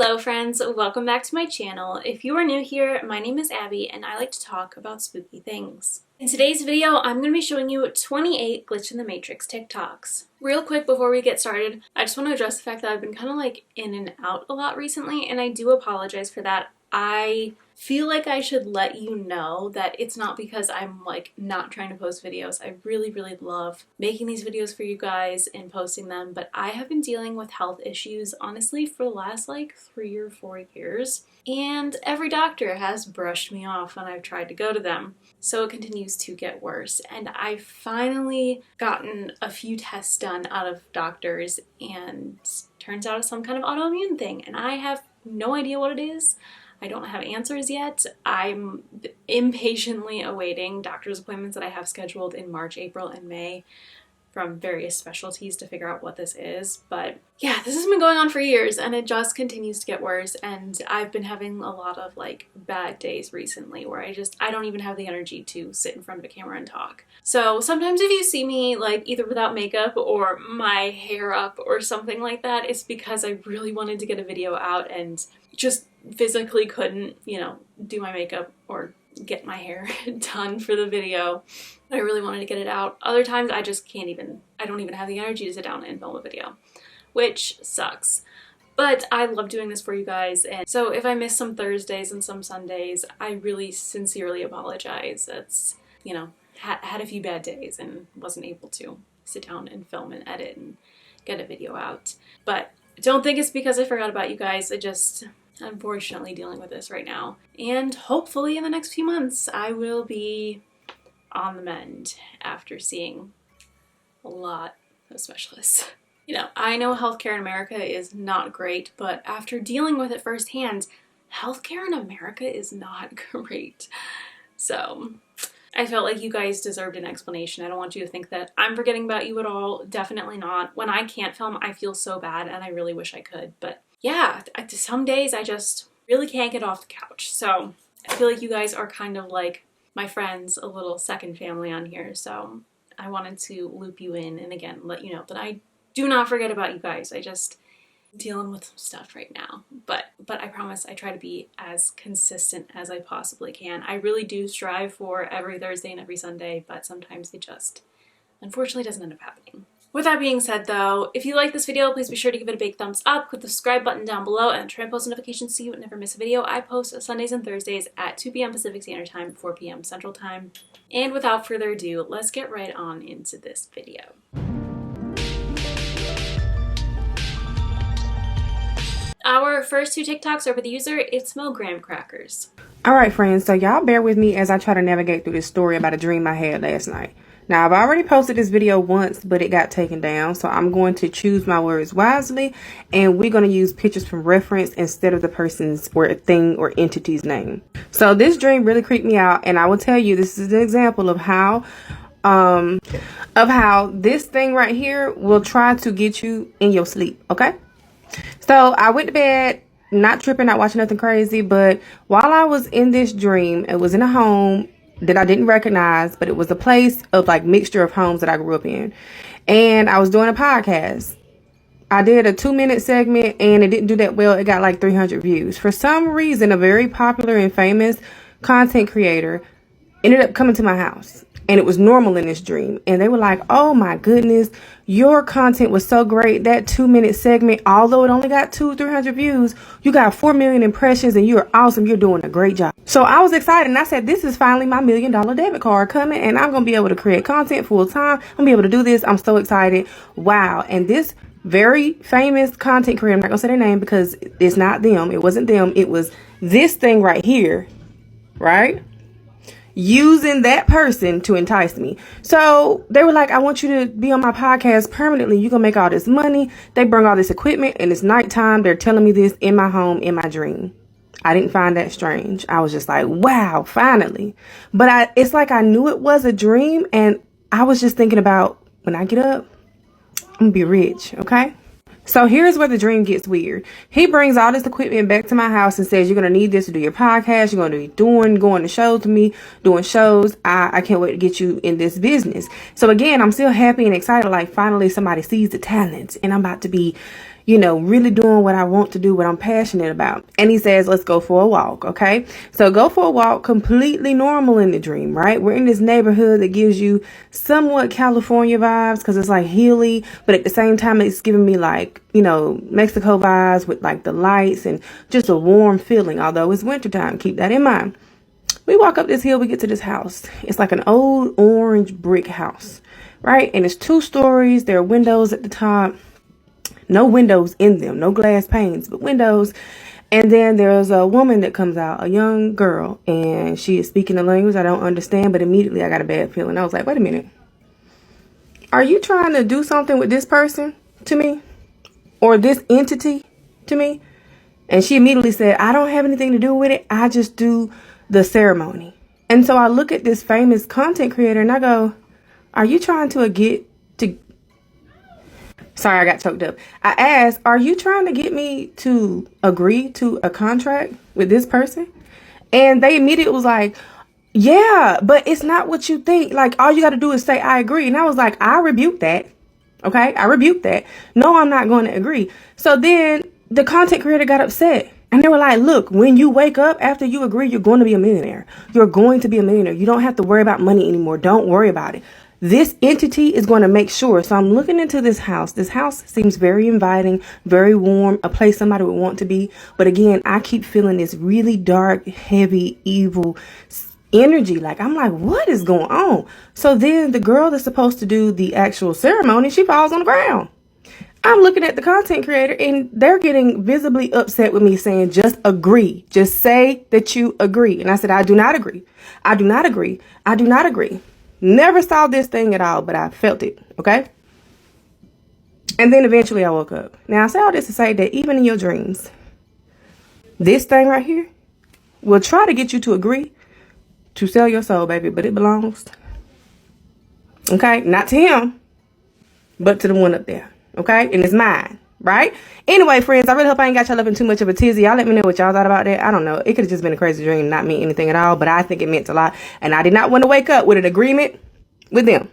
Hello friends, welcome back to my channel. If you are new here, my name is Abby and I like to talk about spooky things. In today's video, I'm going to be showing you 28 glitch in the matrix TikToks. Real quick before we get started, I just want to address the fact that I've been kind of like in and out a lot recently, and I do apologize for that. I feel like I should let you know that it's not because I'm like not trying to post videos. I really love making these videos for you guys and posting them, but I have been dealing with health issues honestly for the last like 3 or 4 years, and every doctor has brushed me off when I've tried to go to them. So it continues to get worse, and I've finally gotten a few tests done out of doctors, and turns out it's some kind of autoimmune thing, and I have no idea what it is. I don't have answers yet. I'm impatiently awaiting doctor's appointments that I have scheduled in March, April, and May from various specialties to figure out what this is. But yeah, this has been going on for years and it just continues to get worse, and I've been having a lot of like bad days recently where I don't even have the energy to sit in front of a camera and talk. So sometimes if you see me like either without makeup or my hair up or something like that, it's because I really wanted to get a video out and just physically couldn't, do my makeup or get my hair done for the video. I really wanted to get it out. Other times I just I don't even have the energy to sit down and film a video, which sucks. But I love doing this for you guys, and so if I miss some Thursdays and some Sundays, I really sincerely apologize. It's, had a few bad days and wasn't able to sit down and film and edit and get a video out. But don't think it's because I forgot about you guys. I just unfortunately dealing with this right now, and hopefully in the next few months I will be on the mend after seeing a lot of specialists. I know healthcare in America is not great, but after dealing with it firsthand, healthcare in America is not great. So I felt like you guys deserved an explanation. I don't want you to think that I'm forgetting about you at all. Definitely not. When I can't film, I feel so bad and I really wish I could, but yeah, some days I just really can't get off the couch. So I feel like you guys are kind of like my friends, a little second family on here. So I wanted to loop you in and again, let you know that I do not forget about you guys. I just dealing with some stuff right now. But I promise I try to be as consistent as I possibly can. I really do strive for every Thursday and every Sunday, but sometimes it just unfortunately doesn't end up happening. With that being said though, if you like this video, please be sure to give it a big thumbs up, click the subscribe button down below, and turn on post notifications so you never miss a video. I post Sundays and Thursdays at 2 p.m. Pacific Standard Time, 4 p.m. Central Time. And without further ado, let's get right on into this video. Our first two TikToks are with the user itzmograhamcrackerz. Alright friends, so y'all bear with me as I try to navigate through this story about a dream I had last night. Now, I've already posted this video once, but it got taken down, so I'm going to choose my words wisely, and we're going to use pictures from reference instead of the person's or thing or entity's name. So this dream really creeped me out, and I will tell you this is an example of how this thing right here will try to get you in your sleep, okay? So I went to bed, not tripping, not watching nothing crazy, but while I was in this dream, it was in a home that I didn't recognize, but it was a place of like mixture of homes that I grew up in. And I was doing a podcast. I did a 2-minute segment and it didn't do that well. It got like 300 views. For some reason, a very popular and famous content creator ended up coming to my house, and it was normal in this dream. And they were like, oh my goodness, your content was so great. That 2-minute segment, although it only got 200-300 views, you got 4 million impressions and you're awesome. You're doing a great job. So I was excited and I said, this is finally my $1 million debit card coming, and I'm going to be able to create content full time. I'm going to be able to do this. I'm so excited. Wow. And this very famous content creator, I'm not going to say their name because it's not them. It wasn't them. It was this thing right here, right? Using that person to entice me. So they were like, I want you to be on my podcast permanently. You're going to make all this money. They bring all this equipment and it's nighttime. They're telling me this in my home, in my dream. I didn't find that strange. I was just like, wow, finally. But it's like I knew it was a dream, and I was just thinking about when I get up, I'm going to be rich, okay? So here's where the dream gets weird. He brings all this equipment back to my house and says, you're going to need this to do your podcast. You're going to be going to shows with me, doing shows. I can't wait to get you in this business. So again, I'm still happy and excited. Like finally somebody sees the talent and I'm about to be, really doing what I want to do, what I'm passionate about. And he says, let's go for a walk. Okay. So go for a walk, completely normal in the dream, right? We're in this neighborhood that gives you somewhat California vibes because it's like hilly, but at the same time, it's giving me like, Mexico vibes with like the lights and just a warm feeling, although it's wintertime. Keep that in mind. We walk up this hill, we get to this house. It's like an old orange brick house, right? And it's 2 stories. There are windows at the top. No windows in them, no glass panes, but windows. And then there's a woman that comes out, a young girl, and she is speaking a language I don't understand, but immediately I got a bad feeling. I was like, wait a minute. Are you trying to do something with this person to me? Or this entity to me? And she immediately said, I don't have anything to do with it. I just do the ceremony. And so I look at this famous content creator and I go, are you trying to sorry, I got choked up. I asked, are you trying to get me to agree to a contract with this person? And they immediately was like, yeah, but it's not what you think. Like, all you got to do is say, I agree. And I was like, I rebuke that. Okay, I rebuke that. No, I'm not going to agree. So then the content creator got upset. And they were like, look, when you wake up after you agree, you're going to be a millionaire. You're going to be a millionaire. You don't have to worry about money anymore. Don't worry about it. This entity is going to make sure. So I'm looking into this house. This house seems very inviting, very warm, a place somebody would want to be. But again, I keep feeling this really dark, heavy, evil energy. Like, I'm like, what is going on? So then the girl that's supposed to do the actual ceremony, she falls on the ground. I'm looking at the content creator and they're getting visibly upset with me saying, just agree. Just say that you agree. And I said, I do not agree. I do not agree. I do not agree. Never saw this thing at all, but I felt it. Okay. And then eventually I woke up. Now I say all this to say that even in your dreams, this thing right here will try to get you to agree to sell your soul, baby, but it belongs. Okay. Not to him, but to the one up there. Okay. And it's mine. Right. Anyway, friends, I really hope I ain't got y'all up in too much of a tizzy. Y'all let me know what y'all thought about that. I don't know. It could have just been a crazy dream, not mean anything at all. But I think it meant a lot. And I did not want to wake up with an agreement with them.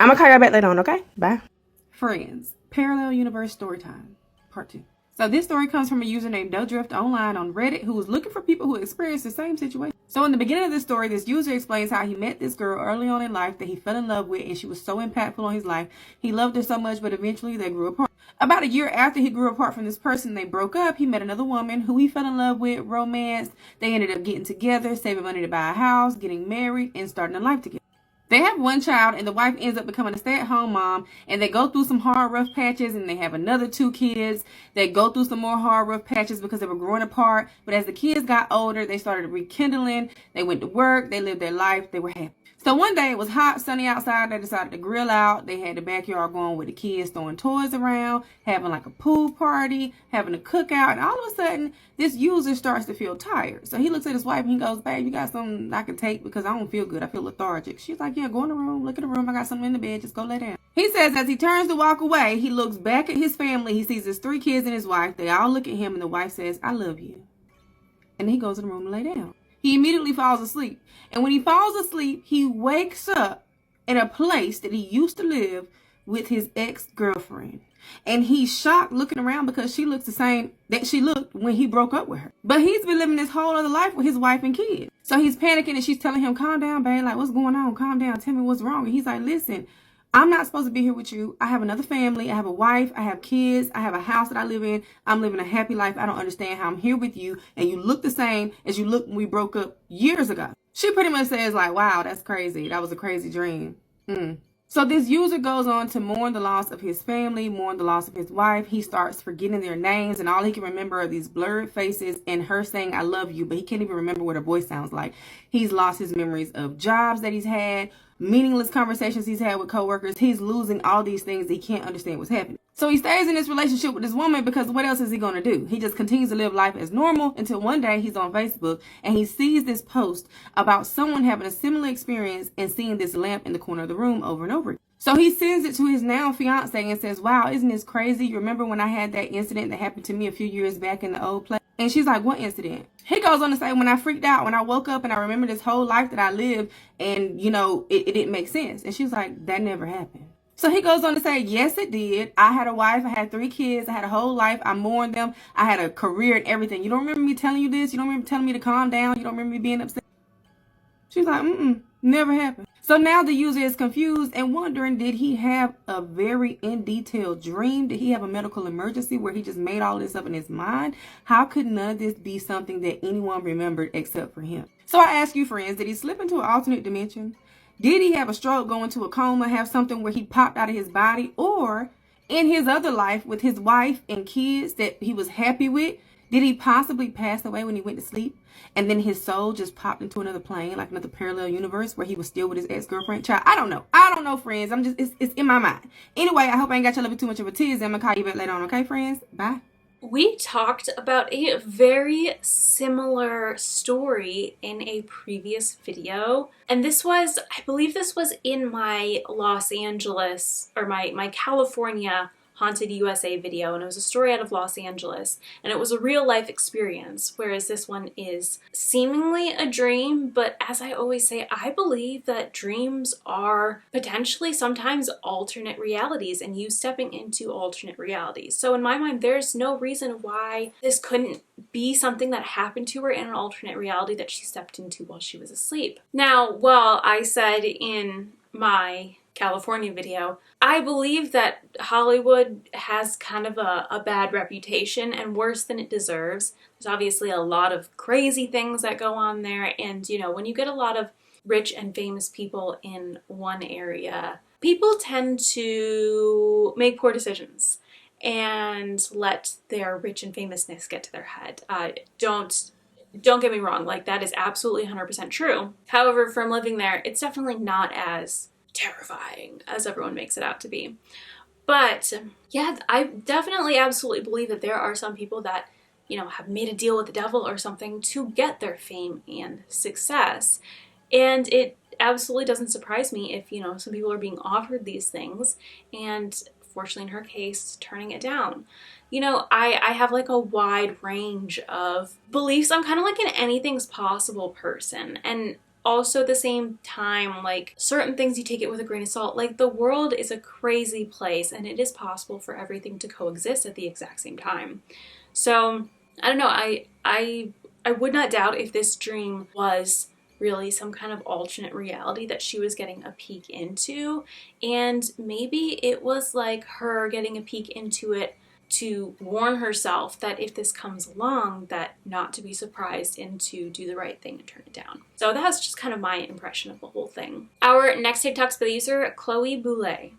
I'm going to call y'all back later on. Okay. Bye. Friends, parallel universe story time, part 2. So this story comes from a user named Dodrift online on Reddit who was looking for people who experienced the same situation. So in the beginning of the story, this user explains how he met this girl early on in life that he fell in love with, and she was so impactful on his life. He loved her so much, but eventually they grew apart. About a year after he grew apart from this person, they broke up. He met another woman who he fell in love with, romanced. They ended up getting together, saving money to buy a house, getting married, and starting a life together. They have one child, and the wife ends up becoming a stay-at-home mom, and they go through some hard, rough patches, and they have another 2 kids. They go through some more hard, rough patches because they were growing apart. But as the kids got older, they started rekindling. They went to work. They lived their life. They were happy. So one day it was hot, sunny outside. They decided to grill out. They had the backyard going with the kids throwing toys around, having like a pool party, having a cookout. And all of a sudden, this user starts to feel tired. So he looks at his wife and he goes, babe, you got something I can take because I don't feel good. I feel lethargic. She's like, yeah, go in the room. Look at the room. I got something in the bed. Just go lay down. He says as he turns to walk away, he looks back at his family. He sees his 3 kids and his wife. They all look at him and the wife says, I love you. And he goes in the room to lay down. He immediately falls asleep. And when he falls asleep, he wakes up in a place that he used to live with his ex-girlfriend. And he's shocked looking around because she looks the same that she looked when he broke up with her. But he's been living this whole other life with his wife and kids. So he's panicking and she's telling him, calm down, babe. Like, what's going on? Calm down. Tell me what's wrong. And he's like, listen, I'm not supposed to be here with you. I have another family. I have a wife. I have kids. I have a house that I live in. I'm living a happy life. I don't understand how I'm here with you. And you look the same as you looked when we broke up years ago. She pretty much says like, wow, that's crazy. That was a crazy dream. So this user goes on to mourn the loss of his family, mourn the loss of his wife. He starts forgetting their names, and all he can remember are these blurred faces and her saying, I love you, but he can't even remember what her voice sounds like. He's lost his memories of jobs that he's had, meaningless conversations he's had with coworkers. He's losing all these things. He can't understand what's happening. So he stays in this relationship with this woman because what else is he going to do? He just continues to live life as normal until one day he's on Facebook and he sees this post about someone having a similar experience and seeing this lamp in the corner of the room over and over again. So he sends it to his now fiance and says, wow, isn't this crazy? You remember when I had that incident that happened to me a few years back in the old place? And she's like, what incident? He goes on to say, when I freaked out, when I woke up and I remember this whole life that I lived and, you know, it didn't make sense. And she's like, that never happened. So he goes on to say, yes, it did. I had a wife. I had 3 kids. I had a whole life. I mourned them. I had a career and everything. You don't remember me telling you this? You don't remember telling me to calm down? You don't remember me being upset? She's like, never happened. So now the user is confused and wondering, did he have a very in detail dream? Did he have a medical emergency where he just made all this up in his mind? How could none of this be something that anyone remembered except for him? So I ask you, friends, did he slip into an alternate dimension? Did he have a stroke, go into a coma, have something where he popped out of his body? Or in his other life with his wife and kids that he was happy with, did he possibly pass away when he went to sleep? And then his soul just popped into another plane, like another parallel universe where he was still with his ex-girlfriend. Child, I don't know, friends. It's in my mind. Anyway, I hope I ain't got y'all up too much of a tease. I'm going to call you back later on, okay, friends? Bye. We talked about a very similar story in a previous video, and I believe this was in my Los Angeles, or my California Haunted USA video, and it was a story out of Los Angeles, and it was a real life experience, whereas this one is seemingly a dream. But as I always say, I believe that dreams are potentially sometimes alternate realities, and you stepping into alternate realities. So in my mind, there's no reason why this couldn't be something that happened to her in an alternate reality that she stepped into while she was asleep. Now, while I said in my California video, I believe that Hollywood has kind of a bad reputation, and worse than it deserves. There's obviously a lot of crazy things that go on there, and you know, when you get a lot of rich and famous people in one area, people tend to make poor decisions and let their rich and famousness get to their head. Don't get me wrong, like that is absolutely 100% true. However, from living there, it's definitely not as terrifying as everyone makes it out to be. But yeah, I definitely absolutely believe that there are some people that, you know, have made a deal with the devil or something to get their fame and success. And it absolutely doesn't surprise me if, you know, some people are being offered these things and, fortunately in her case, turning it down. You know, I have like a wide range of beliefs. I'm kind of like an anything's possible person, and also at the same time, like certain things you take it with a grain of salt. Like the world is a crazy place, and it is possible for everything to coexist at the exact same time. So I don't know, I would not doubt if this dream was really some kind of alternate reality that she was getting a peek into, and maybe it was like her getting a peek into it to warn herself that if this comes along, that not to be surprised and to do the right thing and turn it down. So that's just kind of my impression of the whole thing. Our next TikTok's by the user, chloeboullee.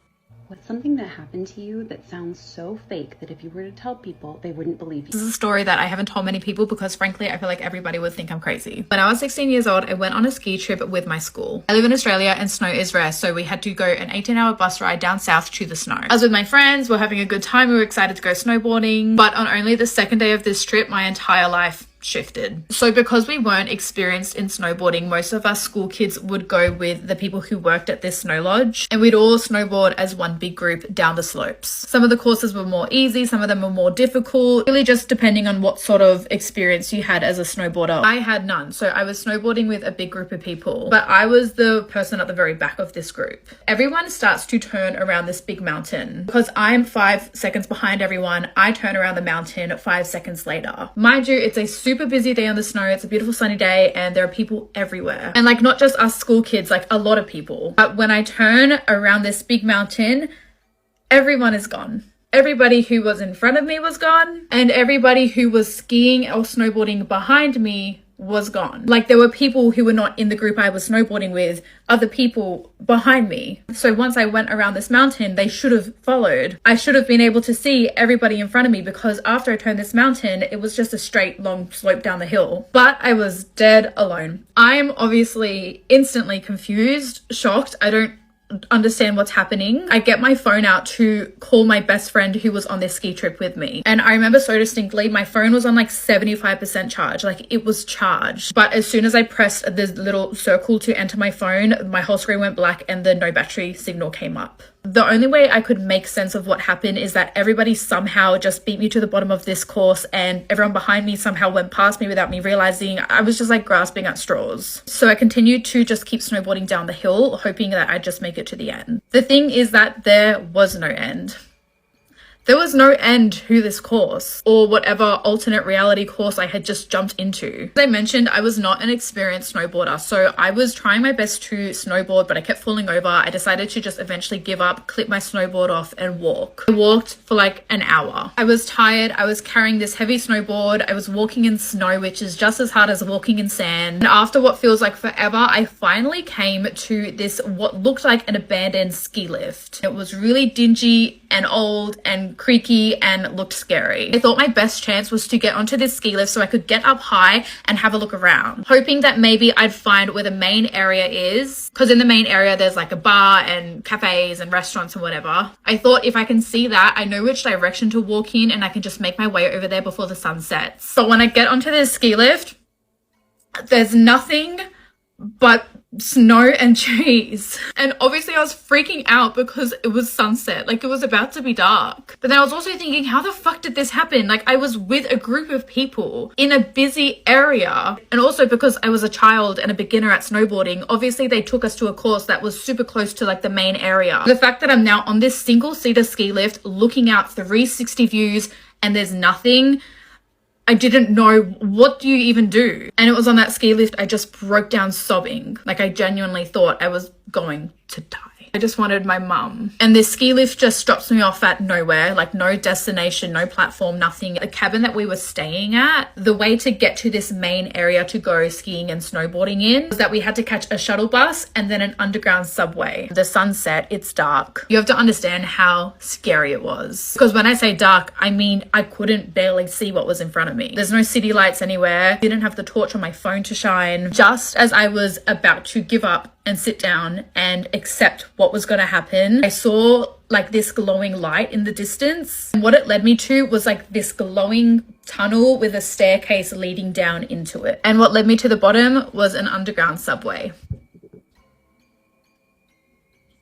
What's something that happened to you that sounds so fake that if you were to tell people, they wouldn't believe you? This is a story that I haven't told many people because frankly, I feel like everybody would think I'm crazy. When I was 16 years old, I went on a ski trip with my school. I live in Australia and snow is rare, so we had to go an 18-hour bus ride down south to the snow. I was with my friends, we're having a good time, we were excited to go snowboarding, but on only the second day of this trip, my entire life shifted. So because we weren't experienced in snowboarding, most of us school kids would go with the people who worked at this snow lodge, and we'd all snowboard as one big group down the slopes. Some of the courses were more easy, some of them were more difficult, really just depending on what sort of experience you had as a snowboarder. I had none, so I was snowboarding with a big group of people, but I was the person at the very back of this group. Everyone starts to turn around this big mountain. Because I'm 5 seconds behind everyone, I turn around the mountain 5 seconds later. Mind you, it's a super busy day on the snow, it's a beautiful sunny day, and there are people everywhere, and like not just us school kids, like a lot of people. But when I turn around this big mountain, everyone is gone. Everybody who was in front of me was gone, and everybody who was skiing or snowboarding behind me was gone. Like there were people who were not in the group I was snowboarding with, other people behind me. So once I went around this mountain, they should have followed. I should have been able to see everybody in front of me, because after I turned this mountain, it was just a straight long slope down the hill. But I was dead alone. I'm obviously instantly confused, shocked. I don't understand what's happening. I get my phone out to call my best friend who was on this ski trip with me, and I remember so distinctly my phone was on like 75% charge, like it was charged, but as soon as I pressed the little circle to enter my phone, my whole screen went black and the no battery signal came up. The only way I could make sense of what happened is that everybody somehow just beat me to the bottom of this course, and everyone behind me somehow went past me without me realizing. I was just like grasping at straws. So I continued to just keep snowboarding down the hill, hoping that I'd just make it to the end. The thing is that there was no end. There was no end to this course, or whatever alternate reality course I had just jumped into. As I mentioned, I was not an experienced snowboarder, so I was trying my best to snowboard, but I kept falling over. I decided to just eventually give up, clip my snowboard off, and walk. I walked for like an hour. I was tired. I was carrying this heavy snowboard. I was walking in snow, which is just as hard as walking in sand. And after what feels like forever, I finally came to this, what looked like an abandoned ski lift. It was really dingy and old and creaky and looked scary. I thought my best chance was to get onto this ski lift so I could get up high and have a look around, hoping that maybe I'd find where the main area is, because in the main area there's like a bar and cafes and restaurants and whatever. I thought if I can see that, I know which direction to walk in and I can just make my way over there before the sun sets. But when I get onto this ski lift, there's nothing but snow and trees. And obviously I was freaking out because it was sunset, like it was about to be dark. But then I was also thinking, how the fuck did this happen? Like I was with a group of people in a busy area, and also because I was a child and a beginner at snowboarding, obviously they took us to a course that was super close to like the main area. The fact that I'm now on this single-seater ski lift looking out 360 views and there's nothing, I didn't know, what do you even do? And it was on that ski lift, I just broke down sobbing. Like I genuinely thought I was going to die. I just wanted my mum. And this ski lift just drops me off at nowhere, like no destination, no platform, nothing. The cabin that we were staying at, the way to get to this main area to go skiing and snowboarding in was that we had to catch a shuttle bus and then an underground subway. The sun set, it's dark. You have to understand how scary it was. Because when I say dark, I mean I couldn't barely see what was in front of me. There's no city lights anywhere. Didn't have the torch on my phone to shine. Just as I was about to give up and sit down and accept what was going to happen, I saw like this glowing light in the distance. And what it led me to was like this glowing tunnel with a staircase leading down into it. And what led me to the bottom was an underground subway.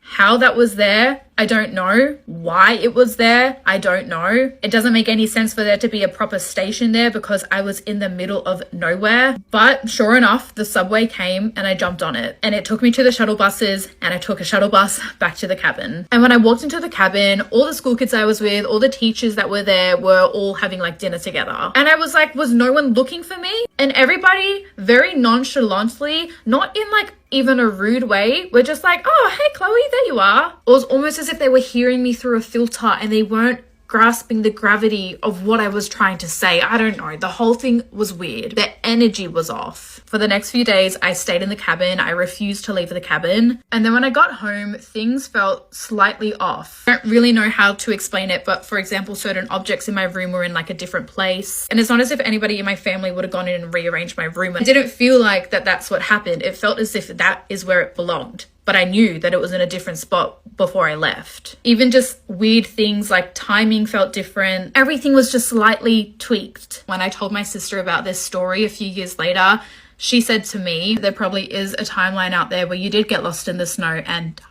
How that was there, I don't know. Why it was there, I don't know. It doesn't make any sense for there to be a proper station there because I was in the middle of nowhere. But sure enough, the subway came and I jumped on it. And it took me to the shuttle buses and I took a shuttle bus back to the cabin. And when I walked into the cabin, all the school kids I was with, all the teachers that were there were all having like dinner together. And I was like, was no one looking for me? And everybody very nonchalantly, not in like even a rude way, were just like, oh, hey, Chloe, there you are. It was almost as if they were hearing me through a filter and they weren't grasping the gravity of what I was trying to say. I don't know. The whole thing was weird. The energy was off. For the next few days, I stayed in the cabin. I refused to leave the cabin. And then when I got home, things felt slightly off. I don't really know how to explain it, but for example, certain objects in my room were in like a different place. And it's not as if anybody in my family would have gone in and rearranged my room. It didn't feel like that's what happened. It felt as if that is where it belonged. But I knew that it was in a different spot before I left. Even just weird things like timing felt different. Everything was just slightly tweaked. When I told my sister about this story a few years later, she said to me, there probably is a timeline out there where you did get lost in the snow and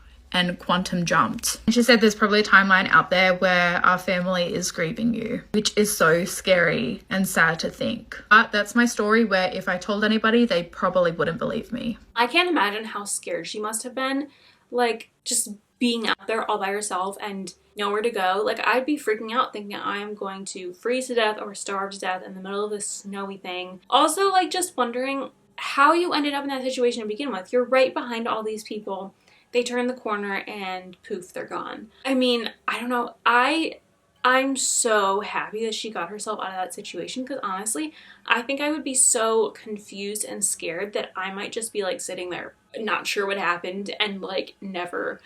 quantum jumped. And she said there's probably a timeline out there where our family is grieving you, which is so scary and sad to think. But that's my story, where if I told anybody, they probably wouldn't believe me. I can't imagine how scared she must have been, like just being out there all by herself and nowhere to go. Like I'd be freaking out thinking I am going to freeze to death or starve to death in the middle of this snowy thing. Also, like just wondering how you ended up in that situation to begin with. You're right behind all these people. They turn the corner and poof, they're gone. I mean, I don't know. I'm so happy that she got herself out of that situation, because honestly, I think I would be so confused and scared that I might just be like sitting there not sure what happened and like never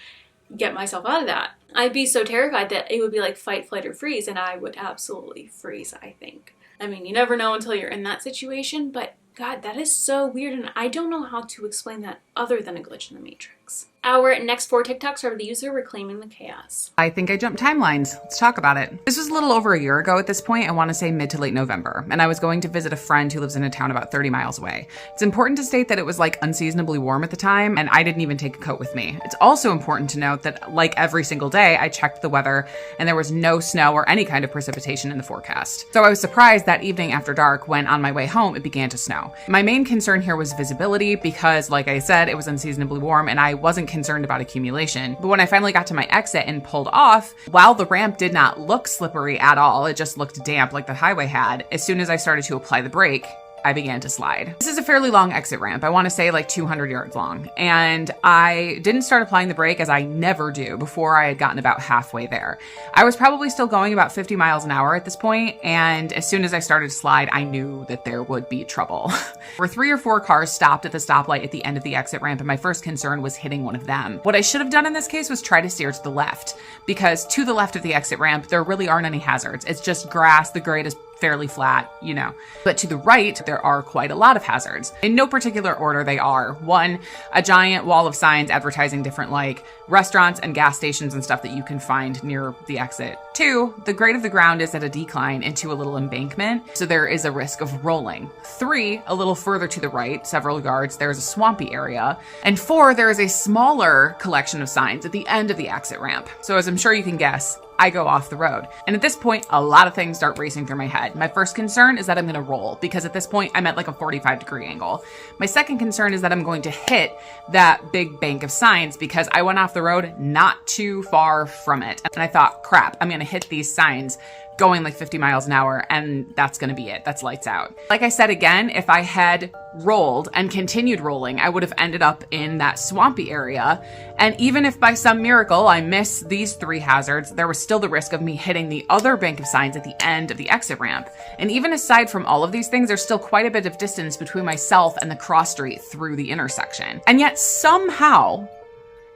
get myself out of that. I'd be so terrified that it would be like fight, flight, or freeze, and I would absolutely freeze, I think. I mean, you never know until you're in that situation, but God, that is so weird, and I don't know how to explain that other than a glitch in the Matrix. TikToks. Our next 4 TikToks are of the user reclaiming the chaos. I think I jumped timelines. Let's talk about it. This was a little over a year ago at this point. I want to say mid to late November. And I was going to visit a friend who lives in a town about 30 miles away. It's important to state that it was like unseasonably warm at the time, and I didn't even take a coat with me. It's also important to note that like every single day, I checked the weather and there was no snow or any kind of precipitation in the forecast. So I was surprised that evening after dark when on my way home, it began to snow. My main concern here was visibility because, like I said, it was unseasonably warm and I wasn't concerned about accumulation. But when I finally got to my exit and pulled off, while the ramp did not look slippery at all, it just looked damp like the highway had, as soon as I started to apply the brake, I began to slide. This is a fairly long exit ramp. I want to say like 200 yards long. And I didn't start applying the brake, as I never do, before I had gotten about halfway there. I was probably still going about 50 miles an hour at this point, and as soon as I started to slide, I knew that there would be trouble. There were 3 or 4 cars stopped at the stoplight at the end of the exit ramp, and my first concern was hitting one of them. What I should have done in this case was try to steer to the left, because to the left of the exit ramp, there really aren't any hazards. It's just grass. The grade is fairly flat, you know. But to the right, there are quite a lot of hazards. In no particular order, they are: 1, a giant wall of signs advertising different like restaurants and gas stations and stuff that you can find near the exit. 2, the grade of the ground is at a decline into a little embankment, so there is a risk of rolling. 3, a little further to the right, several yards, there's a swampy area. And 4, there is a smaller collection of signs at the end of the exit ramp. So as I'm sure you can guess, I go off the road. And at this point, a lot of things start racing through my head. My first concern is that I'm gonna roll, because at this point, I'm at like a 45-degree angle. My second concern is that I'm going to hit that big bank of signs, because I went off the road not too far from it. And I thought, crap, I'm gonna hit these signs going like 50 miles an hour, and that's gonna be it. That's lights out. Like I said again, if I had rolled and continued rolling, I would have ended up in that swampy area. And even if by some miracle I miss these 3 hazards, there was still the risk of me hitting the other bank of signs at the end of the exit ramp. And even aside from all of these things, there's still quite a bit of distance between myself and the cross street through the intersection. And yet somehow,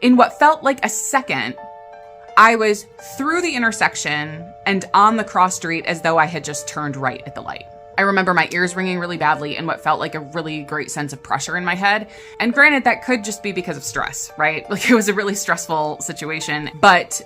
in what felt like a second, I was through the intersection and on the cross street as though I had just turned right at the light. I remember my ears ringing really badly and what felt like a really great sense of pressure in my head. And granted, that could just be because of stress, right? Like, it was a really stressful situation, but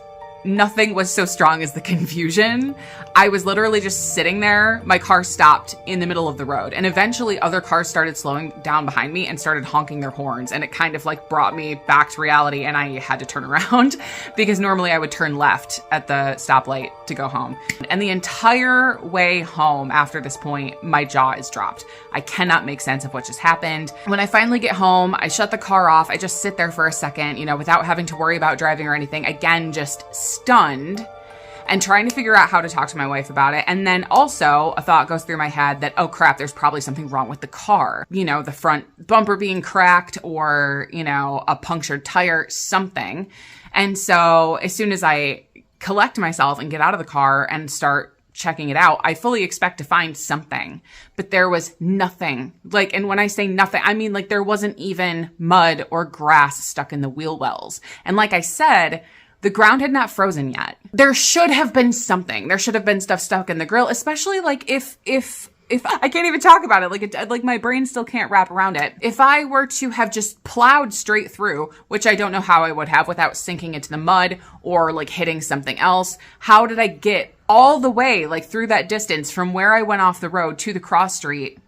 nothing was so strong as the confusion. I was literally just sitting there. My car stopped in the middle of the road, and eventually other cars started slowing down behind me and started honking their horns. And it kind of like brought me back to reality, and I had to turn around because normally I would turn left at the stoplight to go home. And the entire way home after this point, my jaw is dropped. I cannot make sense of what just happened. When I finally get home, I shut the car off. I just sit there for a second, you know, without having to worry about driving or anything. Again, just stunned and trying to figure out how to talk to my wife about it. And then also a thought goes through my head that, oh crap, there's probably something wrong with the car. You know, the front bumper being cracked, or, you know, a punctured tire, something. And so as soon as I collect myself and get out of the car and start checking it out, I fully expect to find something, but there was nothing. Like, and when I say nothing, I mean like there wasn't even mud or grass stuck in the wheel wells. And like I said, the ground had not frozen yet. There should have been something. There should have been stuff stuck in the grill, especially like if I can't even talk about it, like my brain still can't wrap around it. If I were to have just plowed straight through, which I don't know how I would have without sinking into the mud or like hitting something else, how did I get all the way like through that distance from where I went off the road to the cross street?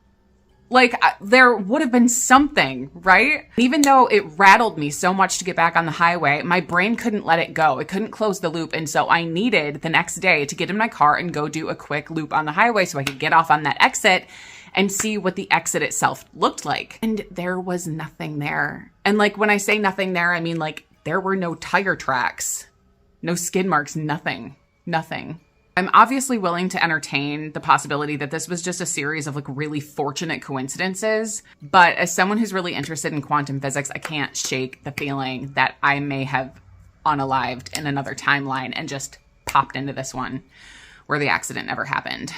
Like, there would have been something, right? Even though it rattled me so much to get back on the highway, my brain couldn't let it go. It couldn't close the loop. And so I needed the next day to get in my car and go do a quick loop on the highway so I could get off on that exit and see what the exit itself looked like. And there was nothing there. And like, when I say nothing there, I mean like there were no tire tracks, no skid marks, nothing. I'm obviously willing to entertain the possibility that this was just a series of like really fortunate coincidences, but as someone who's really interested in quantum physics, I can't shake the feeling that I may have unalived in another timeline and just popped into this one where the accident never happened.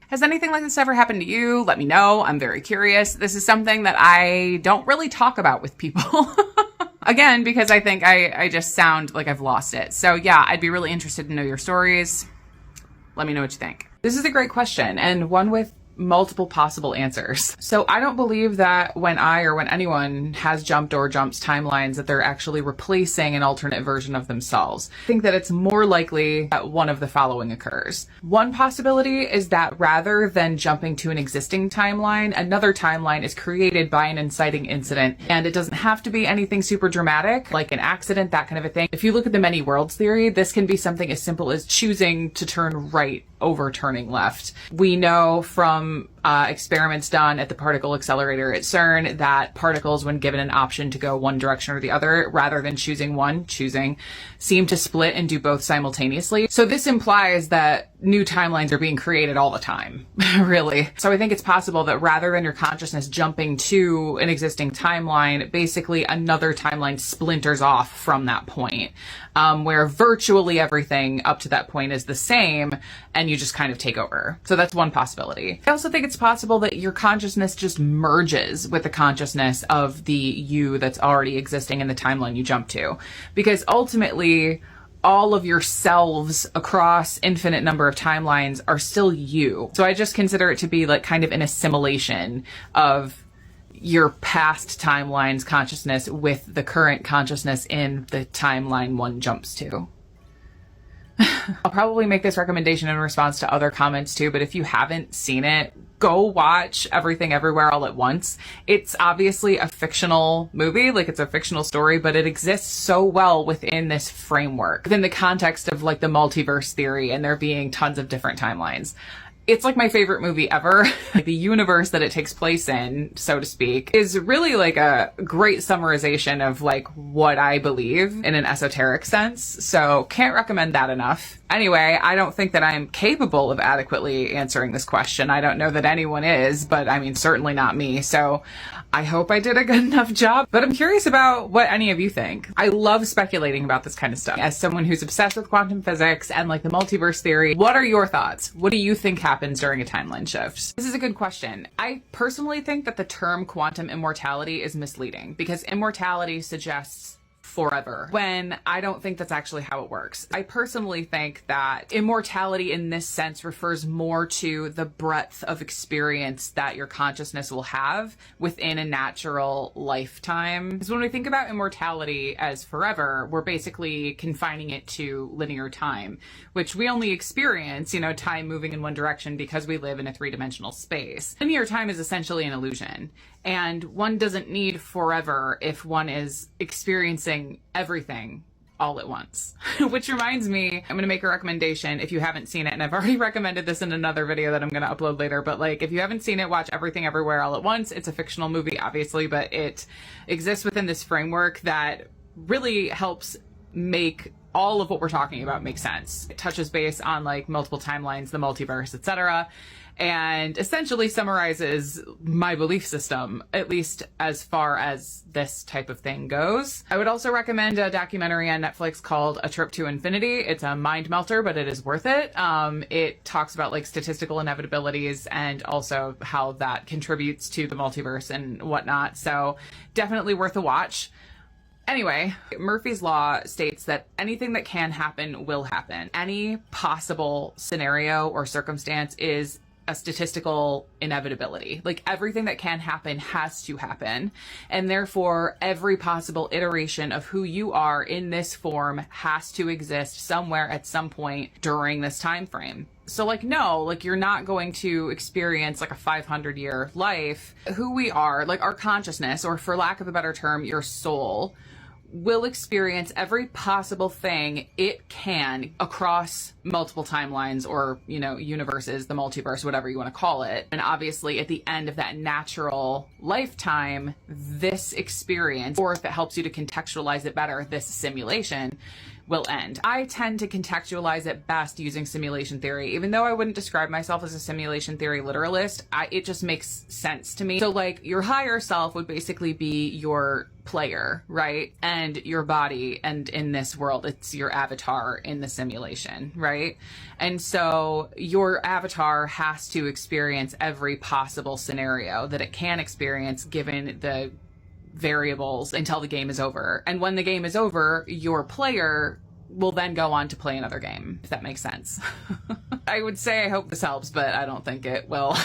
Has anything like this ever happened to you? Let me know. I'm very curious. This is something that I don't really talk about with people. Again, because I think I just sound like I've lost it. So yeah, I'd be really interested to know your stories. Let me know what you think. This is a great question, and one with multiple possible answers. So I don't believe that when anyone has jumped or jumps timelines that they're actually replacing an alternate version of themselves. I think that it's more likely that one of the following occurs. One possibility is that rather than jumping to an existing timeline, another timeline is created by an inciting incident, and it doesn't have to be anything super dramatic, like an accident, that kind of a thing. If you look at the many worlds theory, this can be something as simple as choosing to turn right over turning left. We know from experiments done at the particle accelerator at CERN that particles, when given an option to go one direction or the other, rather than choosing one, seem to split and do both simultaneously. So this implies that new timelines are being created all the time, really. So I think it's possible that rather than your consciousness jumping to an existing timeline, basically another timeline splinters off from that point, where virtually everything up to that point is the same, and you just kind of take over. So that's one possibility. I also think it's possible that your consciousness just merges with the consciousness of the you that's already existing in the timeline you jump to. Because ultimately, all of your selves across infinite number of timelines are still you. So I just consider it to be like kind of an assimilation of your past timeline's consciousness with the current consciousness in the timeline one jumps to. I'll probably make this recommendation in response to other comments too, but if you haven't seen it, go watch Everything Everywhere All at Once. It's obviously a fictional movie, like it's a fictional story, but it exists so well within this framework, within the context of like the multiverse theory and there being tons of different timelines. It's like my favorite movie ever. Like the universe that it takes place in, so to speak, is really like a great summarization of like what I believe in an esoteric sense. So can't recommend that enough. Anyway, I don't think that I'm capable of adequately answering this question. I don't know that anyone is, but I mean, certainly not me. So I hope I did a good enough job, but I'm curious about what any of you think. I love speculating about this kind of stuff. As someone who's obsessed with quantum physics and like the multiverse theory, what are your thoughts? What do you think happens during a timeline shift? This is a good question. I personally think that the term quantum immortality is misleading because immortality suggests forever, when I don't think that's actually how it works. I personally think that immortality in this sense refers more to the breadth of experience that your consciousness will have within a natural lifetime. Because when we think about immortality as forever, we're basically confining it to linear time, which we only experience, time moving in one direction because we live in a three-dimensional space. Linear time is essentially an illusion. And one doesn't need forever if one is experiencing everything all at once. Which reminds me, I'm going to make a recommendation if you haven't seen it, and I've already recommended this in another video that I'm going to upload later, but like if you haven't seen it, watch Everything Everywhere All at Once. It's a fictional movie, obviously, but it exists within this framework that really helps make all of what we're talking about make sense. It touches base on like multiple timelines, the multiverse, etc., and essentially summarizes my belief system, at least as far as this type of thing goes. I would also recommend a documentary on Netflix called A Trip to Infinity. It's a mind melter, but it is worth it. It talks about like statistical inevitabilities and also how that contributes to the multiverse and whatnot. So definitely worth a watch. Anyway, Murphy's Law states that anything that can happen will happen. Any possible scenario or circumstance is a statistical inevitability. Like everything that can happen has to happen. And therefore, every possible iteration of who you are in this form has to exist somewhere at some point during this time frame. So like, no, like you're not going to experience like a 500-year life. Who we are, like our consciousness, or for lack of a better term, your soul, will experience every possible thing it can across multiple timelines or, universes, the multiverse, whatever you want to call it. And obviously at the end of that natural lifetime, this experience, or if it helps you to contextualize it better, this simulation will end. I tend to contextualize it best using simulation theory. Even though I wouldn't describe myself as a simulation theory literalist, it just makes sense to me. So like your higher self would basically be your player, right? And your body, and in this world, it's your avatar in the simulation, right? And so your avatar has to experience every possible scenario that it can experience given the variables until the game is over. And when the game is over, your player will then go on to play another game, if that makes sense. I would say I hope this helps, but I don't think it will.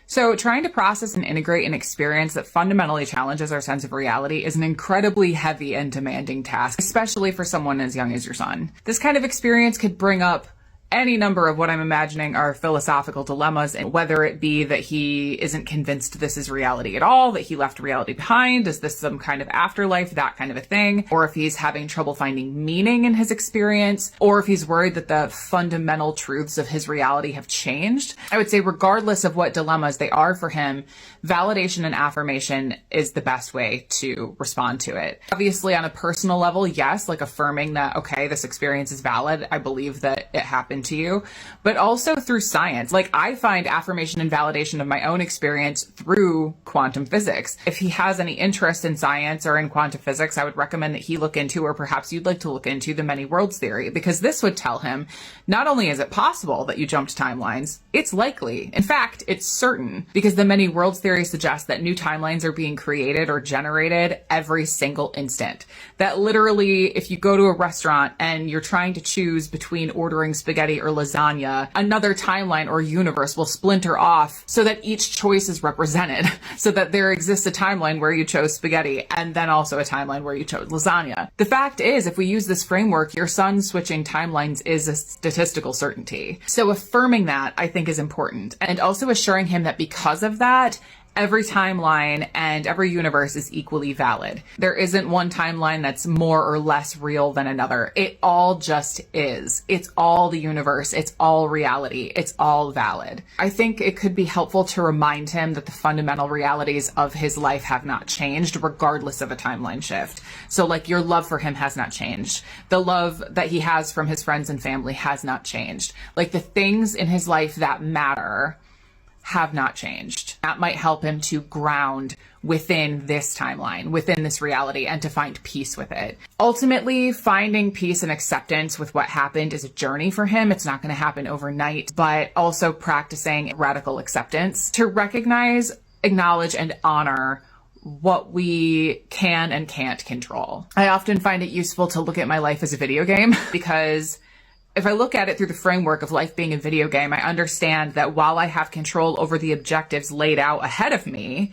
So trying to process and integrate an experience that fundamentally challenges our sense of reality is an incredibly heavy and demanding task, especially for someone as young as your son. This kind of experience could bring up any number of what I'm imagining are philosophical dilemmas, and whether it be that he isn't convinced this is reality at all, that he left reality behind, is this some kind of afterlife, that kind of a thing, or if he's having trouble finding meaning in his experience, or if he's worried that the fundamental truths of his reality have changed. I would say regardless of what dilemmas they are for him, validation and affirmation is the best way to respond to it. Obviously on a personal level, yes, like affirming that, okay, this experience is valid, I believe that it happened to you, but also through science. Like I find affirmation and validation of my own experience through quantum physics. If he has any interest in science or in quantum physics, I would recommend that he look into, or perhaps you'd like to look into, the many worlds theory, because this would tell him not only is it possible that you jumped timelines, it's likely. In fact, it's certain, because the many worlds theory suggests that new timelines are being created or generated every single instant. That literally, if you go to a restaurant and you're trying to choose between ordering spaghetti or lasagna, another timeline or universe will splinter off so that each choice is represented, so that there exists a timeline where you chose spaghetti and then also a timeline where you chose lasagna. The fact is, if we use this framework, your son switching timelines is a statistical certainty. So affirming that, I think, is important, and also assuring him that because of that, every timeline and every universe is equally valid. There isn't one timeline that's more or less real than another. It all just is. It's all the universe. It's all reality. It's all valid. I think it could be helpful to remind him that the fundamental realities of his life have not changed regardless of a timeline shift. So like your love for him has not changed. The love that he has from his friends and family has not changed. Like the things in his life that matter have not changed. That might help him to ground within this timeline, within this reality, and to find peace with it. Ultimately, finding peace and acceptance with what happened is a journey for him. It's not going to happen overnight, but also practicing radical acceptance to recognize, acknowledge, and honor what we can and can't control. I often find it useful to look at my life as a video game, because if I look at it through the framework of life being a video game, I understand that while I have control over the objectives laid out ahead of me,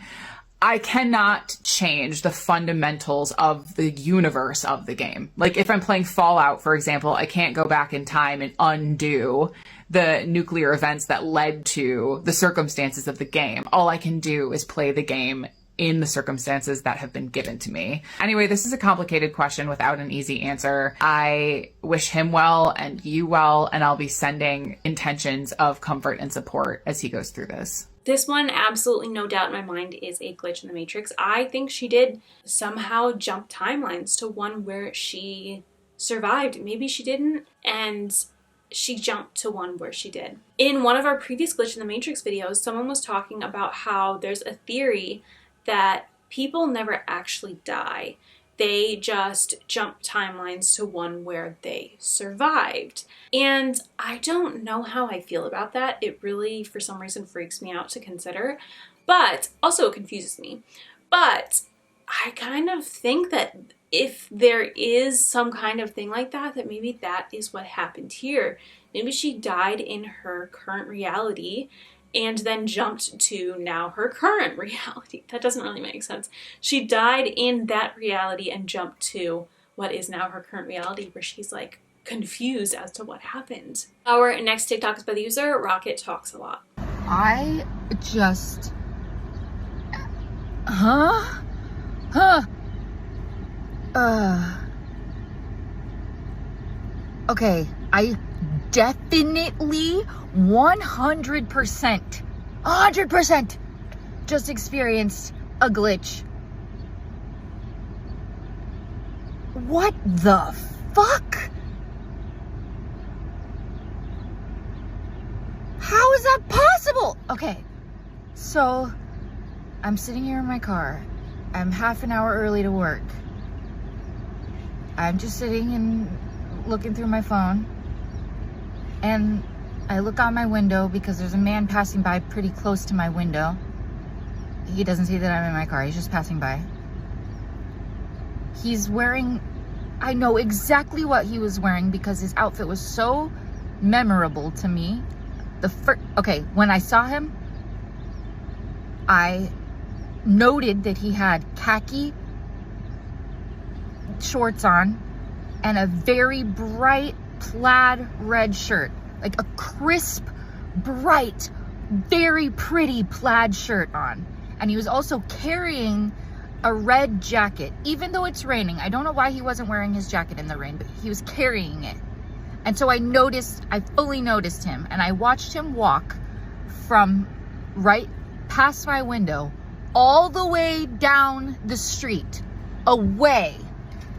I cannot change the fundamentals of the universe of the game. Like if I'm playing Fallout, for example, I can't go back in time and undo the nuclear events that led to the circumstances of the game. All I can do is play the game in the circumstances that have been given to me. Anyway, this is a complicated question without an easy answer. I wish him well and you well, and I'll be sending intentions of comfort and support as he goes through this. This one, absolutely no doubt in my mind, is a glitch in the matrix. I think she did somehow jump timelines to one where she survived. Maybe she didn't, and she jumped to one where she did. In one of our previous glitch in the matrix videos, someone was talking about how there's a theory that people never actually die. They just jump timelines to one where they survived. And I don't know how I feel about that. It really, for some reason, freaks me out to consider, but also it confuses me. But I kind of think that if there is some kind of thing like that, that maybe that is what happened here. Maybe she died in her current reality and then jumped to now her current reality. That doesn't really make sense. She died in that reality and jumped to what is now her current reality, where she's like confused as to what happened. Our next TikTok is by the user rockettalksalot. I just... Okay, I definitely 100% just experienced a glitch. What the fuck? How is that possible? Okay, so I'm sitting here in my car. I'm half an hour early to work. I'm just sitting and looking through my phone, and I look out my window because there's a man passing by pretty close to my window. He doesn't see that I'm in my car. He's just passing by. He's wearing I know exactly what he was wearing because his outfit was so memorable to me. Okay, when I saw him, I noted that he had khaki shorts on and a very bright plaid red shirt, like a crisp, bright, very pretty plaid shirt on. And he was also carrying a red jacket, even though it's raining. I don't know why he wasn't wearing his jacket in the rain, but he was carrying it. And so I fully noticed him, and I watched him walk from right past my window all the way down the street, away,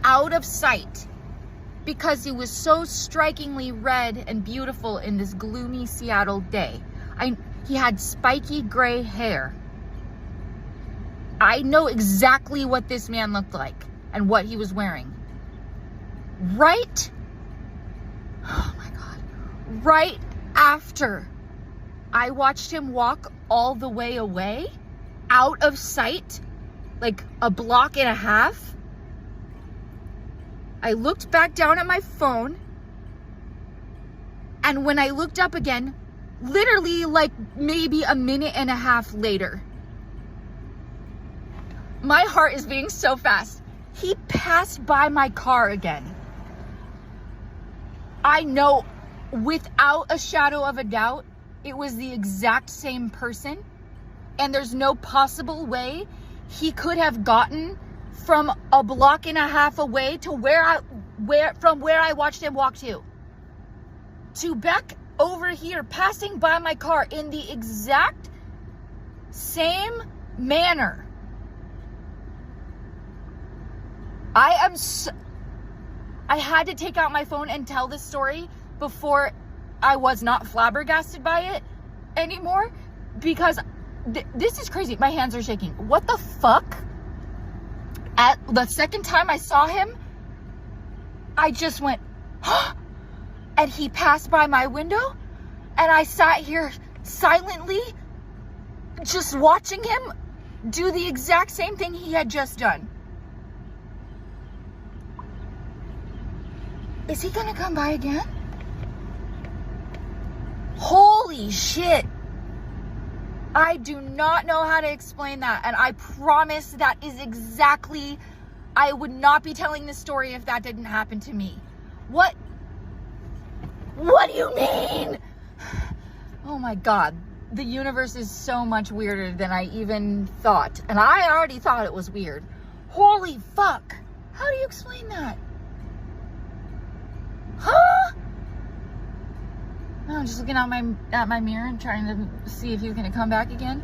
out of sight, because he was so strikingly red and beautiful in this gloomy Seattle day. He had spiky gray hair. I know exactly what this man looked like and what he was wearing. Right? Oh my God. Right after I watched him walk all the way away, out of sight, like a block and a half, I looked back down at my phone, and when I looked up again, literally like maybe a minute and a half later, my heart is beating so fast. He passed by my car again. I know without a shadow of a doubt, it was the exact same person. And there's no possible way he could have gotten from a block and a half away to from where I watched him walk to back over here, passing by my car in the exact same manner. I had to take out my phone and tell this story before I was not flabbergasted by it anymore, because this is crazy. My hands are shaking. What the fuck? At the second time I saw him, I just went, huh? And he passed by my window, and I sat here silently just watching him do the exact same thing he had just done. Is he gonna come by again? Holy shit. I do not know how to explain that, and I promise that is exactly, I would not be telling this story if that didn't happen to me. What do you mean? Oh my God, the universe is so much weirder than I even thought, and I already thought it was weird. Holy fuck, how do you explain that? Huh? I'm just looking at my mirror and trying to see if he's gonna come back again.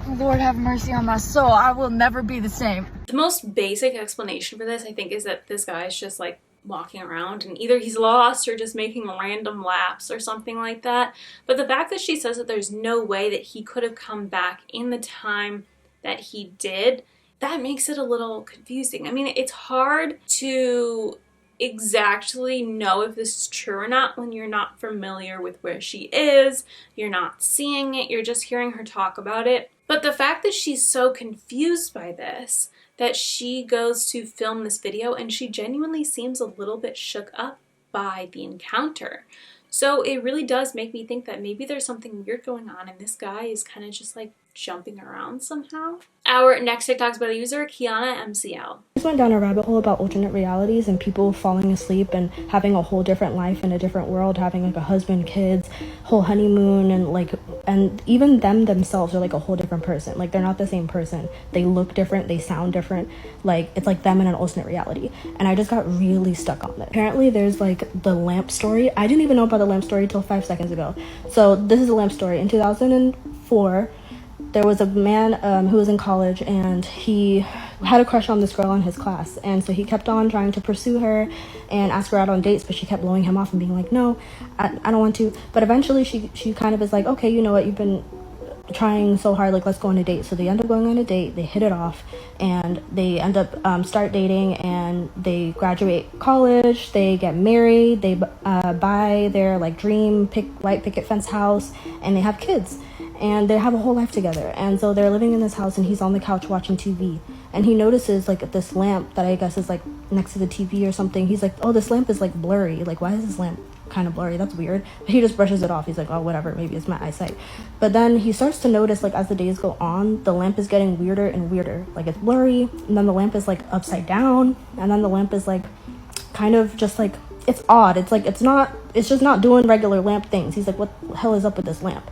Lord have mercy on my soul. I will never be the same. The most basic explanation for this, I think, is that this guy is just like walking around, and either he's lost or just making random laps or something like that. But the fact that she says that there's no way that he could have come back in the time that he did, that makes it a little confusing. I mean, it's hard to exactly know if this is true or not when you're not familiar with where she is, you're not seeing it, you're just hearing her talk about it. But the fact that she's so confused by this, that she goes to film this video and she genuinely seems a little bit shook up by the encounter. So it really does make me think that maybe there's something weird going on and this guy is kind of just like jumping around somehow. Our next TikTok's by the user kianamcl. I just went down a rabbit hole about alternate realities and people falling asleep and having a whole different life in a different world, having like a husband, kids, whole honeymoon, and even them themselves are like a whole different person. Like they're not the same person. They look different, they sound different. Like it's like them in an alternate reality. And I just got really stuck on it. Apparently there's like the lamp story. I didn't even know about the lamp story till 5 seconds ago. So this is a lamp story. In 2004, there was a man who was in college and he had a crush on this girl in his class, and so he kept on trying to pursue her and ask her out on dates, but she kept blowing him off and being like, no, I don't want to. But eventually she kind of is like, okay, you know what, you've been trying so hard, like let's go on a date. So they end up going on a date, they hit it off, and they end up start dating, and they graduate college, they get married, they buy their like dream white picket fence house, and they have kids. And they have a whole life together. And so they're living in this house and he's on the couch watching TV. and he notices like this lamp that I guess is like next to the TV or something. He's like, oh, this lamp is like blurry. Like, why is this lamp kind of blurry? That's weird. But he just brushes it off. He's like, oh, whatever, maybe it's my eyesight. But then he starts to notice, like, as the days go on, the lamp is getting weirder and weirder. Like, it's blurry, and then the lamp is like upside down, and then the lamp is like kind of just like, it's odd. It's like, it's just not doing regular lamp things. He's like, what the hell is up with this lamp?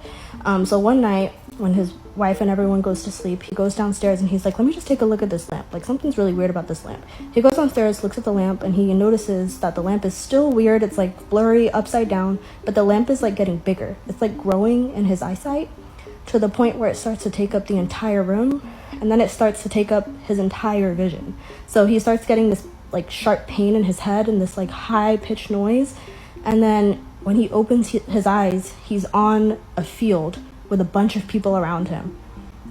So one night when his wife and everyone goes to sleep, he goes downstairs and he's like, let me just take a look at this lamp. Like, something's really weird about this lamp. He goes downstairs, looks at the lamp, and he notices that the lamp is still weird. It's like blurry, upside down, but the lamp is like getting bigger. It's like growing in his eyesight to the point where it starts to take up the entire room, and then it starts to take up his entire vision. So he starts getting this like sharp pain in his head and this like high pitched noise. And then when he opens his eyes, he's on a field with a bunch of people around him.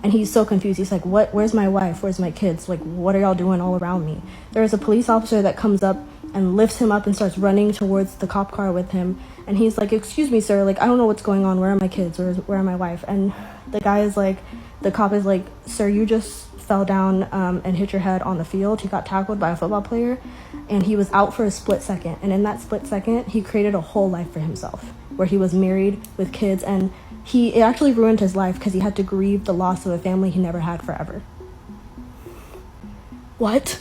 And he's so confused. He's like, where's my wife? Where's my kids? Like, what are y'all doing all around me? There's a police officer that comes up and lifts him up and starts running towards the cop car with him. And he's like, excuse me, sir, like, I don't know what's going on. Where are my kids? Where are my wife? And the cop is like, sir, you just fell down and hit your head on the field. He got tackled by a football player, and he was out for a split second. And in that split second, he created a whole life for himself, where he was married with kids, and it actually ruined his life because he had to grieve the loss of a family he never had forever. What?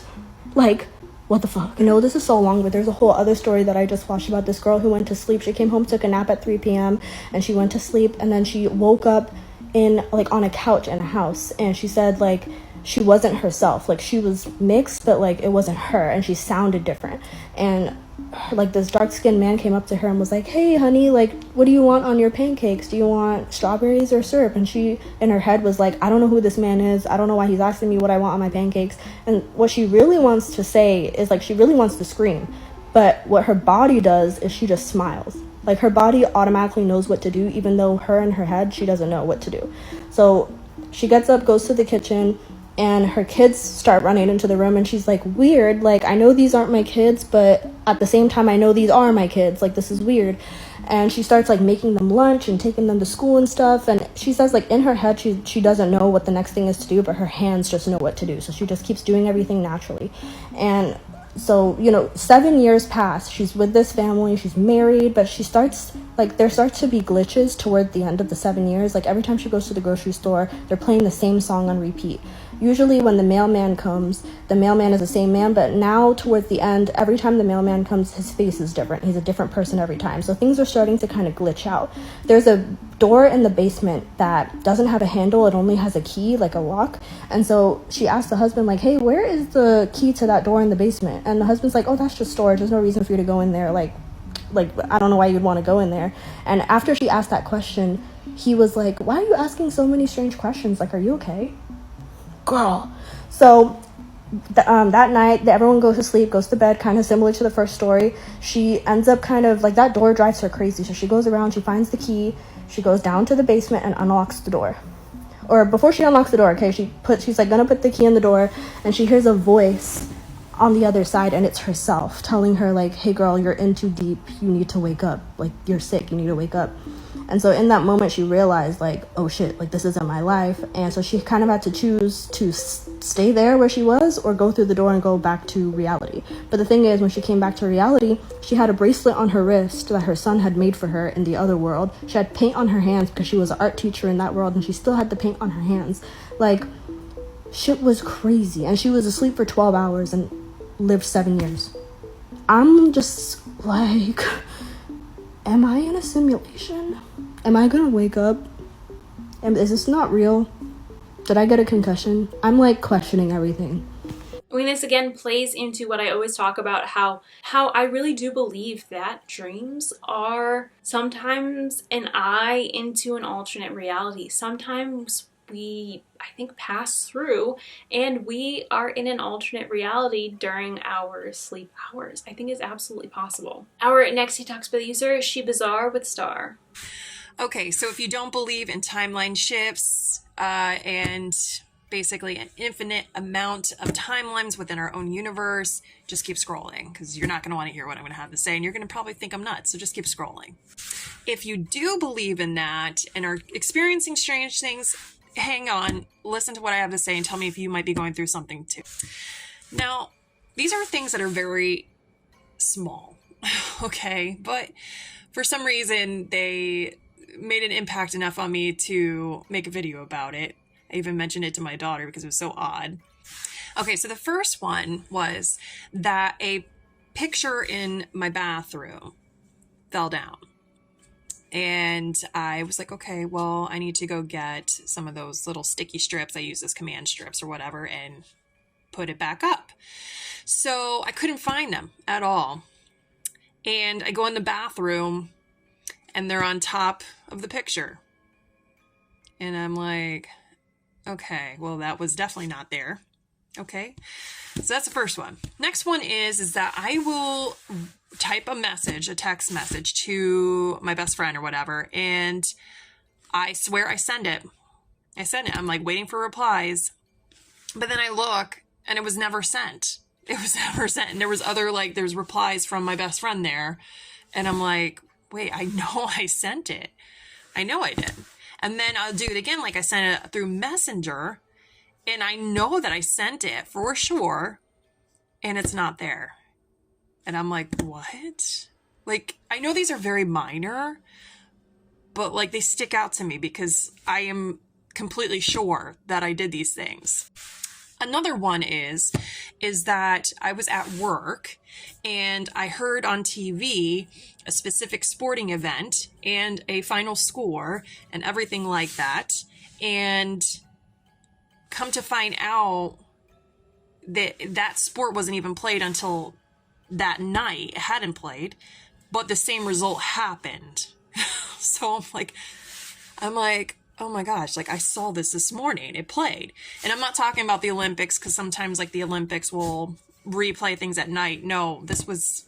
Like, what the fuck? I know this is so long, but there's a whole other story that I just watched about this girl who went to sleep. She came home, took a nap at 3 p.m. and she went to sleep, and then she woke up on a couch in a house, and she said like she wasn't herself. Like, she was mixed, but like it wasn't her, and she sounded different. And like this dark-skinned man came up to her and was like, hey honey, like, what do you want on your pancakes? Do you want strawberries or syrup? And she in her head was like, I don't know who this man is. I don't know why he's asking me what I want on my pancakes. And what she really wants to say is like, she really wants to scream, but what her body does is she just smiles. Like, her body automatically knows what to do, even though her in her head, she doesn't know what to do. So she gets up, goes to the kitchen, and her kids start running into the room, and she's like, weird, like, I know these aren't my kids, but at the same time I know these are my kids. Like, this is weird. And she starts like making them lunch and taking them to school and stuff, and she says like in her head she doesn't know what the next thing is to do, but her hands just know what to do. So she just keeps doing everything naturally. And so, 7 years pass. She's with this family, she's married, but there starts to be glitches toward the end of the 7 years. Like, every time she goes to the grocery store, they're playing the same song on repeat. Usually when the mailman comes, the mailman is the same man, but now towards the end, every time the mailman comes, his face is different. He's a different person every time. So things are starting to kind of glitch out. There's a door in the basement that doesn't have a handle. It only has a key, like a lock. And so she asked the husband, like, hey, where is the key to that door in the basement? And the husband's like, oh, that's just storage. There's no reason for you to go in there. Like I don't know why you'd want to go in there. And after she asked that question, he was like, why are you asking so many strange questions? Like, are you okay? Girl. So that night, everyone goes to sleep, goes to bed, kind of similar to the first story. She ends up kind of like, that door drives her crazy. So she goes around, she finds the key, she goes down to the basement and unlocks the door. Or before she unlocks the door, okay, she's like gonna put the key in the door, and she hears a voice on the other side, and it's herself telling her like, hey girl, you're in too deep, you need to wake up, like, you're sick, you need to wake up. And so in that moment she realized like, oh shit, like, this isn't my life. And so she kind of had to choose to stay there where she was or go through the door and go back to reality. But the thing is, when she came back to reality, she had a bracelet on her wrist that her son had made for her in the other world. She had paint on her hands because she was an art teacher in that world, and she still had the paint on her hands. Like, shit was crazy. And she was asleep for 12 hours and lived 7 years. I'm just like, am I in a simulation? Am I gonna wake up? Is this not real? Did I get a concussion? I'm like questioning everything. I mean, this again plays into what I always talk about, how I really do believe that dreams are sometimes an eye into an alternate reality. Sometimes we, I think, pass through and we are in an alternate reality during our sleep hours. I think it's absolutely possible. Our next TikTok user is thebizzarrewithstar. Okay, so if you don't believe in timeline shifts and basically an infinite amount of timelines within our own universe, just keep scrolling, because you're not going to want to hear what I'm going to have to say, and you're going to probably think I'm nuts, so just keep scrolling. If you do believe in that and are experiencing strange things, hang on, listen to what I have to say and tell me if you might be going through something too. Now, these are things that are very small, okay? But for some reason, they made an impact enough on me to make a video about it. I even mentioned it to my daughter because it was so odd. Okay, so the first one was that a picture in my bathroom fell down. And I was like, okay, well, I need to go get some of those little sticky strips. I use as command strips or whatever and put it back up. So I couldn't find them at all. And I go in the bathroom and they're on top of the picture. And I'm like, okay, well, that was definitely not there. Okay, so that's the first one. Next one is that I will type a message, a text message to my best friend or whatever, and I swear I send it. I'm like waiting for replies, but then I look and it was never sent. And there was there's replies from my best friend there, and I'm like, wait, I know I sent it. I know I did. And then I'll do it again, like I sent it through Messenger, and I know that I sent it for sure, and it's not there. And I'm like, what? Like, I know these are very minor, but like they stick out to me because I am completely sure that I did these things. Another one is that I was at work and I heard on TV a specific sporting event and a final score and everything like that. And come to find out that sport wasn't even played until that night. It hadn't played, but the same result happened. So I'm like, oh my gosh, like I saw this morning, it played. And I'm not talking about the Olympics, because sometimes like the Olympics will replay things at night. No, this was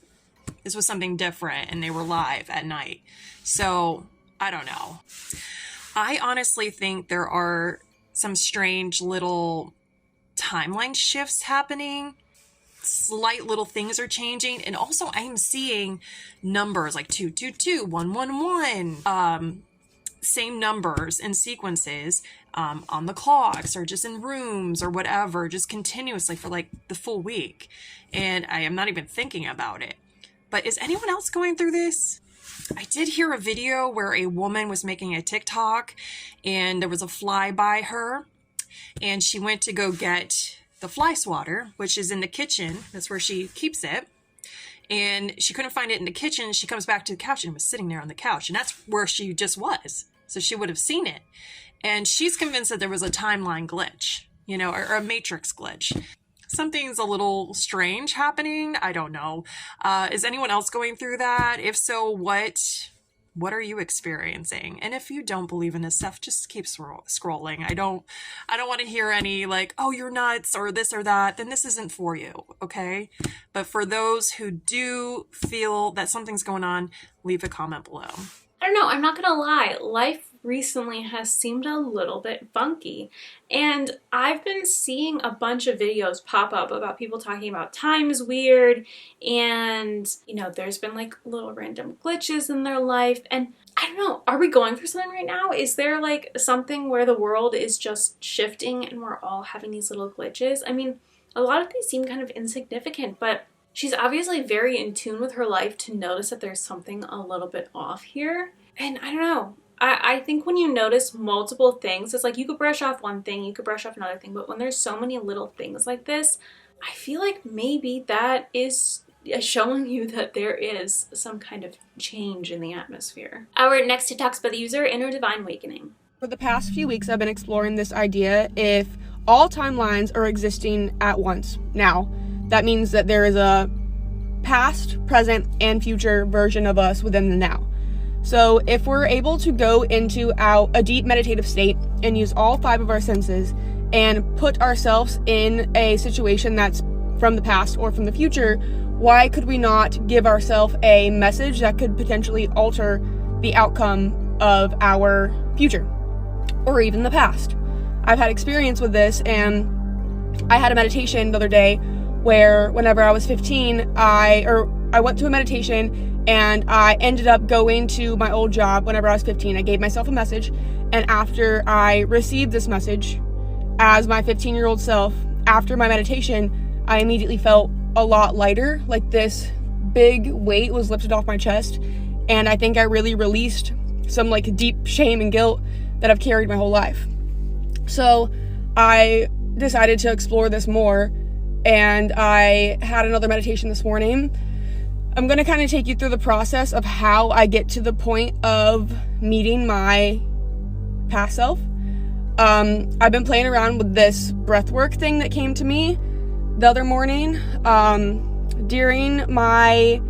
something different, and they were live at night. So I don't know. I honestly think there are some strange little timeline shifts happening. Slight little things are changing. And also I am seeing numbers like 222, 111, same numbers and sequences on the clocks or just in rooms or whatever, just continuously for like the full week. And I am not even thinking about it. But is anyone else going through this? I did hear a video where a woman was making a TikTok and there was a fly by her, and she went to go get the fly swatter, which is in the kitchen. That's where she keeps it. And she couldn't find it in the kitchen. She comes back to the couch and it was sitting there on the couch, and that's where she just was. So she would have seen it. And she's convinced that there was a timeline glitch, you know, or a matrix glitch. Something's a little strange happening. I don't know. Is anyone else going through that? If so, what are you experiencing? And if you don't believe in this stuff, just keep scrolling. I don't want to hear any like, oh, you're nuts or this or that. Then this isn't for you, okay? But for those who do feel that something's going on, leave a comment below. I don't know, I'm not gonna lie, life recently has seemed a little bit funky, and I've been seeing a bunch of videos pop up about people talking about time's weird, and you know, there's been like little random glitches in their life, and I don't know, are we going through something right now? Is there like something where the world is just shifting and we're all having these little glitches? I mean, a lot of these seem kind of insignificant, but she's obviously very in tune with her life to notice that there's something a little bit off here. And I don't know. I think when you notice multiple things, it's like you could brush off one thing, you could brush off another thing, but when there's so many little things like this, I feel like maybe that is showing you that there is some kind of change in the atmosphere. Our next TikTok's by the user innerdivineawakening. For the past few weeks, I've been exploring this idea if all timelines are existing at once. Now, that means that there is a past, present, and future version of us within the now. So if we're able to go into a deep meditative state and use all 5 of our senses and put ourselves in a situation that's from the past or from the future, why could we not give ourselves a message that could potentially alter the outcome of our future or even the past? I've had experience with this, and I had a meditation the other day where whenever I was 15, I went to a meditation And I ended up going to my old job whenever I was 15. I gave myself a message, and after I received this message as my 15-year-old self, after my meditation, I immediately felt a lot lighter, like this big weight was lifted off my chest, and I think I really released some like deep shame and guilt that I've carried my whole life. So I decided to explore this more, and I had another meditation this morning. I'm going to kind of take you through the process of how I get to the point of meeting my past self. I've been playing around with this breathwork thing that came to me the other morning. During my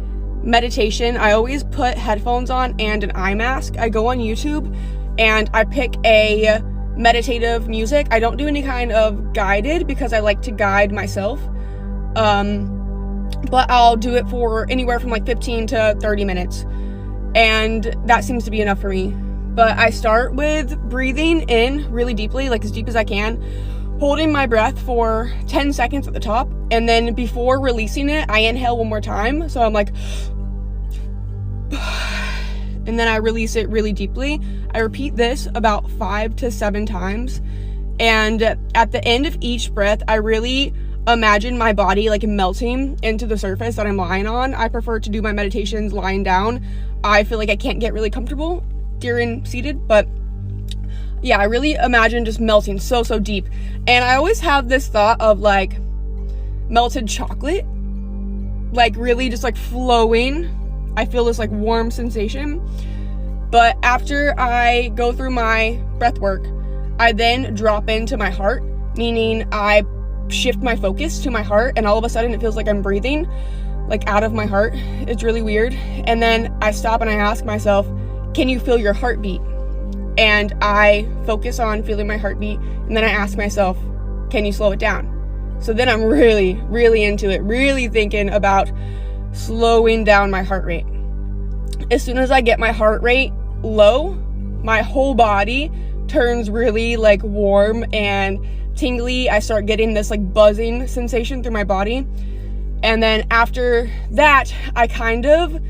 meditation, I always put headphones on and an eye mask. I go on YouTube and I pick a meditative music. I don't do any kind of guided because I like to guide myself. But I'll do it for anywhere from like 15 to 30 minutes. And that seems to be enough for me. But I start with breathing in really deeply, like as deep as I can, holding my breath for 10 seconds at the top. And then before releasing it, I inhale one more time. So I'm like, and then I release it really deeply. I repeat this about 5 to 7 times. And at the end of each breath, I really imagine my body like melting into the surface that I'm lying on. I prefer to do my meditations lying down. I feel like I can't get really comfortable during seated, but yeah, I really imagine just melting so deep. And I always have this thought of like melted chocolate, like really just like flowing. I feel this like warm sensation. But after I go through my breath work, I then drop into my heart, meaning I shift my focus to my heart, and all of a sudden it feels like I'm breathing like out of my heart. It's really weird. And then I stop and I ask myself, can you feel your heartbeat? And I focus on feeling my heartbeat, and then I ask myself, can you slow it down? So then I'm really into it, really thinking about slowing down my heart rate. As soon as I get my heart rate low, my whole body turns really like warm and tingly. I start getting this like buzzing sensation through my body. And then after that, I kind of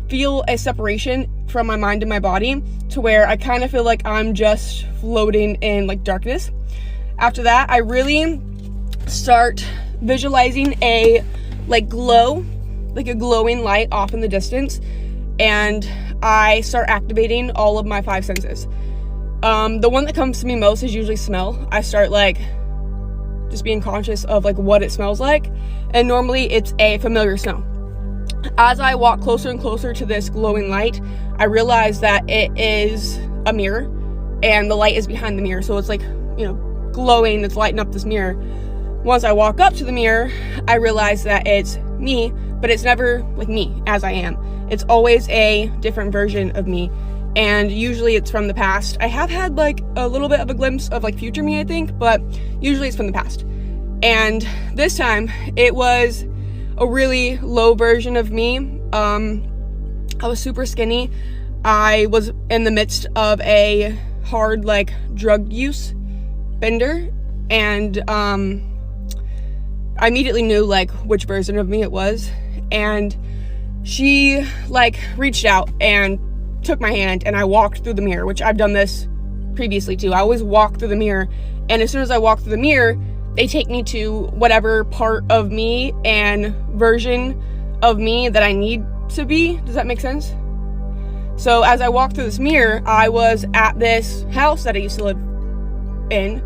feel a separation from my mind and my body to where I kind of feel like I'm just floating in like darkness. After that, I really start visualizing a like glow, like a glowing light off in the distance, and I start activating all of my 5 senses. The one that comes to me most is usually smell. I start like just being conscious of like what it smells like, and normally it's a familiar smell. As I walk closer and closer to this glowing light, I realize that it is a mirror, and the light is behind the mirror, so it's like, you know, glowing, it's lighting up this mirror. Once I walk up to the mirror, I realize that it's me, but it's never like me as I am. It's always a different version of me, and usually it's from the past. I have had like a little bit of a glimpse of like future me, I think, but usually it's from the past. And this time it was a really low version of me. I was super skinny. I was in the midst of a hard like drug use bender, and I immediately knew like which version of me it was. And she like reached out and took my hand, and I walked through the mirror, which I've done this previously too. I always walk through the mirror, and as soon as I walk through the mirror, they take me to whatever part of me and version of me that I need to be. Does that make sense? So as I walked through this mirror, I was at this house that I used to live in,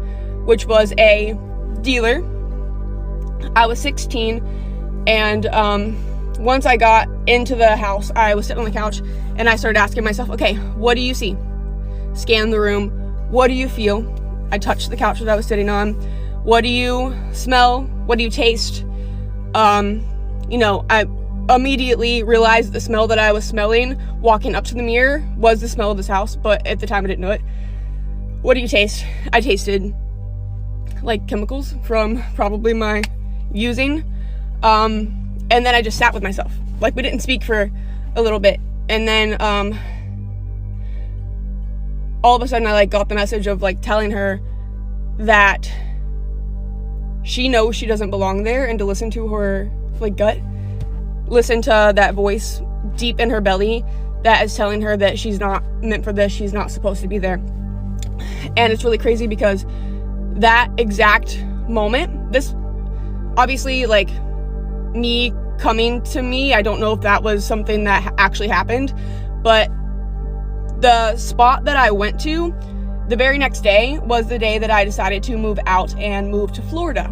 which was a dealer. I was 16, and once I got into the house, I was sitting on the couch, and I started asking myself, okay, what do you see? Scan the room. What do you feel? I touched the couch that I was sitting on. What do you smell? What do you taste? You know, I immediately realized the smell that I was smelling walking up to the mirror was the smell of this house, but at the time I didn't know it. What do you taste? I tasted like chemicals from probably my using. And then I just sat with myself. Like, we didn't speak for a little bit. And then all of a sudden I like got the message of like telling her that she knows she doesn't belong there, and to listen to her like gut, listen to that voice deep in her belly that is telling her that she's not meant for this, she's not supposed to be there. And it's really crazy because that exact moment, this obviously, like, me coming to me, I don't know if that was something that actually happened, but the spot that I went to the very next day was the day that I decided to move out and move to Florida,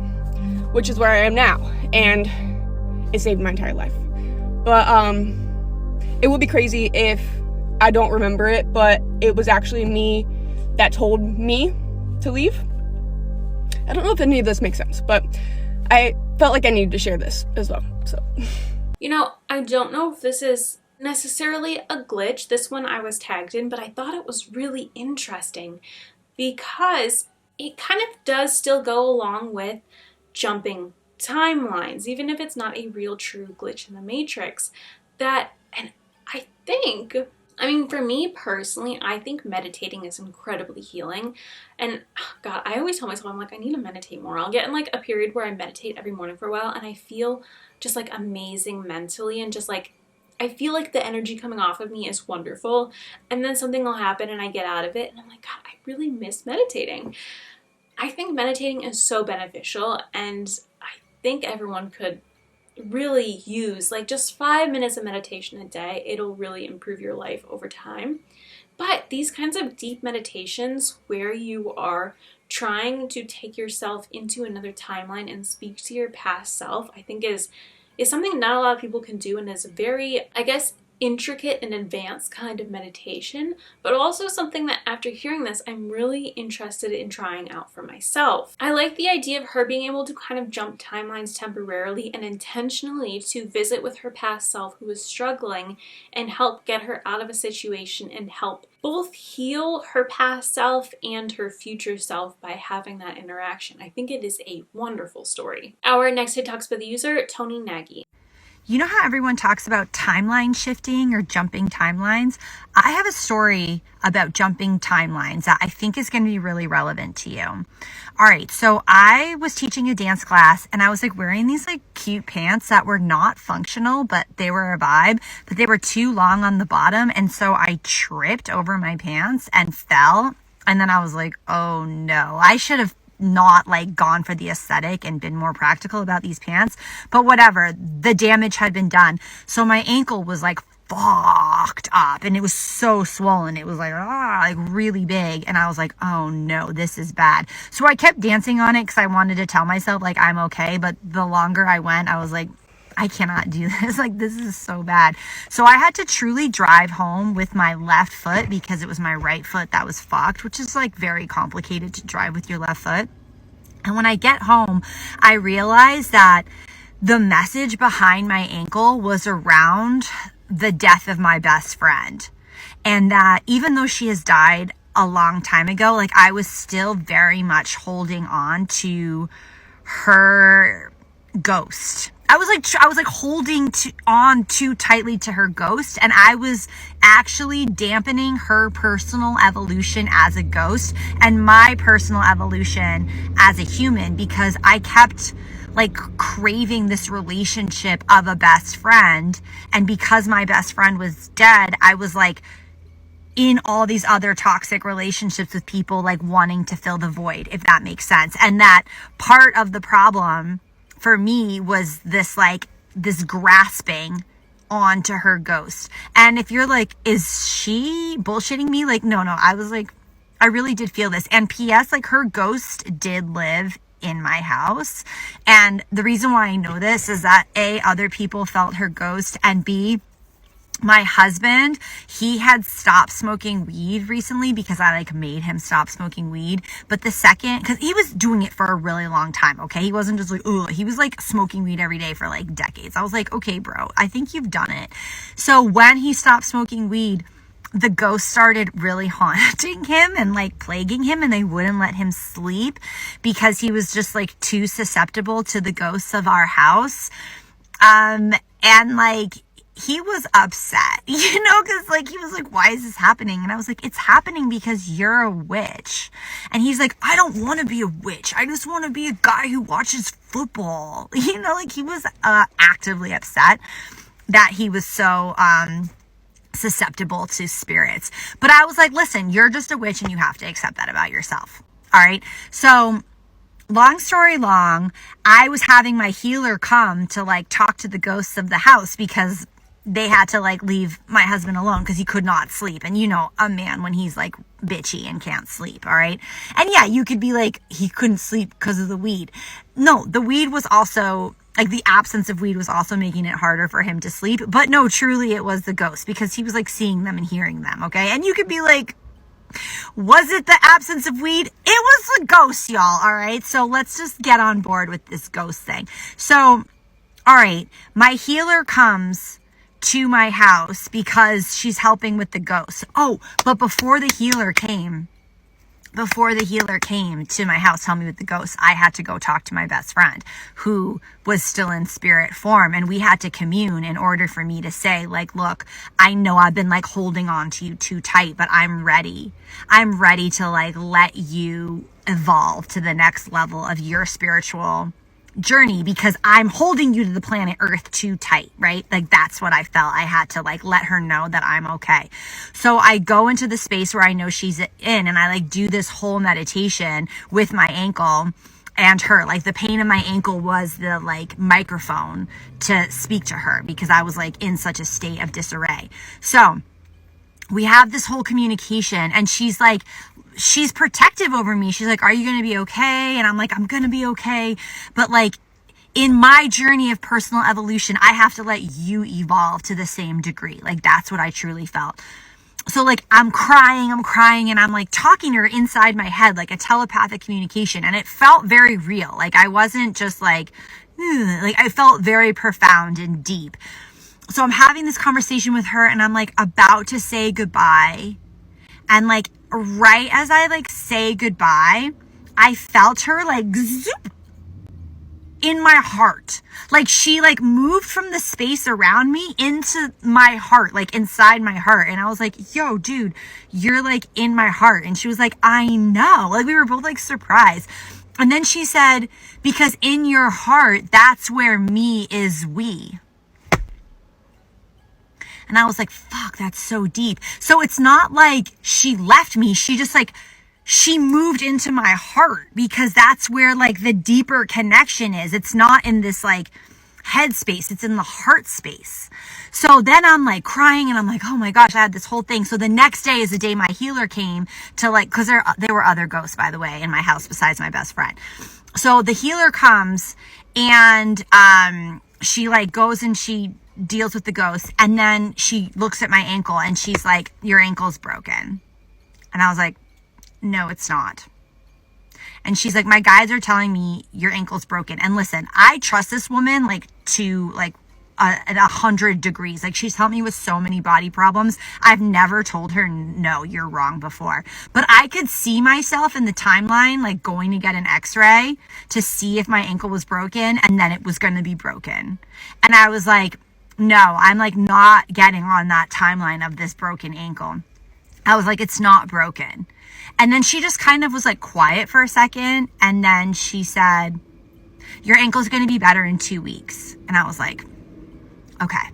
which is where I am now, and it saved my entire life. But it would be crazy if I don't remember it, but it was actually me that told me to leave. I don't know if any of this makes sense, but I felt like I needed to share this as well. So, you know, I don't know if this is necessarily a glitch. This one I was tagged in, but I thought it was really interesting because it kind of does still go along with jumping timelines, even if it's not a real true glitch in the Matrix. That, and I think, I mean, for me personally, I think meditating is incredibly healing. And God, I always tell myself, I'm like, I need to meditate more. I'll get in like a period where I meditate every morning for a while and I feel just like amazing mentally, and just like, I feel like the energy coming off of me is wonderful. And then something will happen and I get out of it and I'm like, God, I really miss meditating. I think meditating is so beneficial, and I think everyone could really use like just 5 minutes of meditation a day. It'll really improve your life over time. But these kinds of deep meditations where you are trying to take yourself into another timeline and speak to your past self, I think is something not a lot of people can do, and is a very, I guess, intricate and advanced kind of meditation, but also something that after hearing this, I'm really interested in trying out for myself. I like the idea of her being able to kind of jump timelines temporarily and intentionally to visit with her past self who is struggling and help get her out of a situation and help both heal her past self and her future self by having that interaction. I think it is a wonderful story. Our next TikTok's by the user, toni.nagy. You know how everyone talks about timeline shifting or jumping timelines? I have a story about jumping timelines that I think is going to be really relevant to you. All right, so I was teaching a dance class and I was like wearing these like cute pants that were not functional, but they were a vibe, but they were too long on the bottom. And so I tripped over my pants and fell. And then I was like, oh no, I should have not like gone for the aesthetic and been more practical about these pants, but whatever, the damage had been done. So my ankle was like fucked up and it was so swollen. It was like really big. And I was like, oh no, this is bad. So I kept dancing on it because I wanted to tell myself like I'm okay. But the longer I went, I was like, I cannot do this. Like, this is so bad. So I had to truly drive home with my left foot because it was my right foot that was fucked, which is like very complicated to drive with your left foot. And when I get home, I realized that the message behind my ankle was around the death of my best friend. And that even though she has died a long time ago, like I was still very much holding on to her ghost. I was like holding on too tightly to her ghost, and I was actually dampening her personal evolution as a ghost and my personal evolution as a human, because I kept like craving this relationship of a best friend. And because my best friend was dead, I was like in all these other toxic relationships with people, like wanting to fill the void, if that makes sense. And that part of the problem for me was this grasping onto her ghost. And if you're like, is she bullshitting me? Like, no, I was like, I really did feel this. And P.S., like her ghost did live in my house. And the reason why I know this is that A, other people felt her ghost, and B, my husband, he had stopped smoking weed recently because I like made him stop smoking weed. But the second, because he was doing it for a really long time, okay? He wasn't just like, ugh. He was like smoking weed every day for like decades. I was like, okay, bro, I think you've done it. So when he stopped smoking weed, the ghost started really haunting him and like plaguing him, and they wouldn't let him sleep because he was just like too susceptible to the ghosts of our house. And like, he was upset, you know, because like he was like, why is this happening? And I was like, it's happening because you're a witch. And he's like, I don't want to be a witch. I just want to be a guy who watches football. You know, like he was actively upset. that he was so susceptible to spirits. But I was like, listen, you're just a witch and you have to accept that about yourself. All right. So long story long, I was having my healer come to like talk to the ghosts of the house because they had to like leave my husband alone because he could not sleep. And you know, a man when he's like bitchy and can't sleep. All right. And yeah, you could be like, he couldn't sleep because of the weed. No, the weed was also like, the absence of weed was also making it harder for him to sleep. But no, truly it was the ghost because he was like seeing them and hearing them. Okay. And you could be like, was it the absence of weed? It was the ghost, y'all. All right. So let's just get on board with this ghost thing. So, all right. My healer comes to my house because she's helping with the ghost. Oh, but before the healer came to my house, help me with the ghost, I had to go talk to my best friend who was still in spirit form. And we had to commune in order for me to say, like, look, I know I've been like holding on to you too tight, but I'm ready. I'm ready to like let you evolve to the next level of your spiritual journey because I'm holding you to the planet Earth too tight, right? Like that's what I felt. I had to like let her know that I'm okay. So I go into the space where I know she's in and I like do this whole meditation with my ankle and her. Like the pain in my ankle was the like microphone to speak to her because I was like in such a state of disarray. So we have this whole communication and she's like, she's protective over me. She's like, are you going to be okay? And I'm like, I'm going to be okay. But like in my journey of personal evolution, I have to let you evolve to the same degree. Like that's what I truly felt. So like I'm crying and I'm like talking to her inside my head, like a telepathic communication. And it felt very real. Like I wasn't just like I felt very profound and deep. So I'm having this conversation with her and I'm like about to say goodbye. And like right as I like say goodbye, I felt her like zoop in my heart. Like she like moved from the space around me into my heart, like inside my heart. And I was like, yo, dude, you're like in my heart. And she was like, I know. Like we were both like surprised. And then she said, because in your heart, that's where me is we. And I was like, fuck, that's so deep. So it's not like she left me. She just like, she moved into my heart because that's where like the deeper connection is. It's not in this like head space. It's in the heart space. So then I'm like crying and I'm like, oh my gosh, I had this whole thing. So the next day is the day my healer came to like, cause there were other ghosts, by the way, in my house besides my best friend. So the healer comes and, she like goes and she deals with the ghost. And then she looks at my ankle and she's like, your ankle's broken. And I was like, no, it's not. And she's like, my guides are telling me your ankle's broken. And listen, I trust this woman like to like at 100 degrees. Like she's helped me with so many body problems. I've never told her, no, you're wrong before. But I could see myself in the timeline, like going to get an x-ray to see if my ankle was broken and then it was going to be broken. And I was like, no, I'm like not getting on that timeline of this broken ankle. I was like, it's not broken. And then she just kind of was like quiet for a second. And then she said, your ankle's going to be better in 2 weeks. And I was like, okay.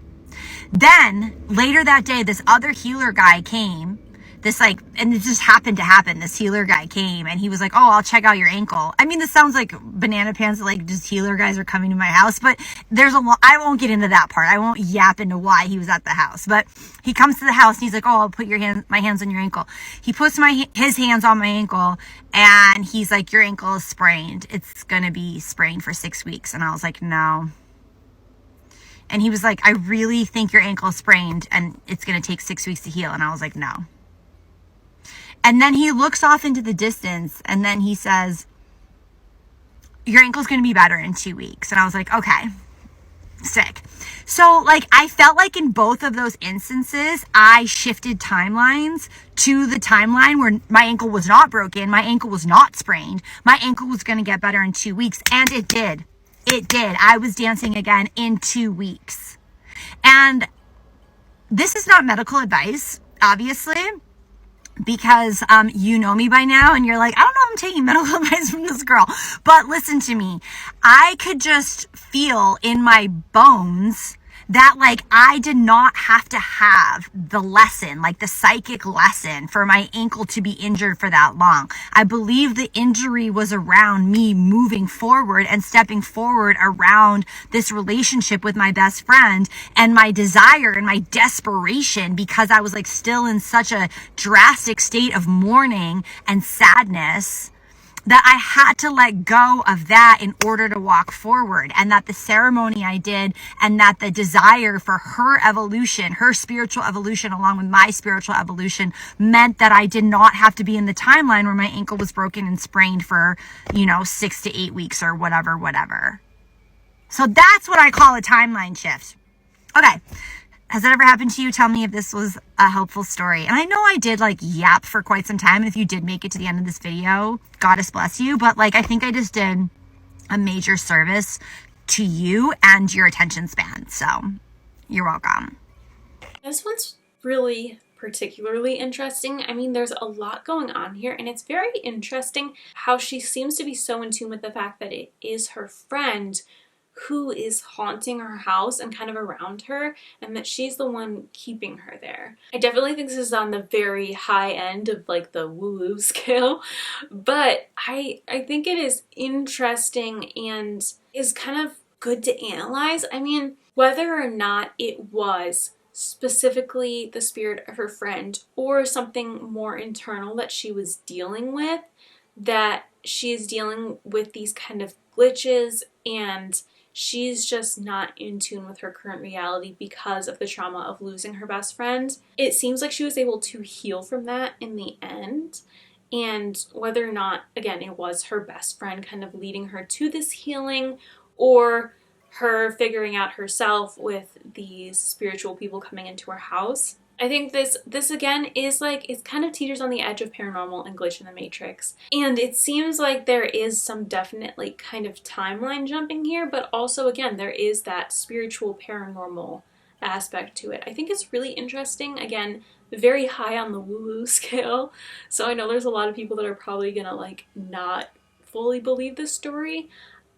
Then later that day, this other healer guy came. This like, and it just happened to happen. This healer guy came and he was like, oh, I'll check out your ankle. I mean, this sounds like banana pants, like just healer guys are coming to my house, but there's a lot, I won't get into that part. I won't yap into why he was at the house, but he comes to the house and he's like, oh, I'll put my hands on your ankle. He puts his hands on my ankle and he's like, your ankle is sprained. It's going to be sprained for 6 weeks. And I was like, no. And he was like, I really think your ankle is sprained and it's going to take 6 weeks to heal. And I was like, no. And then he looks off into the distance and then he says, your ankle's going to be better in 2 weeks. And I was like, okay, sick. So like, I felt like in both of those instances, I shifted timelines to the timeline where my ankle was not broken. My ankle was not sprained. My ankle was going to get better in 2 weeks. And it did. It did. I was dancing again in 2 weeks. And this is not medical advice, obviously. Because you know me by now and you're like, I don't know if I'm taking medical advice from this girl. But listen to me. I could just feel in my bones that like I did not have to have the lesson, like the psychic lesson for my ankle to be injured for that long. I believe the injury was around me moving forward and stepping forward around this relationship with my best friend, and my desire and my desperation, because I was like still in such a drastic state of mourning and sadness, that I had to let go of that in order to walk forward, and that the ceremony I did, and that the desire for her evolution, her spiritual evolution along with my spiritual evolution, meant that I did not have to be in the timeline where my ankle was broken and sprained for, 6 to 8 weeks or whatever. So that's what I call a timeline shift. Okay. Has that ever happened to you? Tell me if this was a helpful story. And I know I did like yap for quite some time. If you did make it to the end of this video, goddess bless you. But like, I think I just did a major service to you and your attention span. So you're welcome. This one's really particularly interesting. I mean, there's a lot going on here, and it's very interesting how she seems to be so in tune with the fact that it is her friend who is haunting her house and kind of around her, and that she's the one keeping her there. I definitely think this is on the very high end of like the woo-woo scale, but I think it is interesting and is kind of good to analyze. I mean, whether or not it was specifically the spirit of her friend or something more internal that she was dealing with, that she is dealing with these kind of glitches and she's just not in tune with her current reality because of the trauma of losing her best friend. It seems like she was able to heal from that in the end. And whether or not, again, it was her best friend kind of leading her to this healing, or her figuring out herself with these spiritual people coming into her house, I think this again is like, it kind of teeters on the edge of paranormal and glitch in the matrix. And it seems like there is some definite like kind of timeline jumping here, but also again, there is that spiritual paranormal aspect to it. I think it's really interesting. Again, very high on the woo-woo scale. So I know there's a lot of people that are probably gonna like not fully believe this story.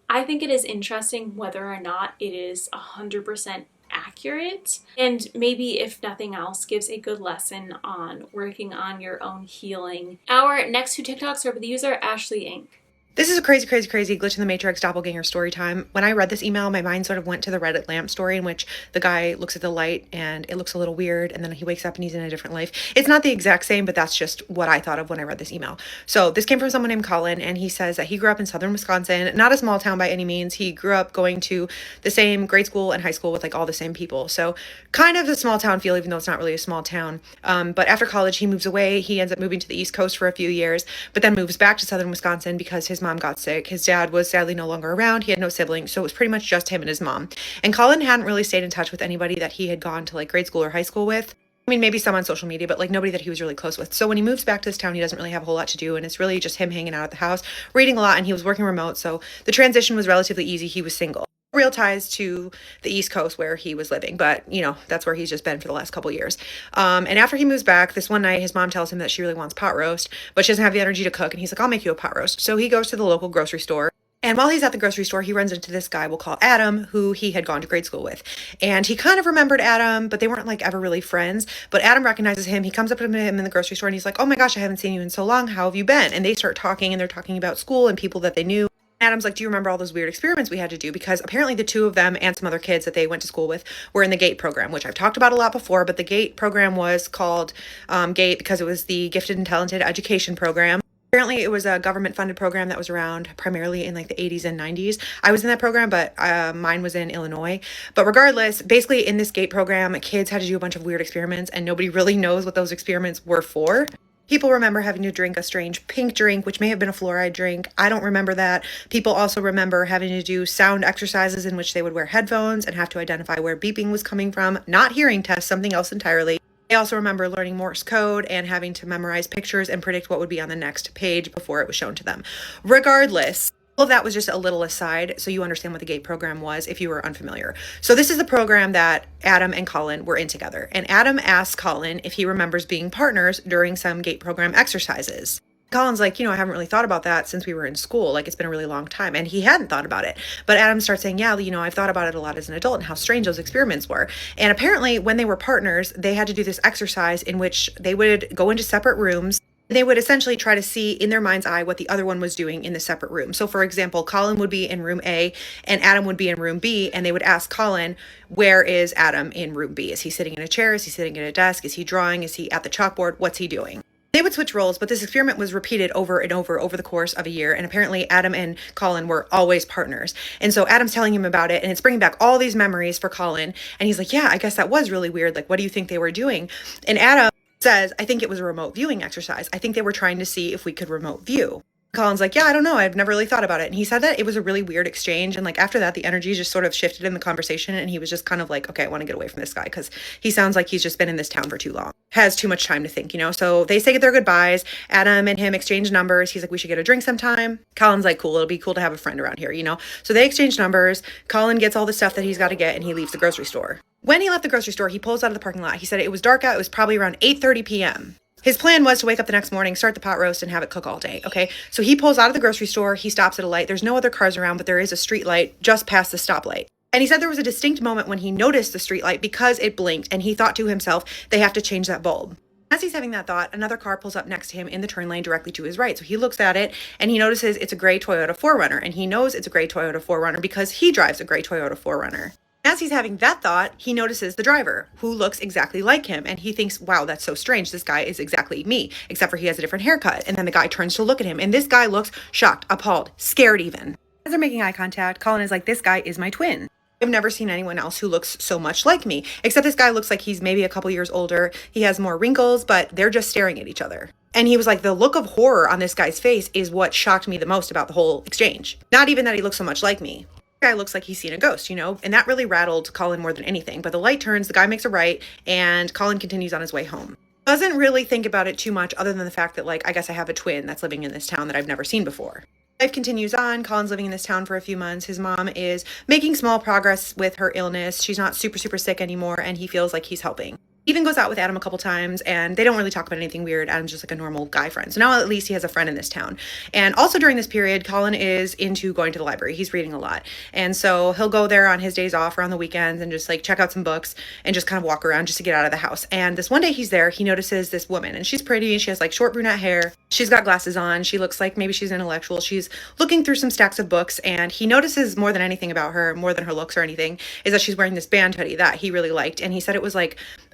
I think it is interesting whether or not it is 100% accurate, and maybe if nothing else gives a good lesson on working on your own healing. Our next two TikToks are with the user ashleeinc. This is a crazy glitch in the matrix doppelganger story time. When I read this email, my mind sort of went to the Reddit lamp story in which the guy looks at the light and it looks a little weird, and then he wakes up and he's in a different life. It's not the exact same, but that's just what I thought of when I read this email. So this came from someone named Colin, and he says that he grew up in southern Wisconsin, not a small town by any means. He grew up going to the same grade school and high school with like all the same people. So kind of a small town feel, even though it's not really a small town. But after college, he moves away. He ends up moving to the East Coast for a few years, but then moves back to southern Wisconsin because his mom got sick. His dad was sadly no longer around. He had no siblings, so it was pretty much just him and his mom. And Colin hadn't really stayed in touch with anybody that he had gone to like grade school or high school with. I mean, maybe some on social media, but like nobody that he was really close with. So when he moves back to this town, he doesn't really have a whole lot to do, and it's really just him hanging out at the house, reading a lot, and he was working remote, so the transition was relatively easy. He was single. Real ties to the East Coast where he was living, but that's where he's just been for the last couple years. And after he moves back, this one night his mom tells him that she really wants pot roast, but she doesn't have the energy to cook, and he's like, I'll make you a pot roast. So he goes to the local grocery store. And while he's at the grocery store, he runs into this guy we'll call Adam, who he had gone to grade school with. And he kind of remembered Adam, but they weren't like ever really friends. But Adam recognizes him. He comes up to him in the grocery store and he's like, oh my gosh, I haven't seen you in so long. How have you been? And they start talking, and they're talking about school and people that they knew. Adam's like, do you remember all those weird experiments we had to do? Because apparently the two of them and some other kids that they went to school with were in the GATE program, which I've talked about a lot before, but the GATE program was called GATE because it was the Gifted and Talented Education Program. Apparently it was a government-funded program that was around primarily in like the 80s and 90s. I was in that program, but mine was in Illinois. But regardless, basically in this GATE program, kids had to do a bunch of weird experiments, and nobody really knows what those experiments were for. People remember having to drink a strange pink drink, which may have been a fluoride drink. I don't remember that. People also remember having to do sound exercises in which they would wear headphones and have to identify where beeping was coming from. Not hearing tests, something else entirely. I also remember learning Morse code and having to memorize pictures and predict what would be on the next page before it was shown to them. Regardless, all of that was just a little aside, so you understand what the GATE program was if you were unfamiliar. So this is the program that Adam and Colin were in together. And Adam asks Colin if he remembers being partners during some GATE program exercises. Colin's like, I haven't really thought about that since we were in school. Like, it's been a really long time. And he hadn't thought about it. But Adam starts saying, yeah, I've thought about it a lot as an adult and how strange those experiments were. And apparently when they were partners, they had to do this exercise in which they would go into separate rooms. They would essentially try to see in their mind's eye what the other one was doing in the separate room. So for example, Colin would be in room A and Adam would be in room B, and they would ask Colin, where is Adam in room B? Is he sitting in a chair? Is he sitting at a desk? Is he drawing? Is he at the chalkboard? What's he doing? They would switch roles, but this experiment was repeated over and over the course of a year. And apparently Adam and Colin were always partners. And so Adam's telling him about it, and it's bringing back all these memories for Colin. And he's like, yeah, I guess that was really weird. Like, what do you think they were doing? And Adam says, I think it was a remote viewing exercise. I think they were trying to see if we could remote view. Colin's like, yeah, I don't know. I've never really thought about it. And he said that it was a really weird exchange. And like after that, the energy just sort of shifted in the conversation. And he was just kind of like, okay, I want to get away from this guy because he sounds like he's just been in this town for too long. Has too much time to think, So they say their goodbyes. Adam and him exchange numbers. He's like, we should get a drink sometime. Colin's like, cool. It'll be cool to have a friend around here, So they exchange numbers. Colin gets all the stuff that he's got to get and he leaves the grocery store. When he left the grocery store, he pulls out of the parking lot. He said it was dark out. It was probably around 8:30 p.m. His plan was to wake up the next morning, start the pot roast, and have it cook all day, okay? So he pulls out of the grocery store, he stops at a light. There's no other cars around, but there is a street light just past the stoplight. And he said there was a distinct moment when he noticed the street light because it blinked, and he thought to himself, they have to change that bulb. As he's having that thought, another car pulls up next to him in the turn lane directly to his right. So he looks at it, and he notices it's a gray Toyota 4Runner, and he knows it's a gray Toyota 4Runner because he drives a gray Toyota 4Runner. As he's having that thought, he notices the driver, who looks exactly like him, and he thinks, wow, that's so strange. This guy is exactly me, except for he has a different haircut. And then the guy turns to look at him, and this guy looks shocked, appalled, scared even. As they're making eye contact, Colin is like, this guy is my twin. I've never seen anyone else who looks so much like me, except this guy looks like he's maybe a couple years older. He has more wrinkles, but they're just staring at each other. And he was like, the look of horror on this guy's face is what shocked me the most about the whole exchange. Not even that he looks so much like me. Guy looks like he's seen a ghost, and that really rattled Colin more than anything. But the light turns, the guy makes a right, and Colin continues on his way home. Doesn't really think about it too much other than the fact that, I guess I have a twin that's living in this town that I've never seen before. Life continues on. Colin's living in this town for a few months. His mom is making small progress with her illness. She's not super sick anymore, and he feels like he's helping. Even goes out with Adam a couple times, and they don't really talk about anything weird. Adam's just like a normal guy friend. So now at least he has a friend in this town. And also during this period, Colin is into going to the library. He's reading a lot. And so he'll go there on his days off or on the weekends and just check out some books and just kind of walk around just to get out of the house. And this one day he's there, he notices this woman, and she's pretty, and she has short brunette hair. She's got glasses on. She looks like maybe she's intellectual. She's looking through some stacks of books, and he notices more than anything about her, more than her looks or anything, is that she's wearing this band hoodie that he really liked. And he said it was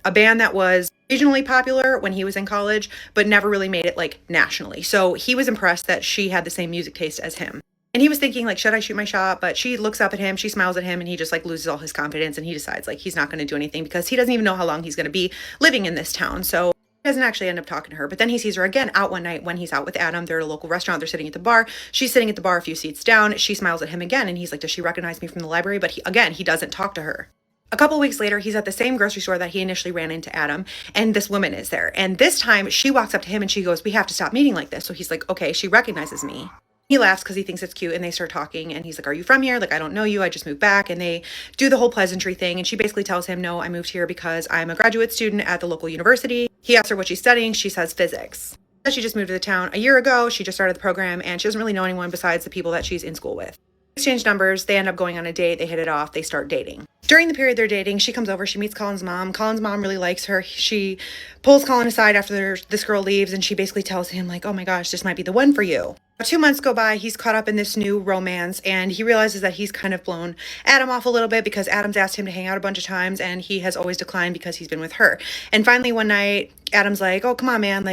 a band that was regionally popular when he was in college, but never really made it nationally. So he was impressed that she had the same music taste as him. And he was thinking should I shoot my shot? But she looks up at him, she smiles at him, and he just loses all his confidence, and he decides he's not going to do anything because he doesn't even know how long he's going to be living in this town. So he doesn't actually end up talking to her. But then he sees her again out one night when he's out with Adam. They're at a local restaurant. They're sitting at the bar. She's sitting at the bar a few seats down. She smiles at him again, and he's like, does she recognize me from the library? But he doesn't talk to her. A couple weeks later, he's at the same grocery store that he initially ran into Adam, and this woman is there. And this time, she walks up to him and she goes, we have to stop meeting like this. So he's like, okay, she recognizes me. He laughs because he thinks it's cute, and they start talking, and he's like, are you from here? I don't know you. I just moved back. And they do the whole pleasantry thing, and she basically tells him, no, I moved here because I'm a graduate student at the local university. He asks her what she's studying. She says physics. She just moved to the town a year ago. She just started the program, and she doesn't really know anyone besides the people that she's in school with. Exchange numbers, they end up going on a date, they hit it off, they start dating. During the period they're dating, she comes over, she meets Colin's mom. Colin's mom really likes her. She pulls Colin aside after this girl leaves, and she basically tells him oh my gosh, this might be the one for you. 2 months go by, he's caught up in this new romance, and he realizes that he's kind of blown Adam off a little bit because Adam's asked him to hang out a bunch of times, and he has always declined because he's been with her. And finally one night, Adam's like, oh, come on, man,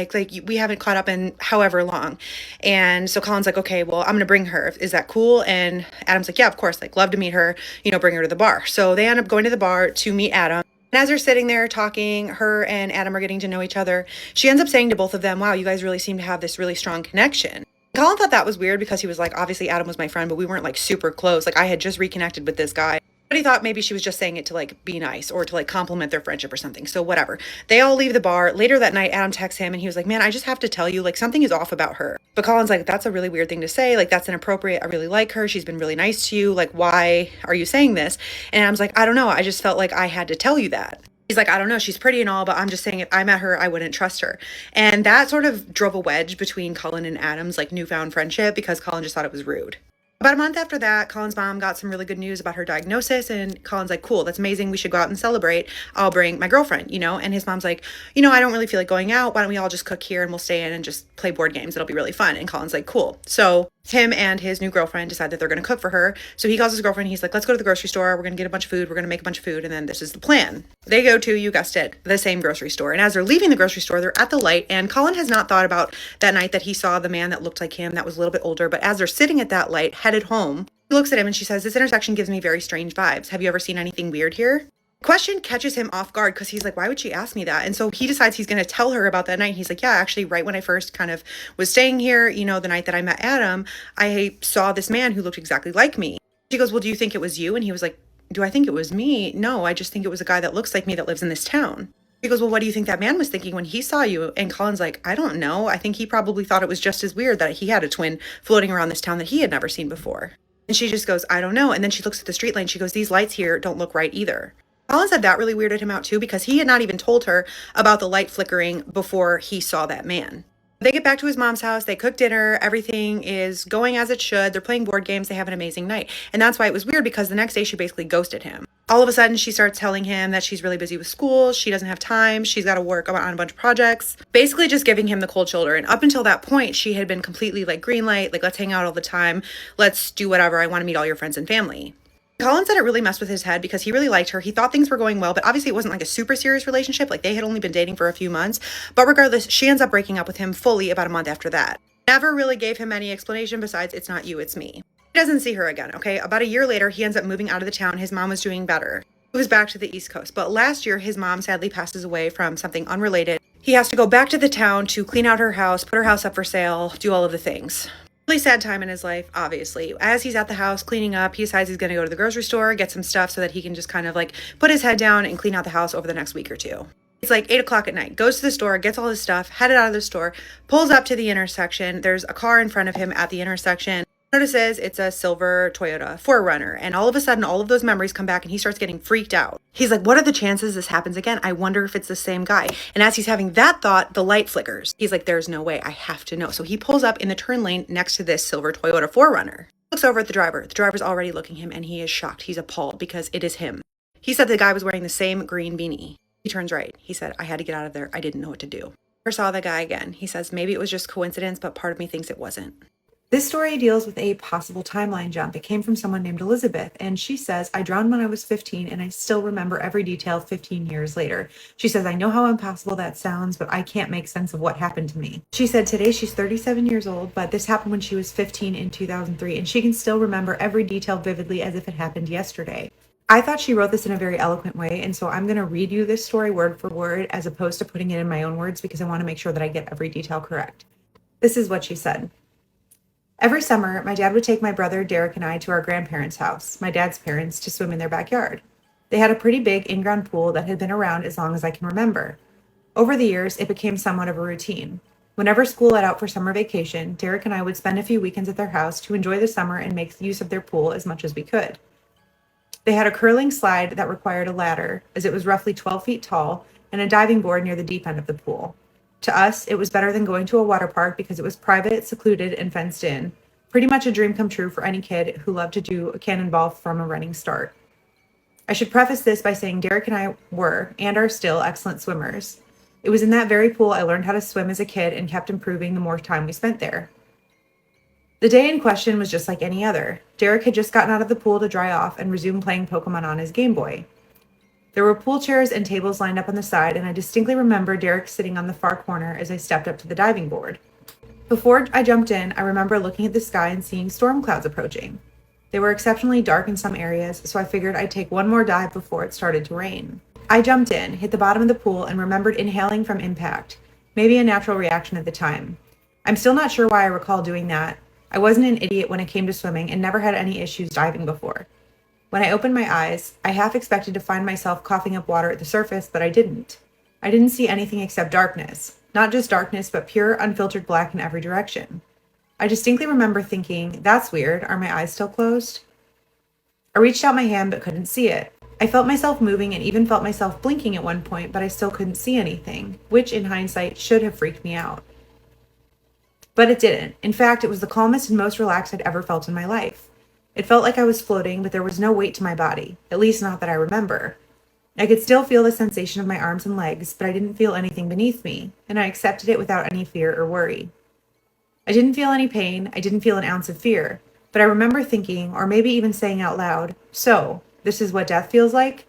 we haven't caught up in however long. And so Colin's like, okay, well, I'm gonna bring her. Is that cool? And Adam's like, yeah, of course, love to meet her, bring her to the bar. So they end up going to the bar to meet Adam. And as they're sitting there talking, her and Adam are getting to know each other. She ends up saying to both of them, wow, you guys really seem to have this really strong connection. Colin thought that was weird because he was obviously Adam was my friend, but we weren't super close. I had just reconnected with this guy. But he thought maybe she was just saying it to be nice or to compliment their friendship or something. So whatever. They all leave the bar. Later that night, Adam texts him and he was like, man, I just have to tell you, something is off about her. But Colin's like, that's a really weird thing to say. That's inappropriate. I really like her. She's been really nice to you. Why are you saying this? And Adam's like, I don't know. I just felt like I had to tell you that. He's like, I don't know, she's pretty and all, but I'm just saying if I met her, I wouldn't trust her. And that sort of drove a wedge between Cullen and Adam's like newfound friendship because Cullen just thought it was rude. About a month after that, Cullen's mom got some really good news about her diagnosis, and Cullen's like, cool, that's amazing. We should go out and celebrate. I'll bring my girlfriend, and his mom's like, I don't really feel like going out. Why don't we all just cook here and we'll stay in and just play board games? It'll be really fun. And Cullen's like, cool. So him and his new girlfriend decide that they're going to cook for her. So he calls his girlfriend. He's like, let's go to the grocery store. We're going to get a bunch of food. We're going to make a bunch of food. And then this is the plan. They go to, you guessed it, the same grocery store. And as they're leaving the grocery store, they're at the light. And Cullen has not thought about that night that he saw the man that looked like him that was a little bit older. But as they're sitting at that light, headed home, she looks at him and she says, this intersection gives me very strange vibes. Have you ever seen anything weird here? Question catches him off guard because he's like, why would she ask me that? And so he decides he's going to tell her about that night. He's like, yeah, actually, right when I first kind of was staying here, the night that I met Adam, I saw this man who looked exactly like me. She goes, well, do you think it was you? And he was like, do I think it was me? No, I just think it was a guy that looks like me that lives in this town. He goes, well, what do you think that man was thinking when he saw you? And Cullen's like, I don't know. I think he probably thought it was just as weird that he had a twin floating around this town that he had never seen before. And she just goes, I don't know. And then she looks at the street light and she goes, these lights here don't look right either. Cullen said that really weirded him out too because he had not even told her about the light flickering before he saw that man. They get back to his mom's house, they cook dinner, everything is going as it should, they're playing board games, they have an amazing night. And that's why it was weird because the next day she basically ghosted him. All of a sudden she starts telling him that she's really busy with school, she doesn't have time, she's got to work on a bunch of projects, basically just giving him the cold shoulder. And up until that point, she had been completely like green light, like let's hang out all the time, let's do whatever, I want to meet all your friends and family. Cullen said it really messed with his head because he really liked her. He thought things were going well, but obviously it wasn't like a super serious relationship. Like they had only been dating for a few months. But regardless, she ends up breaking up with him fully about a month after that. Never really gave him any explanation besides it's not you, it's me. He doesn't see her again, okay? About a year later, he ends up moving out of the town. His mom was doing better. He was back to the East Coast. But last year, his mom sadly passes away from something unrelated. He has to go back to the town to clean out her house, put her house up for sale, do all of the things. Really sad time in his life, obviously. As he's at the house cleaning up, he decides he's going to go to the grocery store, get some stuff so that he can just kind of like put his head down and clean out the house over the next week or two. It's like 8 o'clock at night, goes to the store, gets all his stuff, headed out of the store, pulls up to the intersection. There's a car in front of him at the intersection. Notices it's a silver Toyota 4Runner, and all of a sudden all of those memories come back and he starts getting freaked out. He's like, what are the chances this happens again? I wonder if it's the same guy. And as he's having that thought, the light flickers. He's like, there's no way, I have to know. So he pulls up in the turn lane next to this silver Toyota 4Runner. Looks over at the driver. The driver's already looking at him and he is shocked. He's appalled because it is him. He said the guy was wearing the same green beanie. He turns right. He said, I had to get out of there. I didn't know what to do. Never saw the guy again. He says, maybe it was just coincidence, but part of me thinks it wasn't. This story deals with a possible timeline jump. It came from someone named Elizabeth, and she says, I drowned when I was 15, and I still remember every detail 15 years later. She says, I know how impossible that sounds, but I can't make sense of what happened to me. She said today she's 37 years old, but this happened when she was 15 in 2003, and she can still remember every detail vividly as if it happened yesterday. I thought she wrote this in a very eloquent way, and so I'm going to read you this story word for word as opposed to putting it in my own words because I want to make sure that I get every detail correct. This is what she said. Every summer, my dad would take my brother Derek and I to our grandparents' house, my dad's parents, to swim in their backyard. They had a pretty big in-ground pool that had been around as long as I can remember. Over the years, it became somewhat of a routine. Whenever school let out for summer vacation, Derek and I would spend a few weekends at their house to enjoy the summer and make use of their pool as much as we could. They had a curling slide that required a ladder, as it was roughly 12 feet tall, and a diving board near the deep end of the pool. To us, it was better than going to a water park because it was private, secluded, and fenced in. Pretty much a dream come true for any kid who loved to do a cannonball from a running start. I should preface this by saying Derek and I were, and are still, excellent swimmers. It was in that very pool I learned how to swim as a kid and kept improving the more time we spent there. The day in question was just like any other. Derek had just gotten out of the pool to dry off and resumed playing Pokemon on his Game Boy. There were pool chairs and tables lined up on the side, and I distinctly remember Derek sitting on the far corner as I stepped up to the diving board. Before I jumped in, I remember looking at the sky and seeing storm clouds approaching. They were exceptionally dark in some areas, so I figured I'd take one more dive before it started to rain. I jumped in, hit the bottom of the pool, and remembered inhaling from impact, maybe a natural reaction at the time. I'm still not sure why I recall doing that. I wasn't an idiot when it came to swimming and never had any issues diving before. When I opened my eyes, I half expected to find myself coughing up water at the surface, but I didn't. I didn't see anything except darkness. Not just darkness, but pure, unfiltered black in every direction. I distinctly remember thinking, that's weird, are my eyes still closed? I reached out my hand but couldn't see it. I felt myself moving and even felt myself blinking at one point, but I still couldn't see anything, which in hindsight should have freaked me out. But it didn't. In fact, it was the calmest and most relaxed I'd ever felt in my life. It felt like I was floating, but there was no weight to my body, at least not that I remember. I could still feel the sensation of my arms and legs, but I didn't feel anything beneath me, and I accepted it without any fear or worry. I didn't feel any pain, I didn't feel an ounce of fear, but I remember thinking, or maybe even saying out loud, "So, this is what death feels like?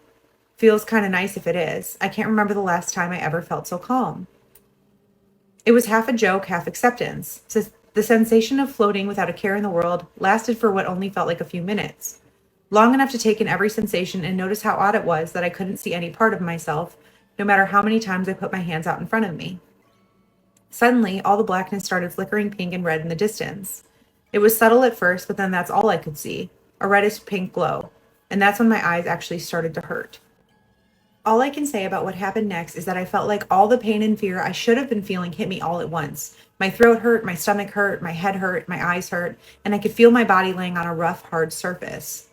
Feels kind of nice if it is. I can't remember the last time I ever felt so calm." It was half a joke, half acceptance. So the sensation of floating without a care in the world lasted for what only felt like a few minutes. Long enough to take in every sensation and notice how odd it was that I couldn't see any part of myself, no matter how many times I put my hands out in front of me. Suddenly, all the blackness started flickering pink and red in the distance. It was subtle at first, but then that's all I could see, a reddish pink glow, and that's when my eyes actually started to hurt. All I can say about what happened next is that I felt like all the pain and fear I should have been feeling hit me all at once. My throat hurt, my stomach hurt, my head hurt, my eyes hurt, and I could feel my body laying on a rough, hard surface.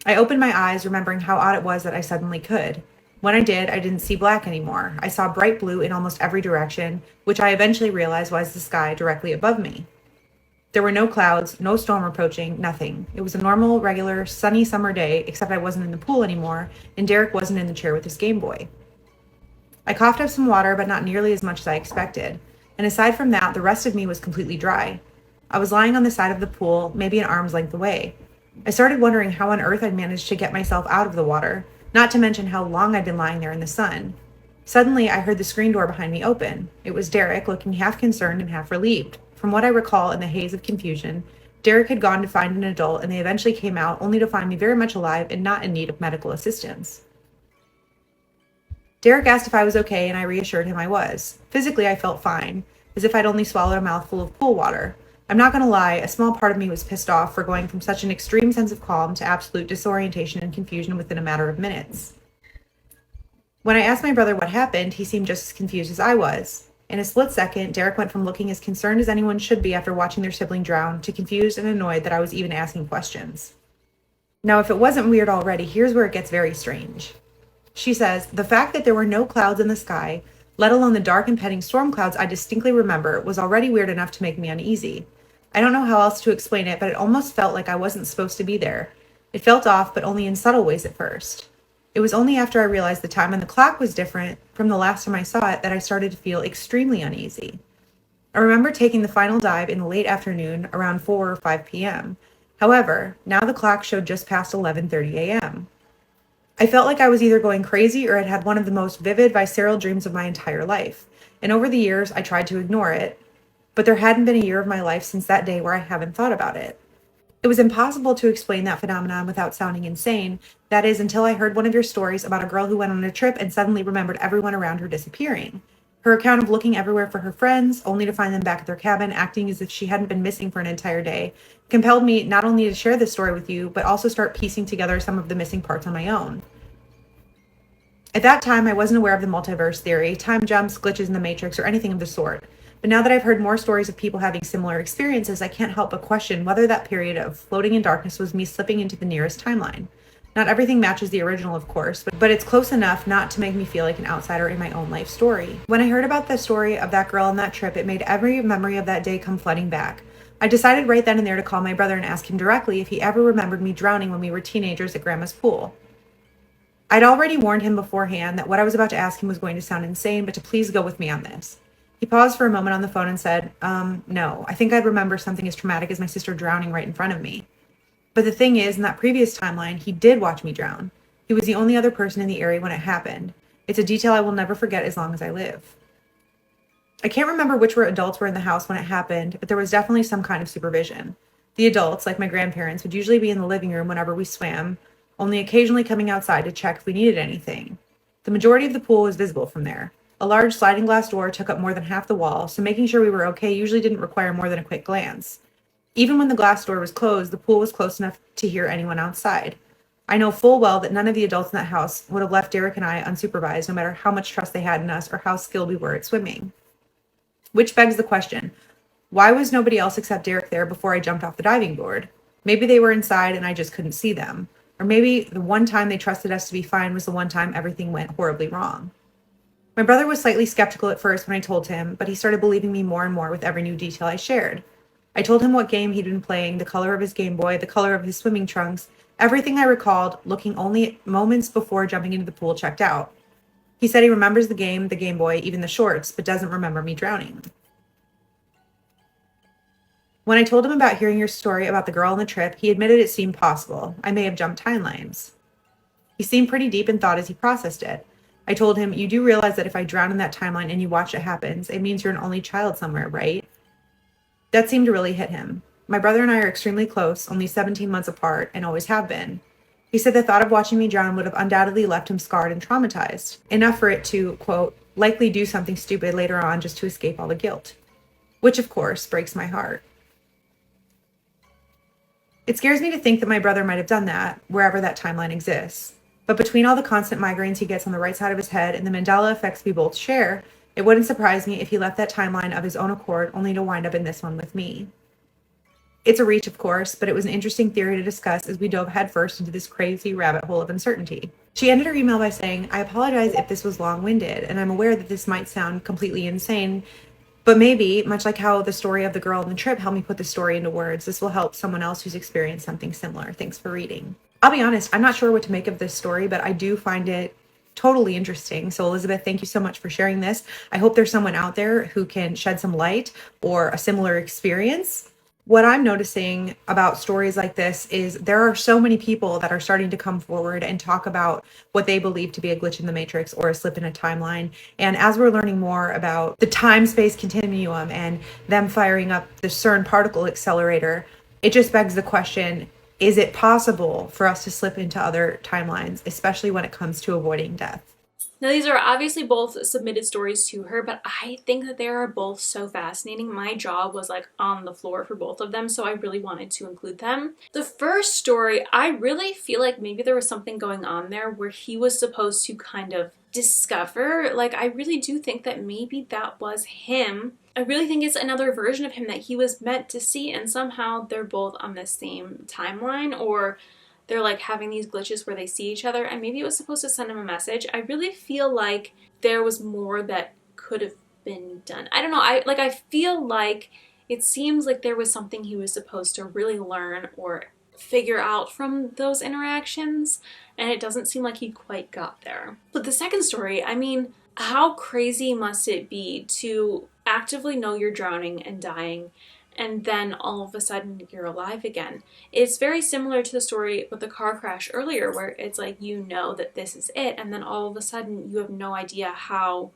I opened my eyes, remembering how odd it was that I suddenly could. When I did, I didn't see black anymore. I saw bright blue in almost every direction, which I eventually realized was the sky directly above me. There were no clouds, no storm approaching, nothing. It was a normal, regular, sunny summer day, except I wasn't in the pool anymore, and Derek wasn't in the chair with his Game Boy. I coughed up some water, but not nearly as much as I expected. And aside from that, the rest of me was completely dry. I was lying on the side of the pool, maybe an arm's length away. I started wondering how on earth I'd managed to get myself out of the water, not to mention how long I'd been lying there in the sun. Suddenly, I heard the screen door behind me open. It was Derek, looking half concerned and half relieved. From what I recall in the haze of confusion, Derek had gone to find an adult and they eventually came out only to find me very much alive and not in need of medical assistance. Derek asked if I was okay and I reassured him I was. Physically, I felt fine, as if I'd only swallowed a mouthful of pool water. I'm not going to lie, a small part of me was pissed off for going from such an extreme sense of calm to absolute disorientation and confusion within a matter of minutes. When I asked my brother what happened, he seemed just as confused as I was. In a split second, Derek went from looking as concerned as anyone should be after watching their sibling drown to confused and annoyed that I was even asking questions. Now, if it wasn't weird already, here's where it gets very strange. She says, "The fact that there were no clouds in the sky, let alone the dark impending storm clouds I distinctly remember, was already weird enough to make me uneasy. I don't know how else to explain it, but it almost felt like I wasn't supposed to be there. It felt off, but only in subtle ways at first. It was only after I realized the time on the clock was different from the last time I saw it that I started to feel extremely uneasy. I remember taking the final dive in the late afternoon around 4 or 5 p.m. However, now the clock showed just past 11:30 a.m. I felt like I was either going crazy or had had one of the most vivid visceral dreams of my entire life, and over the years I tried to ignore it, but there hadn't been a year of my life since that day where I haven't thought about it. It was impossible to explain that phenomenon without sounding insane, that is, until I heard one of your stories about a girl who went on a trip and suddenly remembered everyone around her disappearing. Her account of looking everywhere for her friends, only to find them back at their cabin, acting as if she hadn't been missing for an entire day, compelled me not only to share this story with you, but also start piecing together some of the missing parts on my own. At that time, I wasn't aware of the multiverse theory, time jumps, glitches in the Matrix, or anything of the sort. But now that I've heard more stories of people having similar experiences, I can't help but question whether that period of floating in darkness was me slipping into the nearest timeline. Not everything matches the original, of course, but it's close enough not to make me feel like an outsider in my own life story. When I heard about the story of that girl on that trip, it made every memory of that day come flooding back. I decided right then and there to call my brother and ask him directly if he ever remembered me drowning when we were teenagers at Grandma's pool. I'd already warned him beforehand that what I was about to ask him was going to sound insane, but to please go with me on this. He paused for a moment on the phone and said, no, I think I'd remember something as traumatic as my sister drowning right in front of me. But the thing is, in that previous timeline, he did watch me drown. He was the only other person in the area when it happened. It's a detail I will never forget as long as I live. I can't remember which adults were in the house when it happened, but there was definitely some kind of supervision. The adults, like my grandparents, would usually be in the living room whenever we swam, only occasionally coming outside to check if we needed anything. The majority of the pool was visible from there. A large sliding glass door took up more than half the wall, so making sure we were okay usually didn't require more than a quick glance. Even when the glass door was closed, the pool was close enough to hear anyone outside. I know full well that none of the adults in that house would have left Derek and I unsupervised, no matter how much trust they had in us or how skilled we were at swimming. Which begs the question, why was nobody else except Derek there before I jumped off the diving board? Maybe they were inside and I just couldn't see them. Or maybe the one time they trusted us to be fine was the one time everything went horribly wrong. My brother was slightly skeptical at first when I told him, but he started believing me more and more with every new detail I shared. I told him what game he'd been playing, the color of his Game Boy, the color of his swimming trunks, everything I recalled, looking only at moments before jumping into the pool checked out. He said he remembers the game, the Game Boy, even the shorts, but doesn't remember me drowning. When I told him about hearing your story about the girl on the trip, he admitted it seemed possible. I may have jumped timelines. He seemed pretty deep in thought as he processed it. I told him, you do realize that if I drown in that timeline and you watch it happen, it means you're an only child somewhere, right? That seemed to really hit him. My brother and I are extremely close, only 17 months apart, and always have been. He said the thought of watching me drown would have undoubtedly left him scarred and traumatized, enough for it to, quote, likely do something stupid later on just to escape all the guilt. Which, of course, breaks my heart. It scares me to think that my brother might have done that, wherever that timeline exists. But between all the constant migraines he gets on the right side of his head and the Mandela effects we both share, it wouldn't surprise me if he left that timeline of his own accord only to wind up in this one with me. It's a reach, of course, but it was an interesting theory to discuss as we dove headfirst into this crazy rabbit hole of uncertainty. She ended her email by saying, I apologize if this was long-winded, and I'm aware that this might sound completely insane, but maybe, much like how the story of the girl on the trip helped me put the story into words, this will help someone else who's experienced something similar. Thanks for reading. I'll be honest, I'm not sure what to make of this story, but I do find it totally interesting. So Elizabeth, thank you so much for sharing this. I hope there's someone out there who can shed some light or a similar experience. What I'm noticing about stories like this is there are so many people that are starting to come forward and talk about what they believe to be a glitch in the matrix or a slip in a timeline. And as we're learning more about the time-space continuum and them firing up the CERN particle accelerator, it just begs the question, is it possible for us to slip into other timelines, especially when it comes to avoiding death? Now, these are obviously both submitted stories to her, but I think that they are both so fascinating. My jaw was like on the floor for both of them, so I really wanted to include them. The first story, I really feel like maybe there was something going on there where he was supposed to kind of discover, like I really do think that maybe that was him. I really think it's another version of him that he was meant to see, and somehow they're both on the same timeline, or they're like having these glitches where they see each other, and maybe it was supposed to send him a message. I really feel like there was more that could have been done. I don't know. I feel like it seems like there was something he was supposed to really learn or figure out from those interactions, and it doesn't seem like he quite got there. But the second story, I mean, how crazy must it be to actively know you're drowning and dying, and then all of a sudden you're alive again? It's very similar to the story with the car crash earlier, where it's like you know that this is it, and then all of a sudden you have no idea how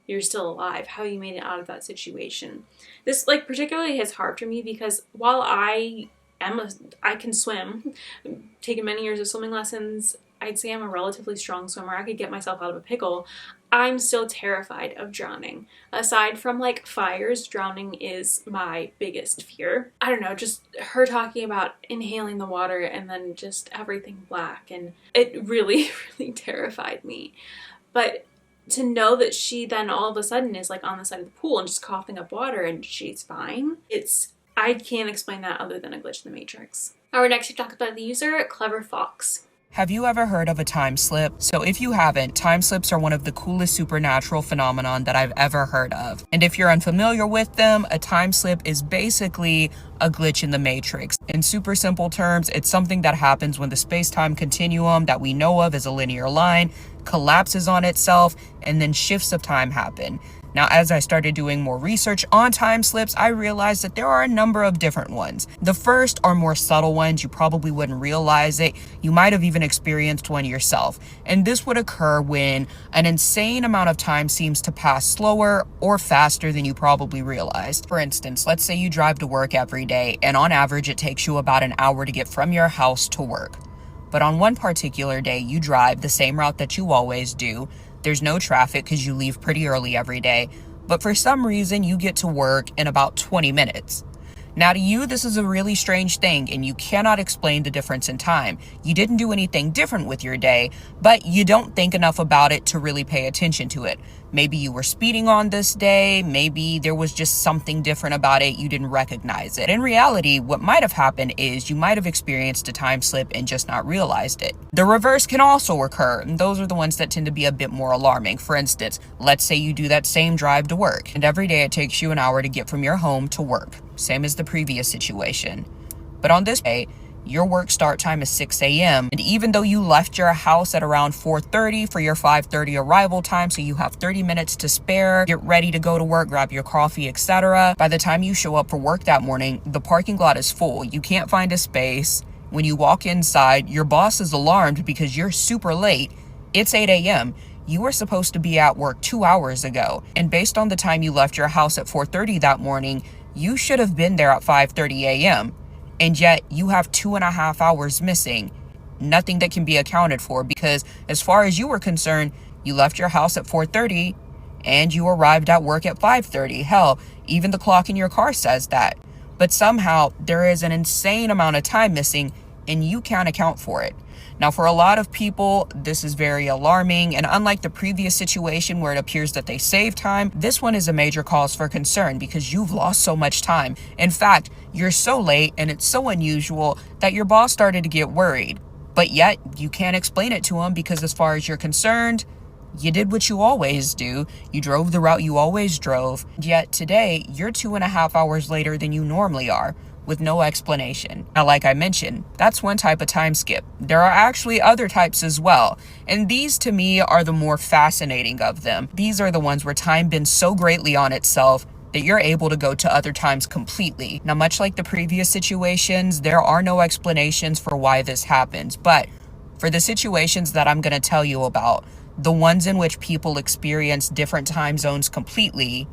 you're still alive, how you made it out of that situation. This like particularly hits hard for me because while I can swim, taken many years of swimming lessons, I'd say I'm a relatively strong swimmer. I could get myself out of a pickle. I'm still terrified of drowning. Aside from like fires, drowning is my biggest fear. I don't know, just her talking about inhaling the water and then just everything black, and it really, really terrified me. But to know that she then all of a sudden is like on the side of the pool and just coughing up water and she's fine, I can't explain that other than a glitch in the matrix. Our next talk about the user, cleverfawx. Have you ever heard of a time slip? So if you haven't, time slips are one of the coolest supernatural phenomenon that I've ever heard of. And if you're unfamiliar with them, a time slip is basically a glitch in the matrix. In super simple terms, it's something that happens when the space-time continuum that we know of as a linear line collapses on itself and then shifts of time happen. Now, as I started doing more research on time slips, I realized that there are a number of different ones. The first are more subtle ones. You probably wouldn't realize it. You might have even experienced one yourself. And this would occur when an insane amount of time seems to pass slower or faster than you probably realized. For instance, let's say you drive to work every day, and on average, it takes you about an hour to get from your house to work. But on one particular day, you drive the same route that you always do. There's no traffic because you leave pretty early every day, but for some reason you get to work in about 20 minutes. Now to you, this is a really strange thing and you cannot explain the difference in time. You didn't do anything different with your day, but you don't think enough about it to really pay attention to it. Maybe you were speeding on this day. Maybe there was just something different about it. You didn't recognize it. In reality, what might have happened is you might have experienced a time slip and just not realized it. The reverse can also occur, and those are the ones that tend to be a bit more alarming. For instance, let's say you do that same drive to work, and every day it takes you an hour to get from your home to work, same as the previous situation. But on this day, your work start time is 6 a.m. And even though you left your house at around 4:30 for your 5:30 arrival time, so you have 30 minutes to spare, get ready to go to work, grab your coffee, etc. By the time you show up for work that morning, the parking lot is full. You can't find a space. When you walk inside, your boss is alarmed because you're super late. It's 8 a.m. You were supposed to be at work 2 hours ago. And based on the time you left your house at 4:30 that morning, you should have been there at 5:30 a.m. And yet you have 2.5 hours missing. Nothing that can be accounted for, because as far as you were concerned, you left your house at 4:30 and you arrived at work at 5:30. Hell, even the clock in your car says that. But somehow there is an insane amount of time missing and you can't account for it. Now, for a lot of people, this is very alarming, and unlike the previous situation where it appears that they save time, this one is a major cause for concern because you've lost so much time. In fact, you're so late and it's so unusual that your boss started to get worried. But yet, you can't explain it to him because as far as you're concerned, you did what you always do. You drove the route you always drove. Yet today, you're 2.5 hours later than you normally are, with no explanation. Now, like I mentioned, that's one type of time skip. There are actually other types as well, and these to me are the more fascinating of them. These are the ones where time bends so greatly on itself that you're able to go to other times completely. Now, much like the previous situations, there are no explanations for why this happens, but for the situations that I'm going to tell you about, the ones in which people experience different time zones completely,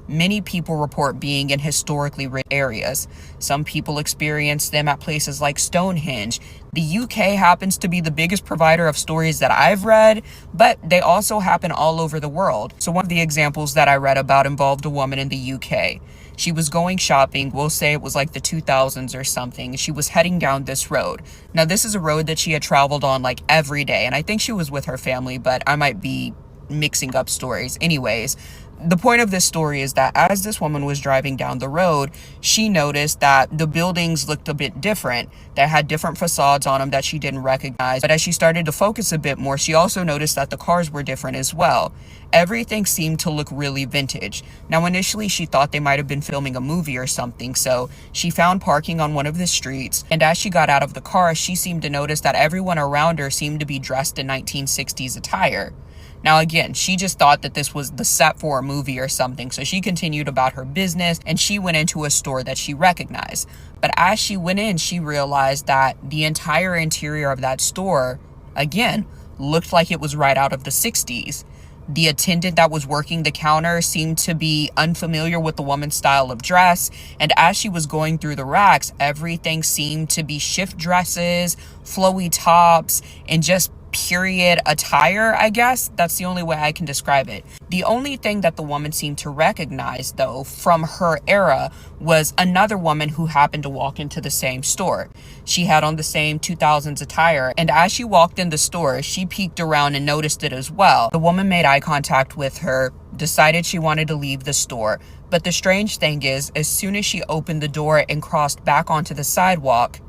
many people report being in historically rich areas. Some people experience them at places like Stonehenge. The UK happens to be the biggest provider of stories that I've read, but they also happen all over the world. So one of the examples that I read about involved a woman in the UK. She was going shopping, we'll say it was like the 2000s or something. She was heading down this road. Now, this is a road that she had traveled on like every day, and I think she was with her family, but I might be mixing up stories. Anyways, the point of this story is that as this woman was driving down the road, she noticed that the buildings looked a bit different. They had different facades on them that she didn't recognize. But as she started to focus a bit more, she also noticed that the cars were different as well. Everything seemed to look really vintage. Now, initially, she thought they might have been filming a movie or something, so she found parking on one of the streets. And as she got out of the car, she seemed to notice that everyone around her seemed to be dressed in 1960s attire. Now, again, she just thought that this was the set for a movie or something, so she continued about her business and she went into a store that she recognized. But as she went in, she realized that the entire interior of that store, again, looked like it was right out of the 60s. The attendant that was working the counter seemed to be unfamiliar with the woman's style of dress, and as she was going through the racks, everything seemed to be shift dresses, flowy tops, and just period attire, I guess. That's the only way I can describe it. The only thing that the woman seemed to recognize, though, from her era was another woman who happened to walk into the same store. She had on the same 2000s attire, and as she walked in the store, she peeked around and noticed it as well. The woman made eye contact with her, decided she wanted to leave the store, but the strange thing is, as soon as she opened the door and crossed back onto the sidewalk,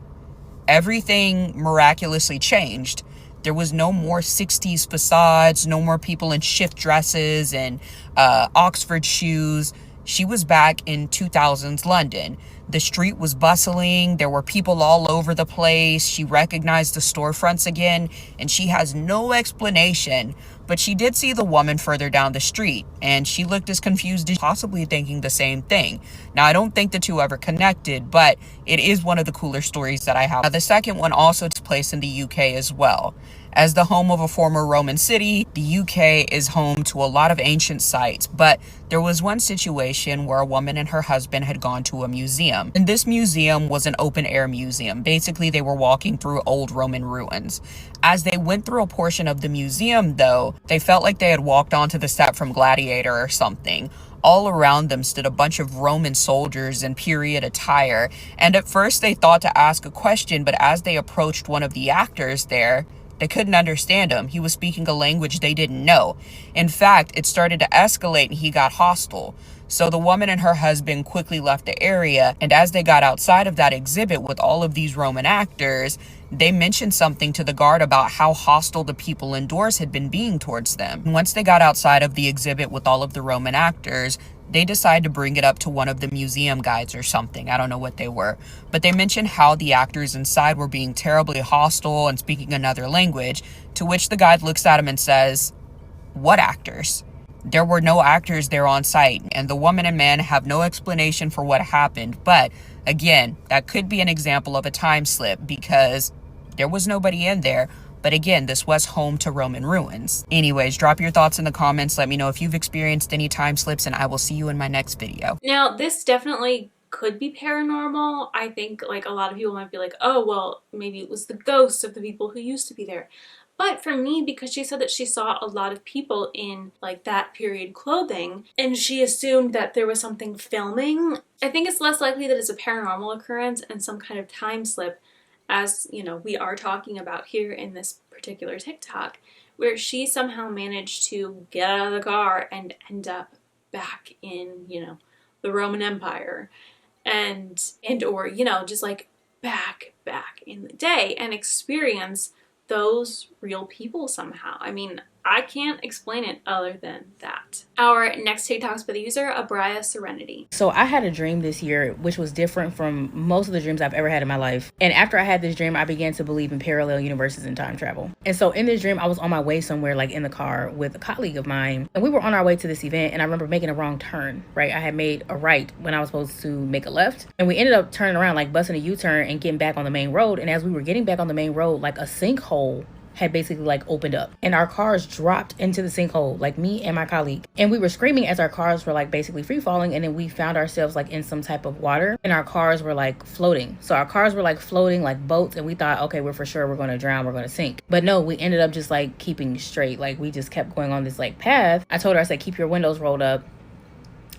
everything miraculously changed. There was no more 60s facades, no more people in shift dresses and Oxford shoes. She was back in 2000s London. The street was bustling. There were people all over the place. She recognized the storefronts again, and she has no explanation. But she did see the woman further down the street, and she looked as confused as possibly thinking the same thing. Now, I don't think the two ever connected, but it is one of the cooler stories that I have. Now, the second one also takes place in the UK as well. As the home of a former Roman city, the UK is home to a lot of ancient sites, but there was one situation where a woman and her husband had gone to a museum. And this museum was an open-air museum. Basically, they were walking through old Roman ruins. As they went through a portion of the museum, though, they felt like they had walked onto the set from Gladiator or something. All around them stood a bunch of Roman soldiers in period attire, and at first they thought to ask a question, but as they approached one of the actors there, They couldn't understand him. He was speaking a language they didn't know. In fact, it started to escalate and he got hostile. So the woman and her husband quickly left the area, and as they got outside of that exhibit with all of these Roman actors, they mentioned something to the guard about how hostile the people indoors had been being towards them. And once they got outside of the exhibit with all of the Roman actors, they decided to bring it up to one of the museum guides or something. I don't know what they were. But they mentioned how the actors inside were being terribly hostile and speaking another language, to which the guide looks at him and says, "What actors?" There were no actors there on site, and the woman and man have no explanation for what happened. But again, that could be an example of a time slip because there was nobody in there. But again, this was home to Roman ruins. Anyways, drop your thoughts in the comments. Let me know if you've experienced any time slips, and I will see you in my next video. Now, this definitely could be paranormal. I think like a lot of people might be like, oh, well, maybe it was the ghosts of the people who used to be there. But for me, because she said that she saw a lot of people in like that period clothing and she assumed that there was something filming, I think it's less likely that it's a paranormal occurrence and some kind of time slip, as you know, we are talking about here in this particular TikTok, where she somehow managed to get out of the car and end up back in, you know, the Roman Empire and or, you know, just like back in the day and experience those real people somehow. I mean, I can't explain it other than that. Our next TikTok is by the user abriahserenityyy. So I had a dream this year which was different from most of the dreams I've ever had in my life. And after I had this dream, I began to believe in parallel universes and time travel. And so in this dream, I was on my way somewhere, like in the car with a colleague of mine. And we were on our way to this event, and I remember making a wrong turn, right? I had made a right when I was supposed to make a left. And we ended up turning around, like busting a U-turn and getting back on the main road. And as we were getting back on the main road, like a sinkhole had basically like opened up and our cars dropped into the sinkhole, like me and my colleague, and we were screaming as our cars were like basically free falling. And then we found ourselves like in some type of water and our cars were like floating. So our cars were like floating like boats, and we thought, okay, we're for sure we're going to drown, we're going to sink. But no, we ended up just like keeping straight. Like we just kept going on this like path. I told her, I said, keep your windows rolled up.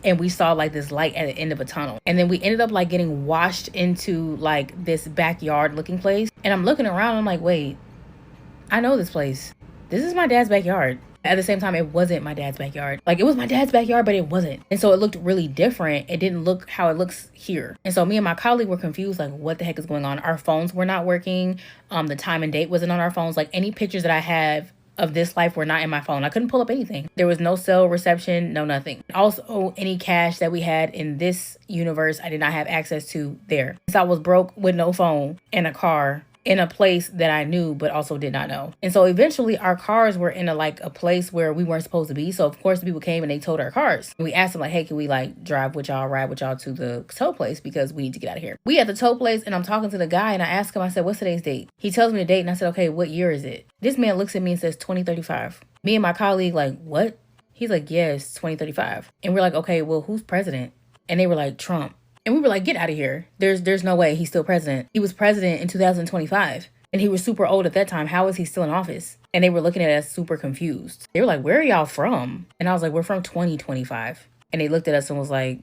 And we saw like this light at the end of a tunnel. And then we ended up like getting washed into like this backyard looking place. And I'm looking around, I'm like, wait, I know this place. This is my dad's backyard. At the same time, it wasn't my dad's backyard. Like, it was my dad's backyard, but it wasn't. And so it looked really different. It didn't look how it looks here. And so me and my colleague were confused, like, what the heck is going on? Our phones were not working. The time and date wasn't on our phones. Like, any pictures that I have of this life were not in my phone. I couldn't pull up anything. There was no cell reception, no nothing. Also, any cash that we had in this universe, I did not have access to there. So I was broke with no phone and a car in a place that I knew but also did not know. And so eventually our cars were in a place where we weren't supposed to be. So of course the people came and they towed our cars. And we asked them like, hey, can we like drive with y'all, ride with y'all to the tow place because we need to get out of here. We at the tow place and I'm talking to the guy and I asked him, I said, what's today's date? He tells me the date and I said, okay, what year is it? This man looks at me and says 2035. Me and my colleague like, what? He's like, yes, 2035. And we're like, okay, well, who's president? And they were like, Trump. And we were like, get out of here. There's no way he's still president. He was president in 2025 and he was super old at that time. How is he still in office? And they were looking at us super confused. They were like, where are y'all from? And I was like, we're from 2025. And they looked at us and was like,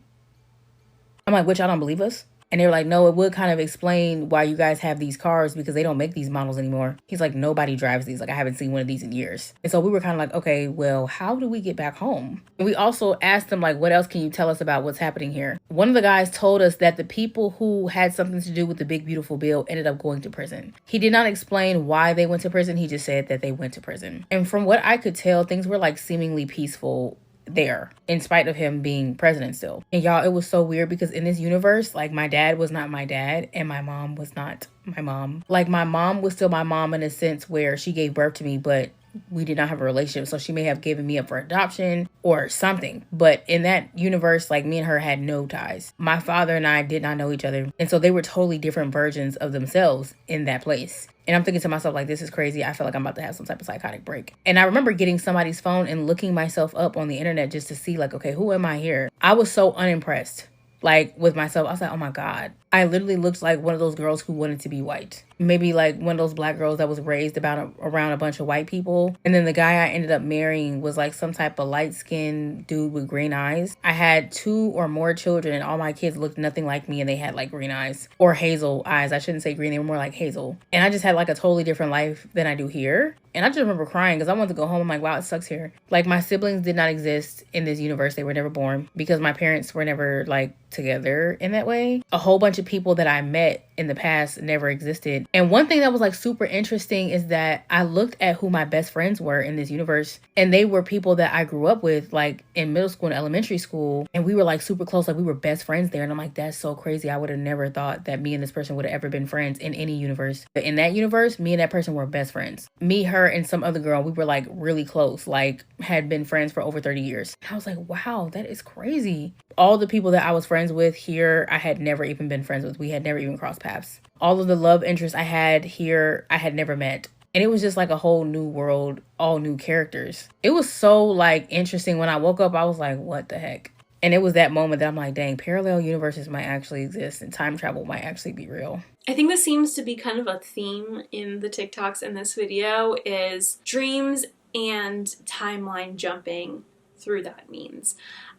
I'm like, what, y'all don't believe us? And they were like, no, it would kind of explain why you guys have these cars because they don't make these models anymore. He's like, nobody drives these. Like, I haven't seen one of these in years. And so we were kind of like, okay, well, how do we get back home? And we also asked them, like, what else can you tell us about what's happening here? One of the guys told us that the people who had something to do with the big, beautiful bill ended up going to prison. He did not explain why they went to prison. He just said that they went to prison. And from what I could tell, things were like seemingly peaceful there in spite of him being president still. And y'all, it was so weird because in this universe, like my dad was not my dad and my mom was not my mom. Like my mom was still my mom in a sense where she gave birth to me, but we did not have a relationship. So she may have given me up for adoption or something. But in that universe, like me and her had no ties. My father and I did not know each other. And so they were totally different versions of themselves in that place. And I'm thinking to myself, like, this is crazy. I feel like I'm about to have some type of psychotic break. And I remember getting somebody's phone and looking myself up on the internet just to see, like, okay, who am I here? I was so unimpressed, like, with myself. I was like, oh my God, I literally looked like one of those girls who wanted to be white. Maybe like one of those black girls that was raised around a bunch of white people. And then the guy I ended up marrying was like some type of light-skinned dude with green eyes. I had 2 or more children and all my kids looked nothing like me and they had like green eyes or hazel eyes. I shouldn't say green, they were more like hazel. And I just had like a totally different life than I do here. And I just remember crying because I wanted to go home. I'm like, wow, it sucks here. Like my siblings did not exist in this universe. They were never born because my parents were never like together in that way. A whole bunch of people that I met in the past never existed. And one thing that was like super interesting is that I looked at who my best friends were in this universe, and they were people that I grew up with like in middle school and elementary school, and we were like super close, like we were best friends there. And I'm like, that's so crazy. I would have never thought that me and this person would have ever been friends in any universe. But in that universe, me and that person were best friends. Me, her, and some other girl, we were like really close, like had been friends for over 30 years. I was like, wow, that is crazy. All the people that I was friends with here, I had never even been friends with. We had never even crossed paths. All of the love interests I had here, I had never met. And it was just like a whole new world, all new characters. It was so like interesting. When I woke up, I was like, what the heck? And it was that moment that I'm like, dang, parallel universes might actually exist and time travel might actually be real. I think this seems to be kind of a theme in the TikToks in this video is dreams and timeline jumping through that means.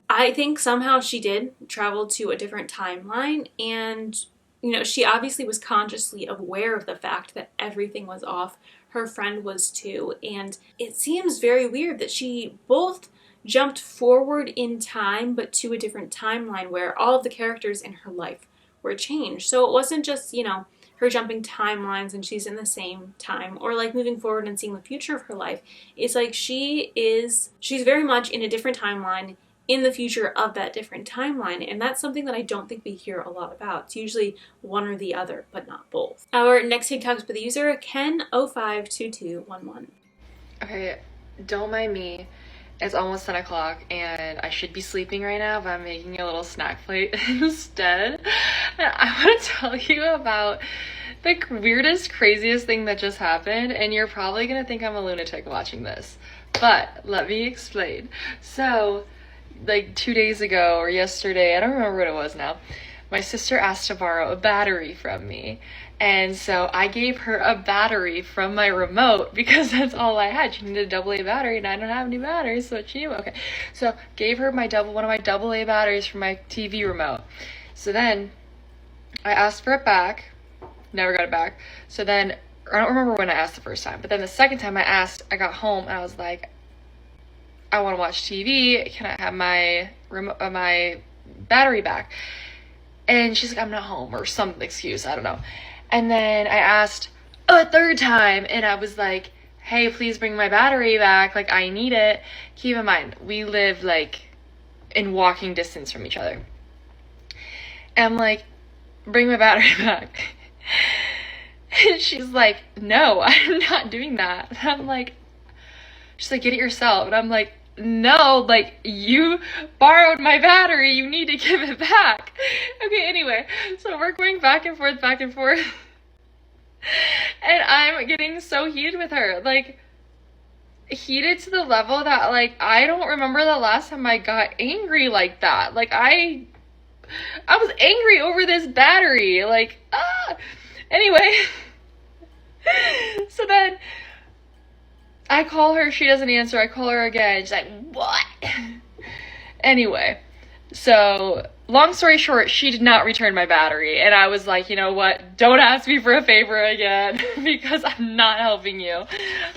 I think somehow she did travel to a different timeline, and you know, she obviously was consciously aware of the fact that everything was off. Her friend was too, and it seems very weird that she both jumped forward in time but to a different timeline where all of the characters in her life were changed. So it wasn't just, you know, her jumping timelines and she's in the same time, or like moving forward and seeing the future of her life. It's like she's very much in a different timeline in the future of that different timeline, and that's something that I don't think we hear a lot about. It's usually one or the other, but not both. Our next TikTok is by the user Ken052211. Okay, don't mind me. It's almost 10 o'clock and I should be sleeping right now, but I'm making a little snack plate instead. And I want to tell you about the weirdest, craziest thing that just happened, and you're probably gonna think I'm a lunatic watching this, but let me explain. So, like 2 days ago or yesterday, I don't remember what it was now, my sister asked to borrow a battery from me. And so I gave her a battery from my remote because that's all I had. She needed a AA battery and I don't have any batteries, so she knew. Okay, so gave her one of my AA batteries from my TV remote. So then I asked for it back, never got it back. So then, I don't remember when I asked the first time, but then the second time I asked, I got home and I was like, I want to watch TV. Can I have my my battery back? And she's like, I'm not home, or some excuse, I don't know. And then I asked a third time and I was like, hey, please bring my battery back. Like, I need it. Keep in mind, we live like in walking distance from each other. And I'm like, bring my battery back. And she's like, no, I'm not doing that. And I'm like, she's like, get it yourself. And I'm like, no, like, you borrowed my battery, you need to give it back. Okay, anyway, so we're going back and forth, and I'm getting so heated with her, like, heated to the level that, like, I don't remember the last time I got angry like that. Like, I was angry over this battery, like, anyway. So then I call her, she doesn't answer, I call her again, she's like, what? Anyway, so long story short, she did not return my battery, and I was like, you know what, don't ask me for a favor again, because I'm not helping you.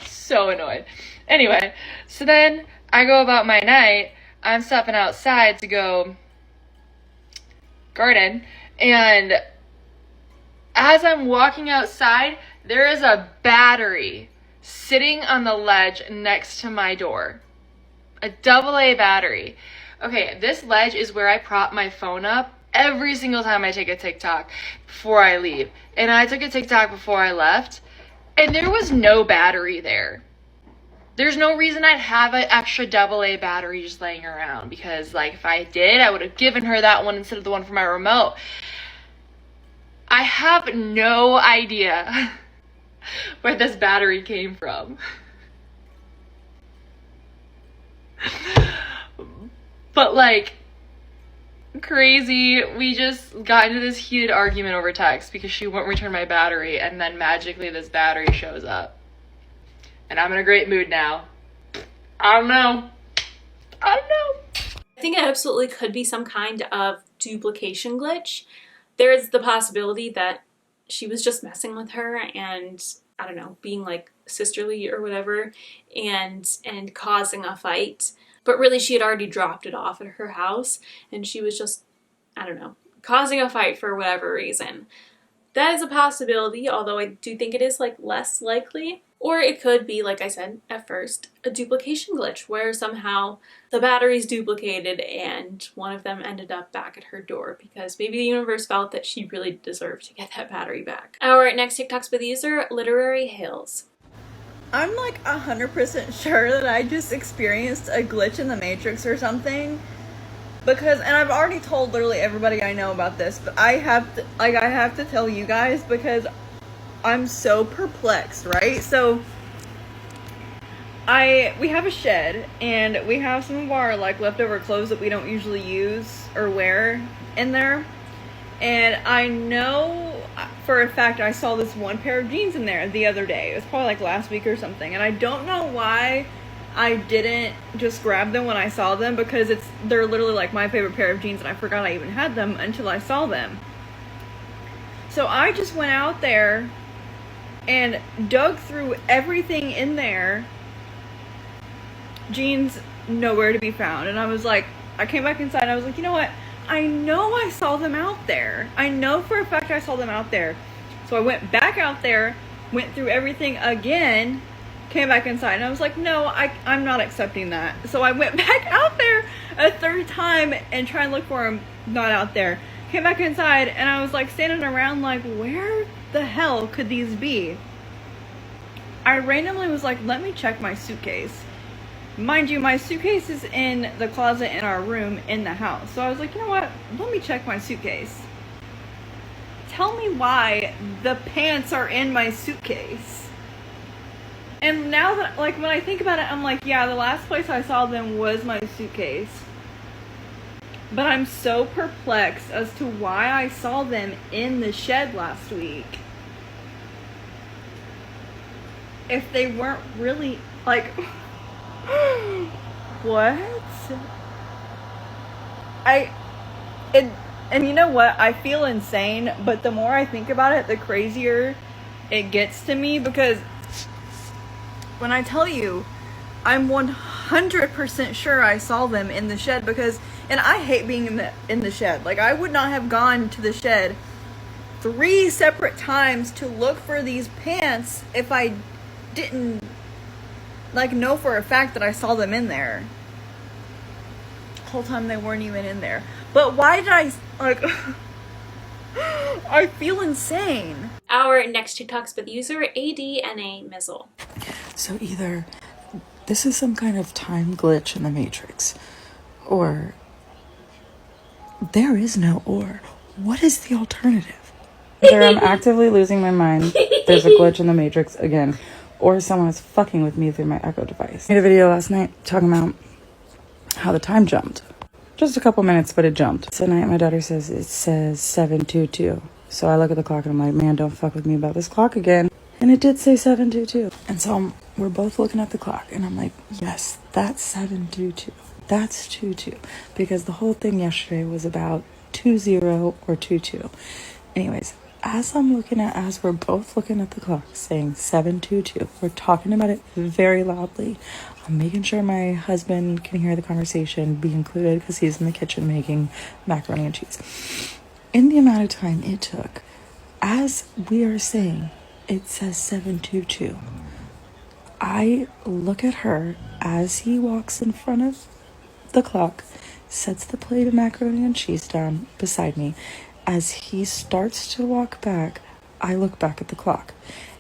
So annoyed. Anyway, so then I go about my night, I'm stepping outside to go garden, and as I'm walking outside, there is a battery sitting on the ledge next to my door. A AA battery. Okay, this ledge is where I prop my phone up every single time I take a TikTok before I leave. And I took a TikTok before I left, and there was no battery there. There's no reason I'd have an extra AA battery just laying around, because, like, if I did, I would have given her that one instead of the one for my remote. I have no idea where this battery came from. But, like, crazy. We just got into this heated argument over text because she won't return my battery, and then magically this battery shows up. And I'm in a great mood now. I don't know. I think it absolutely could be some kind of duplication glitch. There's the possibility that she was just messing with her and, I don't know, being like sisterly or whatever, and causing a fight. But really she had already dropped it off at her house and she was just, I don't know, causing a fight for whatever reason. That is a possibility, although I do think it is like less likely. Or it could be, like I said at first, a duplication glitch where somehow the batteries duplicated and one of them ended up back at her door because maybe the universe felt that she really deserved to get that battery back. Our next TikTok with user, literaryhails. I'm like 100% sure that I just experienced a glitch in the Matrix or something. Because, and I've already told literally everybody I know about this, but I have to tell you guys because I'm so perplexed, right? So we have a shed and we have some of our like leftover clothes that we don't usually use or wear in there. And I know for a fact I saw this one pair of jeans in there the other day. It was probably like last week or something. And I don't know why I didn't just grab them when I saw them because they're literally like my favorite pair of jeans and I forgot I even had them until I saw them. So I just went out there and dug through everything in there. Jeans nowhere to be found. And I was like, I came back inside and I was like, you know what? I know I saw them out there. I know for a fact I saw them out there. So I went back out there, went through everything again, came back inside and I was like, no, I'm not accepting that. So I went back out there a third time and tried to look for them, not out there. Came back inside and I was like standing around like, where the hell could these be? I randomly was like, let me check my suitcase. Mind you, my suitcase is in the closet in our room in the house. So I was like, you know what? Let me check my suitcase. Tell me why the pants are in my suitcase. And now that, like, when I think about it, I'm like, yeah, the last place I saw them was my suitcase. But I'm so perplexed as to why I saw them in the shed last week. If they weren't really, like, what? And you know what? I feel insane, but the more I think about it, the crazier it gets to me because when I tell you, I'm 100% sure I saw them in the shed because, and I hate being in the shed. Like, I would not have gone to the shed 3 separate times to look for these pants if I didn't, like, know for a fact that I saw them in there. The whole time they weren't even in there. But why did I, like, I feel insane. Our next TikTok's with user, adnamizzle. So either this is some kind of time glitch in the Matrix, or there is no or. What is the alternative? Either I'm actively losing my mind, there's a glitch in the Matrix again, or someone is fucking with me through my Echo device. I made a video last night talking about how the time jumped. Just a couple minutes, but it jumped. Tonight my daughter says it says 7:22. So I look at the clock and I'm like, man, don't fuck with me about this clock again. And it did say 7:22. And so we're both looking at the clock and I'm like, yes, that's 7:22. That's 22. Because the whole thing yesterday was about 20 or 22. Anyways, as we're both looking at the clock saying 7:22, we're talking about it very loudly. I'm making sure my husband can hear the conversation, be included because he's in the kitchen making macaroni and cheese. In the amount of time it took, as we are saying, it says 7:22. I look at her as he walks in front of the clock, sets the plate of macaroni and cheese down beside me. As he starts to walk back, I look back at the clock.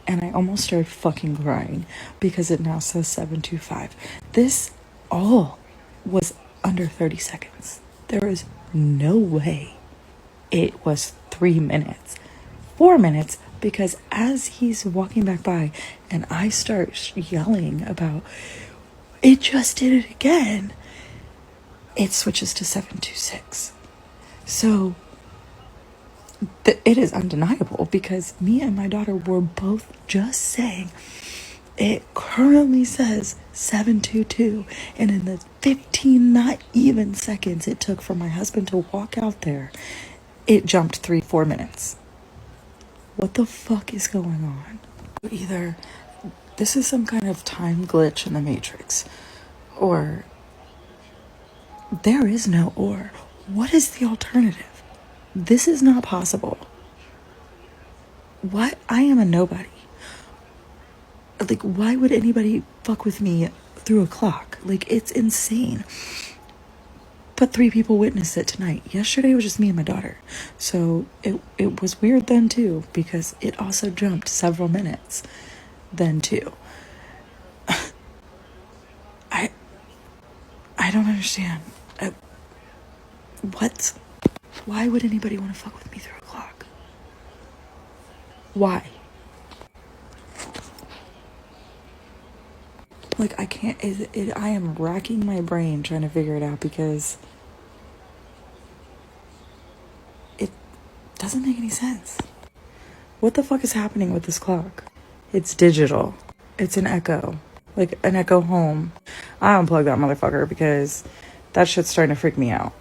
And I almost started fucking crying because it now says 7:25. This all was under 30 seconds. There is no way it was 3 minutes, 4 minutes, because as he's walking back by and I start yelling about, it just did it again, it switches to 7:26. So it is undeniable because me and my daughter were both just saying it currently says 722, and in the 15 not even seconds it took for my husband to walk out there, it jumped 3-4 minutes. What the fuck is going on? Either this is some kind of time glitch in the Matrix, or there is no or. What is the alternative? This is not possible. What? I am a nobody. Like, why would anybody fuck with me through a clock? Like, it's insane. But 3 people witnessed it tonight. Yesterday it was just me and my daughter. So it was weird then too, because it also jumped several minutes then too. I don't understand. What? Why would anybody want to fuck with me through a clock? Why? Like, I can't, I am racking my brain trying to figure it out because it doesn't make any sense. What the fuck is happening with this clock? It's digital. It's an Echo. Like an Echo Home. I unplugged that motherfucker because that shit's starting to freak me out.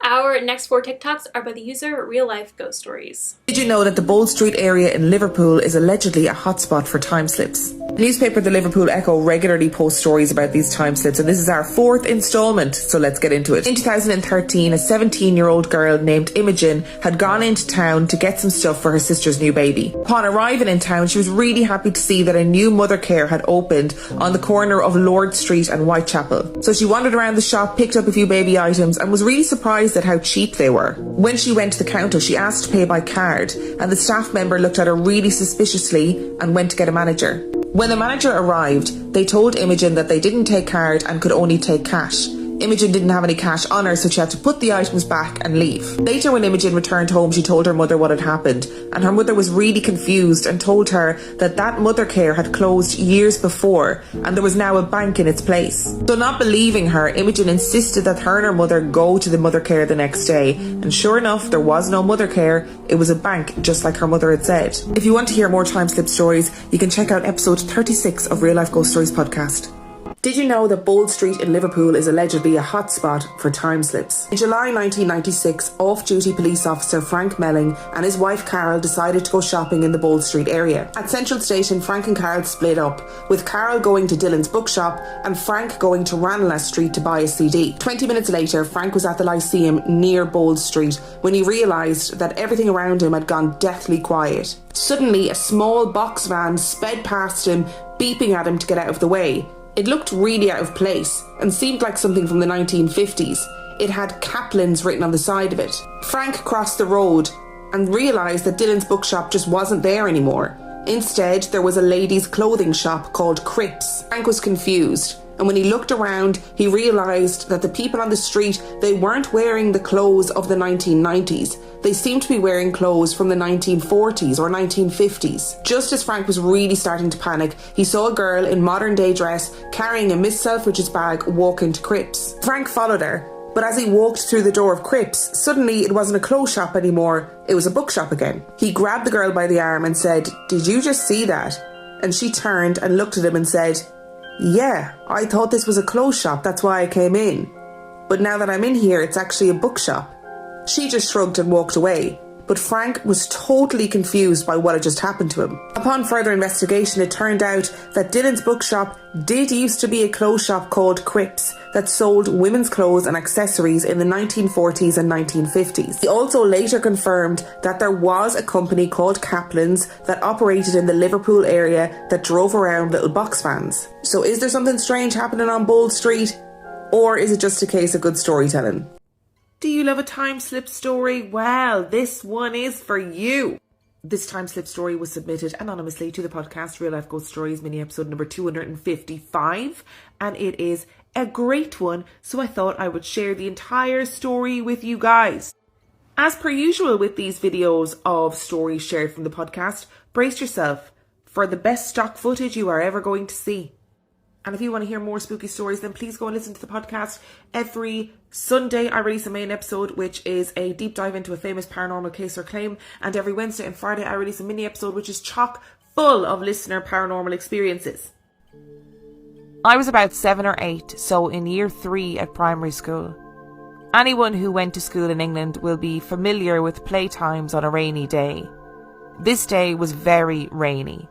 Our next 4 TikToks are by the user reallifeghoststories. Did you know that the Bold Street area in Liverpool is allegedly a hotspot for time slips? The newspaper The Liverpool Echo regularly posts stories about these time slips, and this is our 4th instalment, so let's get into it. In 2013, a 17-year-old girl named Imogen had gone into town to get some stuff for her sister's new baby. Upon arriving in town, she was really happy to see that a new mother care had opened on the corner of Lord Street and Whitechapel. So she wandered around the shop, picked up a few baby items, and was really surprised at how cheap they were. When she went to the counter, she asked to pay by card, and the staff member looked at her really suspiciously and went to get a manager. When the manager arrived, they told Imogen that they didn't take card and could only take cash. Imogen didn't have any cash on her, so she had to put the items back and leave. Later, when Imogen returned home, she told her mother what had happened, and her mother was really confused and told her that that mother care had closed years before and there was now a bank in its place. So not believing her, Imogen insisted that her and her mother go to the mother care the next day, and sure enough, there was no mother care, it was a bank, just like her mother had said. If you want to hear more time slip stories, you can check out episode 36 of Real Life Ghost Stories podcast. Did you know that Bold Street in Liverpool is allegedly a hotspot for time slips? In July 1996, off-duty police officer Frank Melling and his wife Carol decided to go shopping in the Bold Street area. At Central Station, Frank and Carol split up, with Carol going to Dylan's bookshop and Frank going to Ranelagh Street to buy a CD. 20 minutes later, Frank was at the Lyceum near Bold Street when he realised that everything around him had gone deathly quiet. Suddenly, a small box van sped past him, beeping at him to get out of the way. It looked really out of place and seemed like something from the 1950s. It had Kaplan's written on the side of it. Frank crossed the road and realised that Dylan's bookshop just wasn't there anymore. Instead, there was a ladies' clothing shop called Cripps. Frank was confused, and when he looked around, he realised that the people on the street, they weren't wearing the clothes of the 1990s. They seemed to be wearing clothes from the 1940s or 1950s. Just as Frank was really starting to panic, he saw a girl in modern day dress carrying a Miss Selfridge's bag walk into Cripps. Frank followed her, but as he walked through the door of Cripps, suddenly it wasn't a clothes shop anymore, it was a bookshop again. He grabbed the girl by the arm and said, "Did you just see that?" And she turned and looked at him and said, "Yeah, I thought this was a clothes shop, that's why I came in. But now that I'm in here, it's actually a bookshop." She just shrugged and walked away, but Frank was totally confused by what had just happened to him. Upon further investigation, it turned out that Dylan's bookshop did used to be a clothes shop called Cripps that sold women's clothes and accessories in the 1940s and 1950s. He also later confirmed that there was a company called Kaplan's that operated in the Liverpool area that drove around little box vans. So is there something strange happening on Bold Street? Or is it just a case of good storytelling? Do you love a time slip story? Well, this one is for you. This time slip story was submitted anonymously to the podcast Real Life Ghost Stories mini episode number 255, and it is a great one, so I thought I would share the entire story with you guys. As per usual with these videos of stories shared from the podcast, brace yourself for the best stock footage you are ever going to see. And if you want to hear more spooky stories, then please go and listen to the podcast. Every Sunday I release a main episode, which is a deep dive into a famous paranormal case or claim. And every Wednesday and Friday I release a mini episode, which is chock full of listener paranormal experiences. I was about 7 or 8, so in year 3 at primary school. Anyone who went to school in England will be familiar with playtimes on a rainy day. This day was very rainy,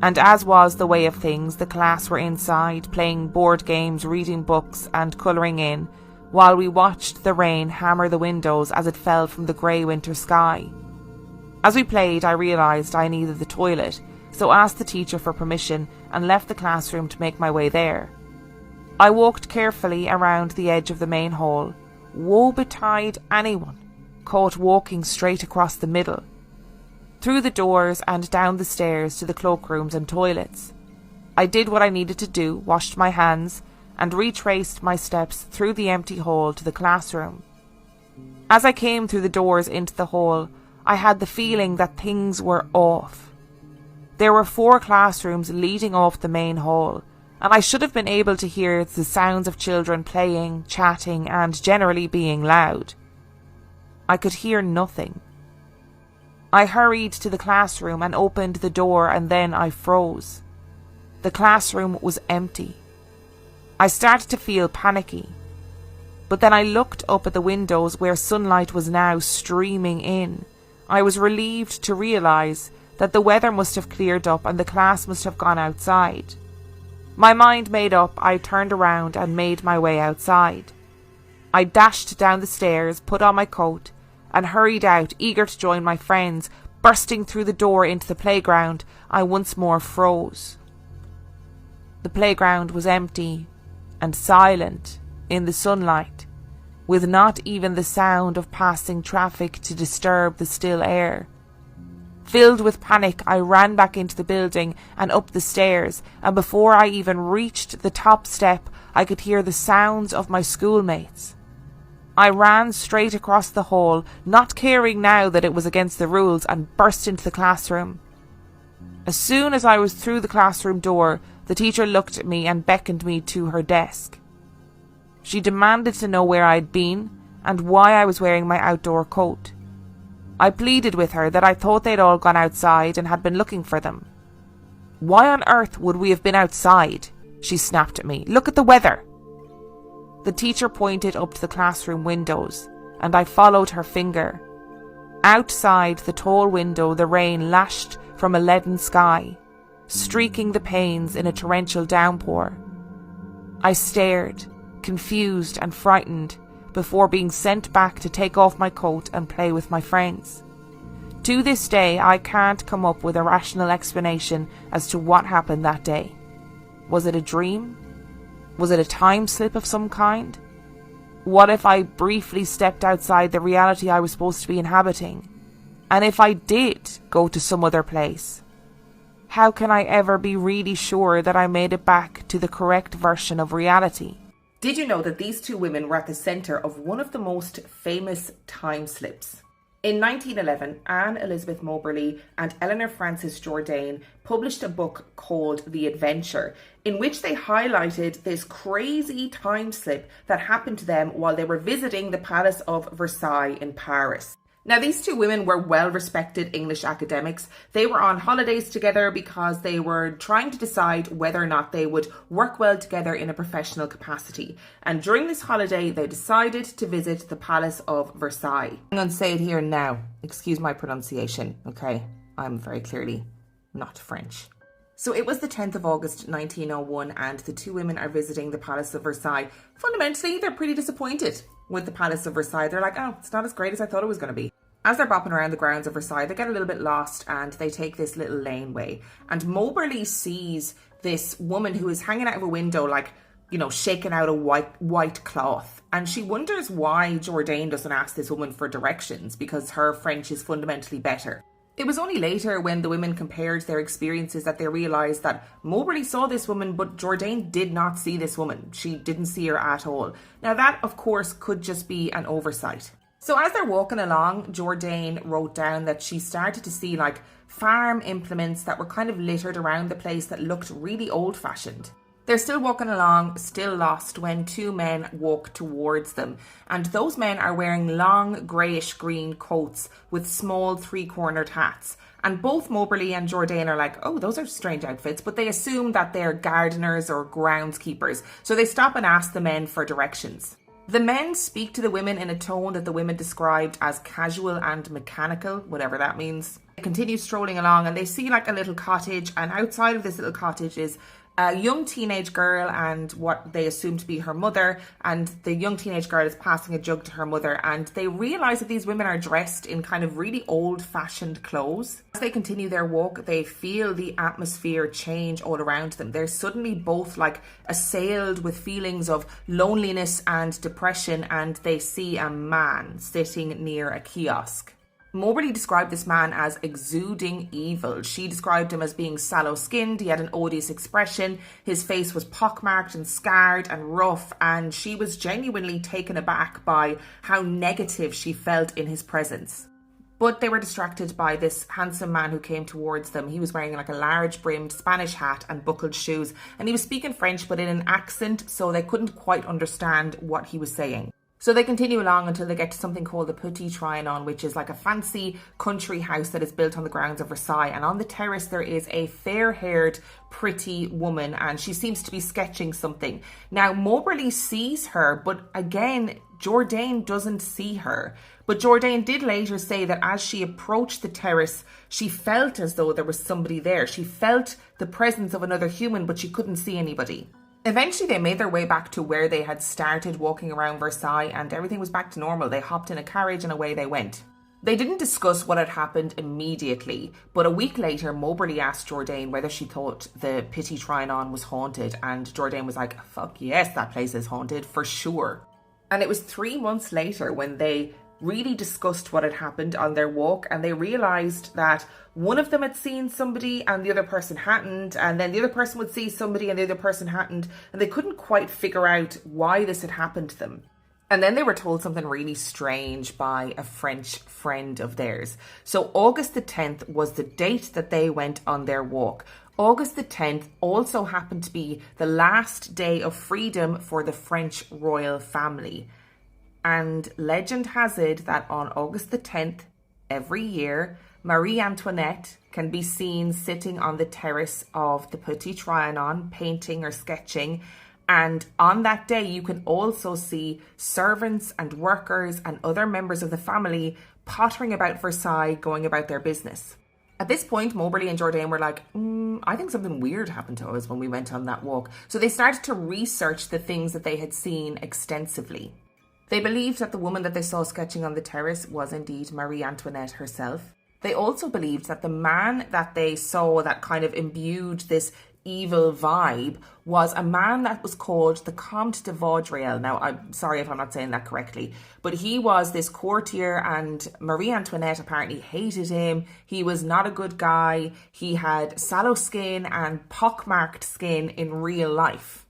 and as was the way of things, the class were inside playing board games, reading books and colouring in, while we watched the rain hammer the windows as it fell from the grey winter sky. As we played, I realised I needed the toilet, so asked the teacher for permission and left the classroom to make my way there. I walked carefully around the edge of the main hall. Woe betide anyone caught walking straight across the middle, through the doors and down the stairs to the cloakrooms and toilets. I did what I needed to do, washed my hands, and retraced my steps through the empty hall to the classroom. As I came through the doors into the hall, I had the feeling that things were off. There were 4 classrooms leading off the main hall, and I should have been able to hear the sounds of children playing, chatting, and generally being loud. I could hear nothing. I hurried to the classroom and opened the door, and then I froze. The classroom was empty. I started to feel panicky, but then I looked up at the windows where sunlight was now streaming in. I was relieved to realise that the weather must have cleared up and the class must have gone outside. My mind made up, I turned around and made my way outside. I dashed down the stairs, put on my coat, and hurried out, eager to join my friends. Bursting through the door into the playground, I once more froze. The playground was empty and silent in the sunlight, with not even the sound of passing traffic to disturb the still air. Filled with panic, I ran back into the building and up the stairs, and before I even reached the top step, I could hear the sounds of my schoolmates. I ran straight across the hall, not caring now that it was against the rules, and burst into the classroom. As soon as I was through the classroom door, the teacher looked at me and beckoned me to her desk. She demanded to know where I'd been and why I was wearing my outdoor coat. I pleaded with her that I thought they'd all gone outside and had been looking for them. "Why on earth would we have been outside?" she snapped at me. "Look at the weather." The teacher pointed up to the classroom windows, and I followed her finger. Outside the tall window, the rain lashed from a leaden sky, streaking the panes in a torrential downpour. I stared, confused and frightened, before being sent back to take off my coat and play with my friends. To this day, I can't come up with a rational explanation as to what happened that day. Was it a dream? Was it a time slip of some kind? What if I briefly stepped outside the reality I was supposed to be inhabiting? And if I did go to some other place? How can I ever be really sure that I made it back to the correct version of reality? Did you know that these 2 women were at the centre of one of the most famous time slips? In 1911, Anne Elizabeth Moberly and Eleanor Frances Jourdain published a book called The Adventure, in which they highlighted this crazy time slip that happened to them while they were visiting the Palace of Versailles in Paris. Now, these 2 women were well-respected English academics. They were on holidays together because they were trying to decide whether or not they would work well together in a professional capacity. And during this holiday, they decided to visit the Palace of Versailles. I'm going to say it here now. Excuse my pronunciation, okay? I'm very clearly not French. So it was the 10th of August 1901, and the 2 women are visiting the Palace of Versailles. Fundamentally, they're pretty disappointed with the Palace of Versailles. They're like, oh, it's not as great as I thought it was going to be. As they're bopping around the grounds of Versailles, they get a little bit lost and they take this little laneway. And Moberly sees this woman who is hanging out of a window, like, you know, shaking out a white cloth. And she wonders why Jourdain doesn't ask this woman for directions, because her French is fundamentally better. It was only later, when the women compared their experiences, that they realised that Moberly saw this woman, but Jourdain did not see this woman. She didn't see her at all. Now that, of course, could just be an oversight. So as they're walking along, Jourdain wrote down that she started to see like farm implements that were kind of littered around the place that looked really old-fashioned. They're still walking along, still lost, when two men walk towards them. And those men are wearing long greyish-green coats with small three-cornered hats. And both Moberly and Jourdain are like, oh, those are strange outfits, but they assume that they're gardeners or groundskeepers. So they stop and ask the men for directions. The men speak to the women in a tone that the women described as casual and mechanical, whatever that means. They continue strolling along and they see like a little cottage, and outside of this little cottage is a young teenage girl and what they assume to be her mother, and the young teenage girl is passing a jug to her mother, and they realise that these women are dressed in kind of really old-fashioned clothes. As they continue their walk, they feel the atmosphere change all around them. They're suddenly both like assailed with feelings of loneliness and depression, and they see a man sitting near a kiosk. Moberly described this man as exuding evil. She described him as being sallow-skinned, he had an odious expression, his face was pockmarked and scarred and rough, and she was genuinely taken aback by how negative she felt in his presence. But they were distracted by this handsome man who came towards them. He was wearing like a large-brimmed Spanish hat and buckled shoes, and he was speaking French but in an accent, so they couldn't quite understand what he was saying. So they continue along until they get to something called the Petit Trianon, which is like a fancy country house that is built on the grounds of Versailles. And on the terrace there is a fair-haired, pretty woman, and she seems to be sketching something. Now, Moberly sees her, but again, Jourdain doesn't see her. But Jourdain did later say that as she approached the terrace, she felt as though there was somebody there. She felt the presence of another human, but she couldn't see anybody. Eventually they made their way back to where they had started walking around Versailles, and everything was back to normal. They hopped in a carriage and away they went. They didn't discuss what had happened immediately, but a week later Moberly asked Jourdain whether she thought the Petit Trianon was haunted, and Jourdain was like, fuck yes, that place is haunted for sure. And it was 3 months later when they really discussed what had happened on their walk, and they realised that one of them had seen somebody and the other person hadn't, and then the other person would see somebody and the other person hadn't, and they couldn't quite figure out why this had happened to them. And then they were told something really strange by a French friend of theirs. So August the 10th was the date that they went on their walk. August the 10th also happened to be the last day of freedom for the French royal family. And legend has it that on August the 10th, every year, Marie Antoinette can be seen sitting on the terrace of the Petit Trianon, painting or sketching. And on that day, you can also see servants and workers and other members of the family pottering about Versailles, going about their business. At this point, Moberly and Jourdain were like, I think something weird happened to us when we went on that walk. So they started to research the things that they had seen extensively. They believed that the woman that they saw sketching on the terrace was indeed Marie Antoinette herself. They also believed that the man that they saw that kind of imbued this evil vibe was a man that was called the Comte de Vaudreuil. Now, I'm sorry if I'm not saying that correctly, but he was this courtier, and Marie Antoinette apparently hated him. He was not a good guy. He had sallow skin and pockmarked skin in real life.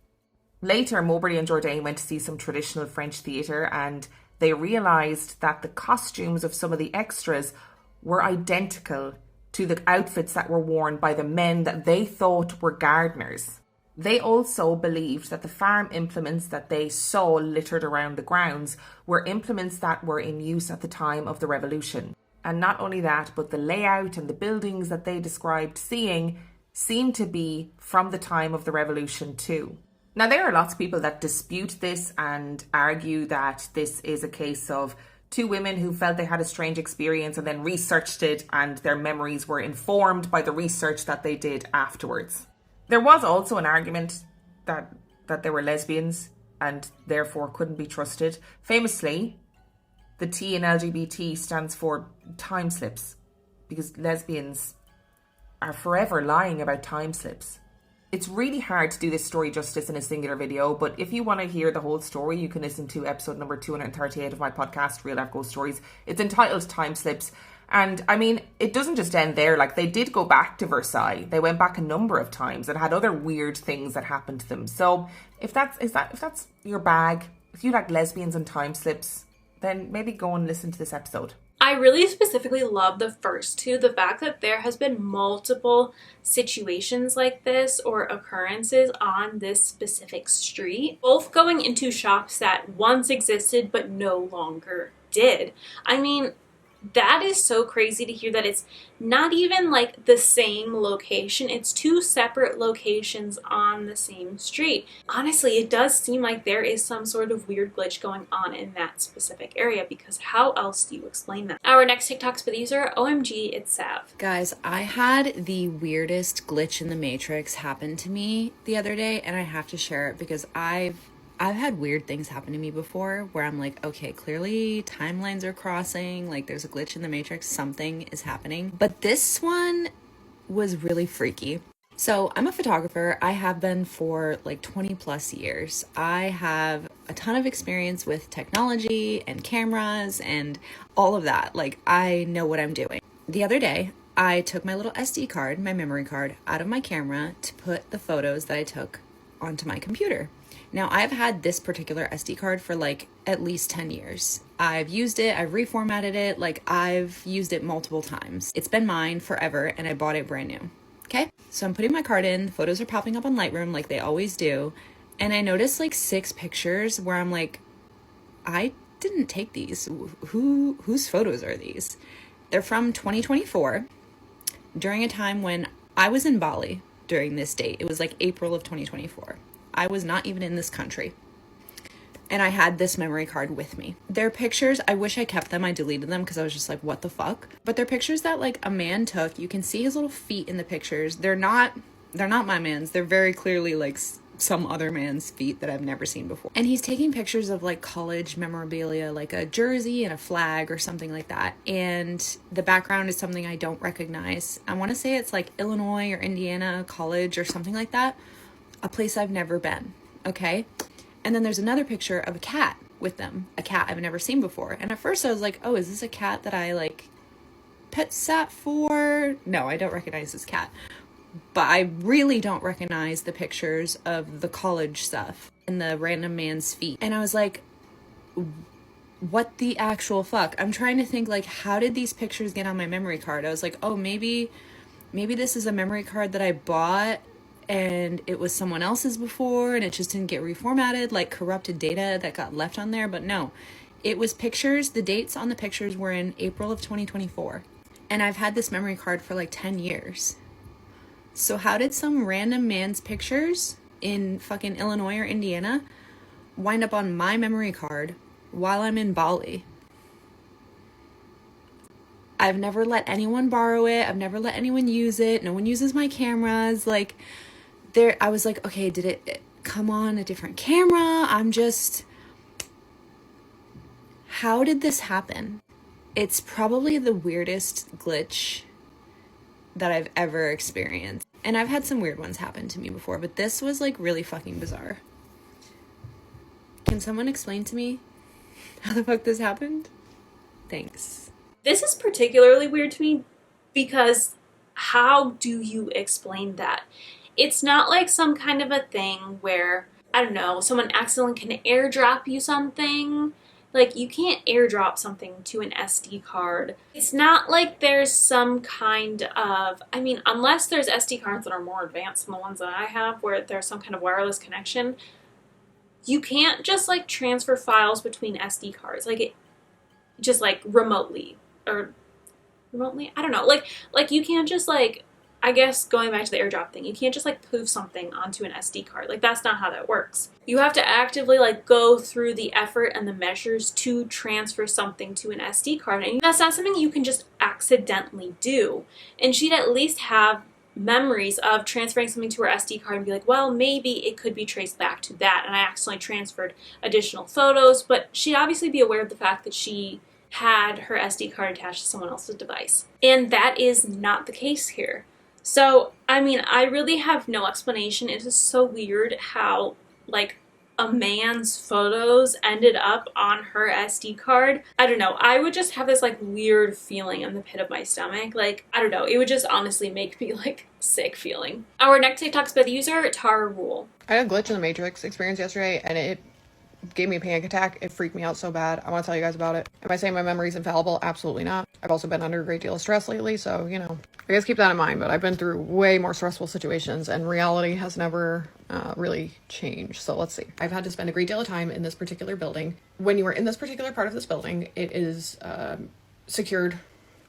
Later, Moberly and Jourdain went to see some traditional French theatre, and they realised that the costumes of some of the extras were identical to the outfits that were worn by the men that they thought were gardeners. They also believed that the farm implements that they saw littered around the grounds were implements that were in use at the time of the Revolution. And not only that, but the layout and the buildings that they described seeing seemed to be from the time of the Revolution too. Now, there are lots of people that dispute this and argue that this is a case of two women who felt they had a strange experience and then researched it, and their memories were informed by the research that they did afterwards. There was also an argument that they were lesbians and therefore couldn't be trusted. Famously, the T in LGBT stands for time slips, because lesbians are forever lying about time slips. It's really hard to do this story justice in a singular video, but if you want to hear the whole story, you can listen to episode number 238 of my podcast, Real Life Ghost Stories. It's entitled Time Slips. And I mean, it doesn't just end there. Like, they did go back to Versailles. They went back a number of times and had other weird things that happened to them. So if that's your bag, if you like lesbians and time slips, then maybe go and listen to this episode. I really specifically love the first two. The fact that there has been multiple situations like this or occurrences on this specific street, both going into shops that once existed but no longer did. I mean, that is so crazy to hear that it's not even like the same location. It's two separate locations on the same street. Honestly, it does seem like there is some sort of weird glitch going on in that specific area, because how else do you explain that? Our next TikTok's for the user, omgitssav. Guys, I had the weirdest glitch in the Matrix happen to me the other day, and I have to share it because I've had weird things happen to me before where I'm like, okay, clearly timelines are crossing, like there's a glitch in the Matrix, something is happening. But this one was really freaky. So I'm a photographer. I have been for like 20 plus years. I have a ton of experience with technology and cameras and all of that. Like, I know what I'm doing. The other day, I took my little SD card, my memory card, out of my camera to put the photos that I took onto my computer. Now, I've had this particular SD card for like at least 10 years. I've used it, I've reformatted it, like I've used it multiple times. It's been mine forever and I bought it brand new. Okay, so I'm putting my card in, the photos are popping up on Lightroom like they always do. And I noticed like 6 pictures where I'm like, I didn't take these. Whose photos are these? They're from 2024, during a time when I was in Bali during this date. It was like April of 2024. I was not even in this country. And I had this memory card with me. They're pictures, I wish I kept them, I deleted them because I was just like, what the fuck? But they're pictures that like a man took. You can see his little feet in the pictures. They're not my man's. They're very clearly like some other man's feet that I've never seen before. And he's taking pictures of like college memorabilia, like a jersey and a flag or something like that. And the background is something I don't recognize. I want to say it's like Illinois or Indiana College or something like that. A place I've never been, okay? And then there's another picture of a cat with them, a cat I've never seen before. And at first I was like, oh, is this a cat that I like pet sat for? No, I don't recognize this cat. But I really don't recognize the pictures of the college stuff and the random man's feet. And I was like, what the actual fuck? I'm trying to think like, how did these pictures get on my memory card? I was like, oh, maybe this is a memory card that I bought and it was someone else's before and it just didn't get reformatted, like corrupted data that got left on there. But no, it was pictures. The dates on the pictures were in April of 2024. And I've had this memory card for like 10 years. So how did some random man's pictures in fucking Illinois or Indiana wind up on my memory card while I'm in Bali? I've never let anyone borrow it. I've never let anyone use it. No one uses my cameras. Like, I was like, okay, did it come on a different camera? How did this happen? It's probably the weirdest glitch that I've ever experienced. And I've had some weird ones happen to me before, but this was like really fucking bizarre. Can someone explain to me how the fuck this happened? Thanks. This is particularly weird to me because how do you explain that? It's not like some kind of a thing where, I don't know, someone accidentally can airdrop you something. Like, you can't airdrop something to an SD card. It's not like there's some kind of, I mean, unless there's SD cards that are more advanced than the ones that I have, where there's some kind of wireless connection, you can't just, like, transfer files between SD cards. Like, it just, like, remotely. Or, remotely? I don't know. Like, you can't just, like, I guess going back to the airdrop thing, you can't just like poof something onto an SD card. Like, that's not how that works. You have to actively like go through the effort and the measures to transfer something to an SD card. And that's not something you can just accidentally do. And she'd at least have memories of transferring something to her SD card and be like, well, maybe it could be traced back to that. And I accidentally transferred additional photos, but she'd obviously be aware of the fact that she had her SD card attached to someone else's device. And that is not the case here. So, I mean, I really have no explanation. It is so weird how, like, a man's photos ended up on her SD card. I don't know. I would just have this, like, weird feeling in the pit of my stomach. Like, I don't know. It would just honestly make me, like, sick feeling. Our next TikTok's by the user, Tara Rule. I had a glitch in the Matrix experience yesterday, and it gave me a panic attack. It freaked me out so bad. I want to tell you guys about it. Am I saying my memory's infallible? Absolutely not. I've also been under a great deal of stress lately, so, you know, I guess keep that in mind. But I've been through way more stressful situations, and reality has never really changed. So let's see. I've had to spend a great deal of time in this particular building. When you are in this particular part of this building, it is secured.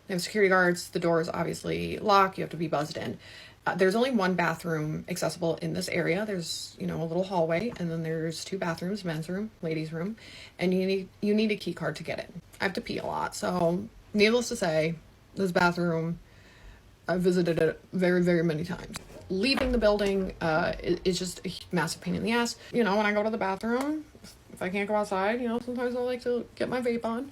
They have security guards. The door is obviously locked. You have to be buzzed in. There's only one bathroom accessible in this area. There's, you know, a little hallway, and then there's 2 bathrooms, men's room, ladies' room, and you need a key card to get in. I have to pee a lot, so needless to say, this bathroom, I've visited it very, very many times. Leaving the building is just a massive pain in the ass. You know, when I go to the bathroom, if I can't go outside, you know, sometimes I like to get my vape on.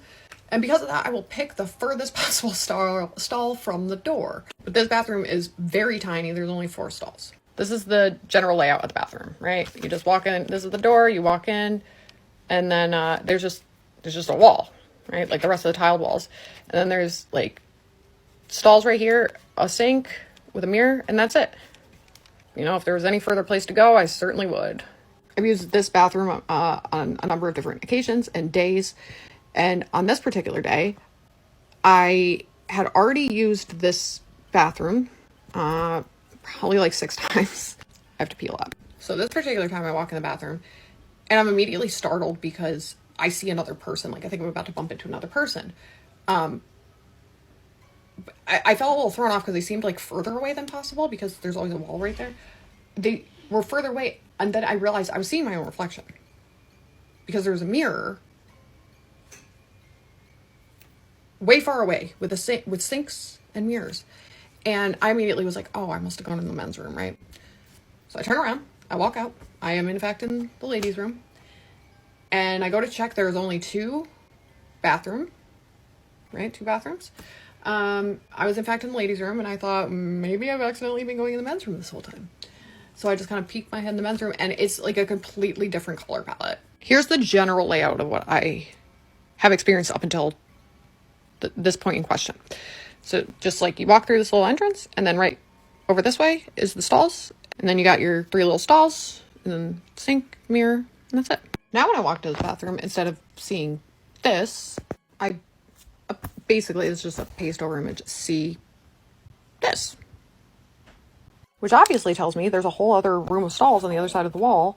And because of that, I will pick the furthest possible stall from the door. But this bathroom is very tiny. There's only 4 stalls. This is the general layout of the bathroom, right? You just walk in. This is the door. You walk in, and then there's just a wall, right? Like the rest of the tiled walls. And then there's like stalls right here, a sink with a mirror, and that's it. You know, if there was any further place to go, I certainly would. I've used this bathroom on a number of different occasions and days. And on this particular day, I had already used this bathroom probably like 6 times. I have to pee a lot. So this particular time I walk in the bathroom and I'm immediately startled because I see another person. Like I think I'm about to bump into another person. I felt a little thrown off because they seemed like further away than possible because there's always a wall right there. They were further away, and then I realized I was seeing my own reflection because there was a mirror way far away with sinks and mirrors. And I immediately was like, oh, I must have gone in the men's room, right? So I turn around, I walk out. I am in fact in the ladies' room. And I go to check, there's only 2 bathrooms, right? 2 bathrooms. I was in fact in the ladies' room, and I thought maybe I've accidentally been going in the men's room this whole time. So I just kind of peeked my head in the men's room, and it's like a completely different color palette. Here's the general layout of what I have experienced up until this point in question. So just like you walk through this little entrance, and then right over this way is the stalls, and then you got your 3 little stalls, and then sink, mirror, and that's it. Now when I walk to the bathroom, instead of seeing this, I basically, it's just a paste over image, see this, which obviously tells me there's a whole other room of stalls on the other side of the wall